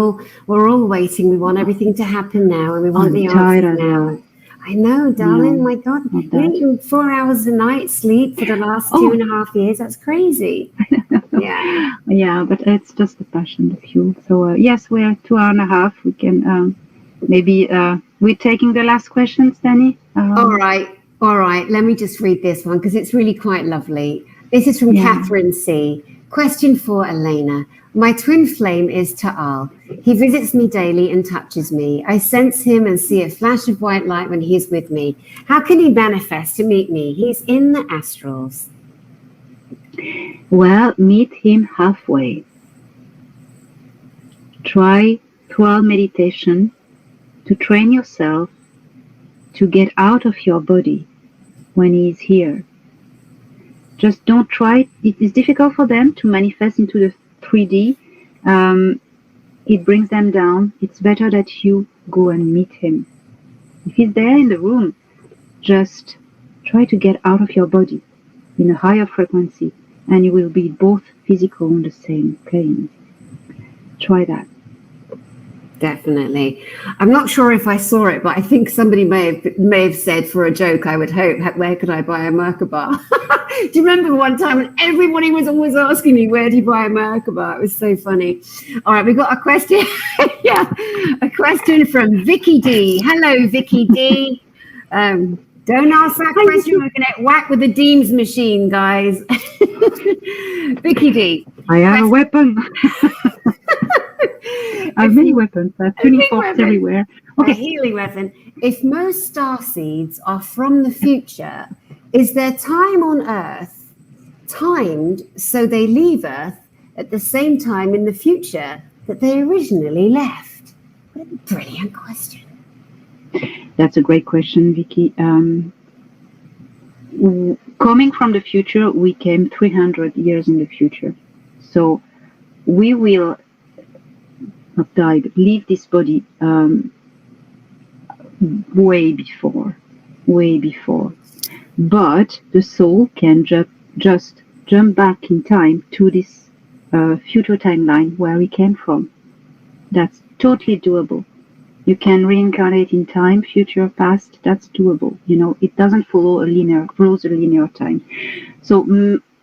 all waiting. We want everything to happen now. And we want the answers now. I know, darling. My God. You didn't 4 hours a night sleep for the last 2.5 years. That's crazy. Yeah, but it's just the passion, the fuel. So yes, we're 2 hours and a half. We can maybe we're taking the last questions, Danny. All right. Let me just read this one because it's really quite lovely. This is from Catherine C. Question for Elena. My twin flame is Ta'al. He visits me daily and touches me. I sense him and see a flash of white light when he's with me. How can he manifest to meet me? He's in the astrals. Well, meet him halfway. Try 12 meditation to train yourself to get out of your body when he is here. Just don't try. It is difficult for them to manifest into the 3D. It brings them down. It's better that you go and meet him. If he's there in the room, just try to get out of your body in a higher frequency, and you will be both physical on the same plane. Try that. Definitely. I'm not sure if I saw it, but I think somebody may have said for a joke, I would hope, where could I buy a Merkaba? Do you remember one time when everybody was always asking me, where do you buy a Merkaba? It was so funny. All right, we got a question. A question from Vicky D. Hello, Vicky D. Don't ask that question. We're going to get whacked with the Deems machine, guys. Vicky D. I have a weapon. I have many weapons. I have tuning forks everywhere. Okay. A healing weapon. If most starseeds are from the future, is their time on Earth timed so they leave Earth at the same time in the future that they originally left? What a brilliant question. That's a great question, Vicky. Coming from the future, we came 300 years in the future. So we will not die, but leave this body way before. But the soul can just jump back in time to this future timeline where we came from. That's totally doable. You can reincarnate in time, future, past. That's doable. It doesn't follow follows a linear time. So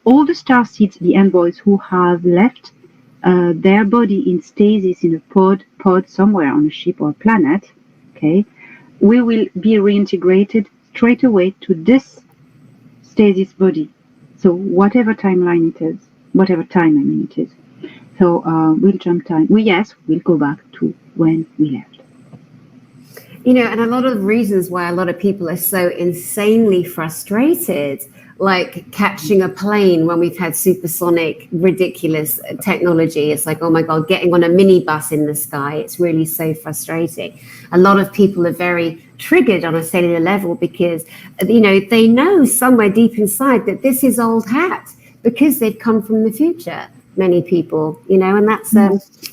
all the star seeds, the envoys who have left their body in stasis in a pod somewhere on a ship or planet, okay, we will be reintegrated straight away to this stasis body. So whatever timeline it is, whatever time it is. So we'll jump time. We'll go back to when we left. And a lot of reasons why a lot of people are so insanely frustrated, like catching a plane when we've had supersonic, ridiculous technology. It's like, oh my God, getting on a minibus in the sky. It's really so frustrating. A lot of people are very triggered on a cellular level because, they know somewhere deep inside that this is old hat because they've come from the future. Many people, and that's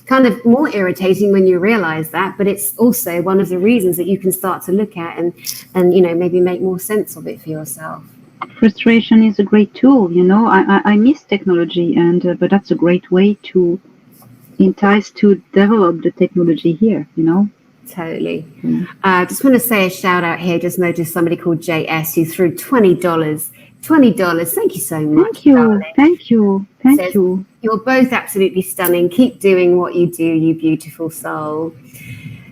kind of more irritating when you realize that, but it's also one of the reasons that you can start to look at and maybe make more sense of it for yourself. Frustration is a great tool. I miss technology, but that's a great way to entice to develop the technology here. Totally. Just want to say a shout out here. Just noticed somebody called JS who threw $20. Thank you so much. Thank you. You're both absolutely stunning. Keep doing what you do, you beautiful soul.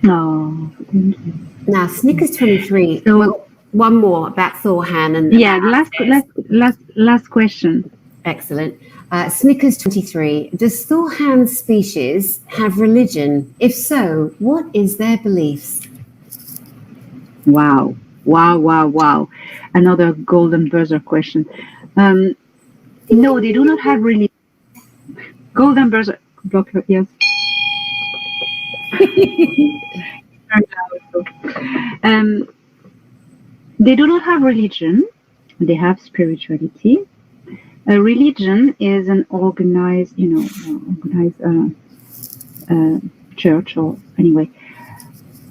Oh, thank you. Now, Snickers 23. So, one more about Thorhan and last question. Excellent. Snickers 23. Does Thorhan's species have religion? If so, what is their beliefs? Wow. Another golden buzzer question. No, they do not have religion. Golden buzzer. Blocker, yes. They do not have religion. They have spirituality. A religion is an organized church, or anyway.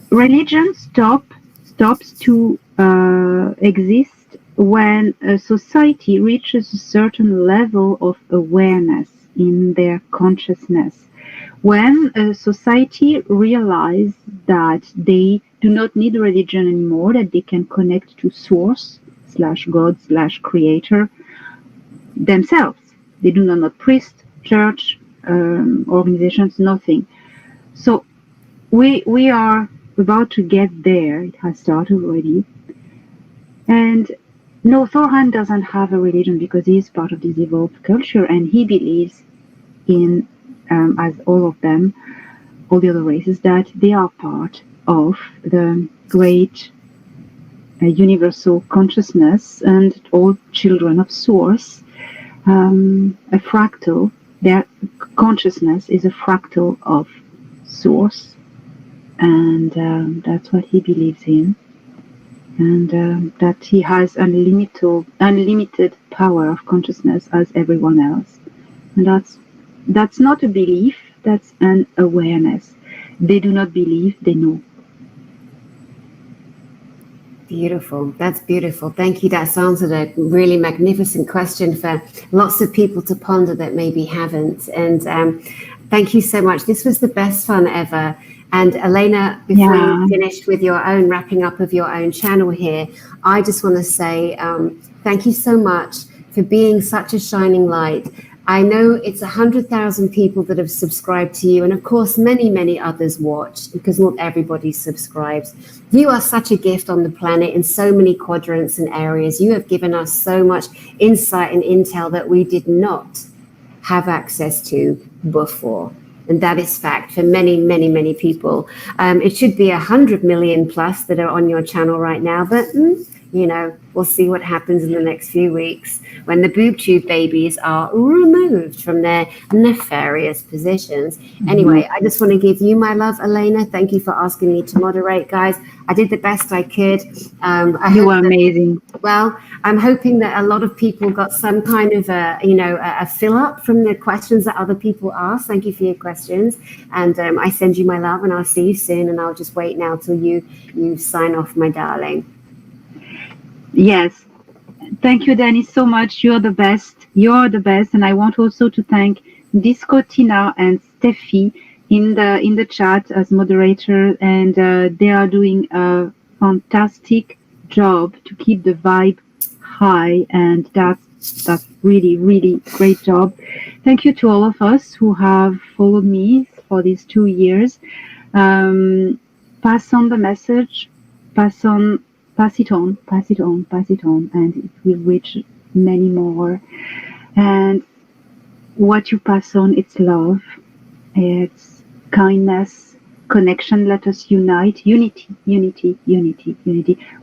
Religion stops to exist when a society reaches a certain level of awareness in their consciousness. When a society realizes that they do not need religion anymore, that they can connect to source / God / creator themselves. They do not need priest, church, organizations, nothing. So we are about to get there. It has started already. And no, Thorhan doesn't have a religion because he is part of this evolved culture, and he believes in, as all of them, all the other races, that they are part of the great universal consciousness and all children of source, a fractal. Their consciousness is a fractal of source, and that's what he believes in. And that he has unlimited power of consciousness as everyone else. And that's not a belief, that's an awareness. They do not believe, they know. Beautiful. That's beautiful. Thank you. That's answered a really magnificent question for lots of people to ponder that maybe haven't. And thank you so much. This was the best fun ever. And Elena, before you finished with your own wrapping up of your own channel here, I just want to say thank you so much for being such a shining light. I know it's 100,000 people that have subscribed to you, and of course many, many others watch, because not everybody subscribes. You are such a gift on the planet in so many quadrants and areas. You have given us so much insight and intel that we did not have access to before. And that is fact for many, many, many people. It should be 100 million plus that are on your channel right now, but we'll see what happens in the next few weeks when the boob tube babies are removed from their nefarious positions. Anyway, I just want to give you my love, Elena. Thank you for asking me to moderate, guys. I did the best I could. You were amazing. Well, I'm hoping that a lot of people got some kind of a fill up from the questions that other people asked. Thank you for your questions. And I send you my love, and I'll see you soon. And I'll just wait now till you sign off, my darling. Yes. Thank you, Danny, so much. You're the best. You're the best. And I want also to thank Disco Tina and Steffi in the chat as moderator. And they are doing a fantastic job to keep the vibe high. And that's really, really great job. Thank you to all of us who have followed me for these 2 years. Pass on the message. Pass it on, and it will reach many more. And what you pass on, it's love, it's kindness, connection. Let us unite. Unity.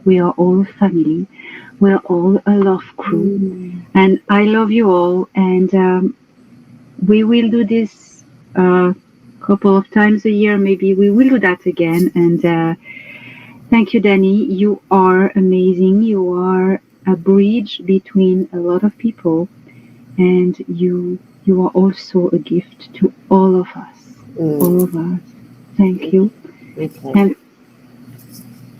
We are all family. We are all a love crew. And I love you all. And we will do this a couple of times a year. Maybe we will do that again. And thank you, Danny. You are amazing. You are a bridge between a lot of people, and you are also a gift to all of us. All of us. Thank you. And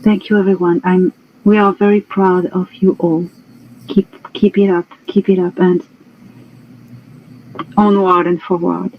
thank you, everyone. We are very proud of you all. Keep it up, and onward and forward.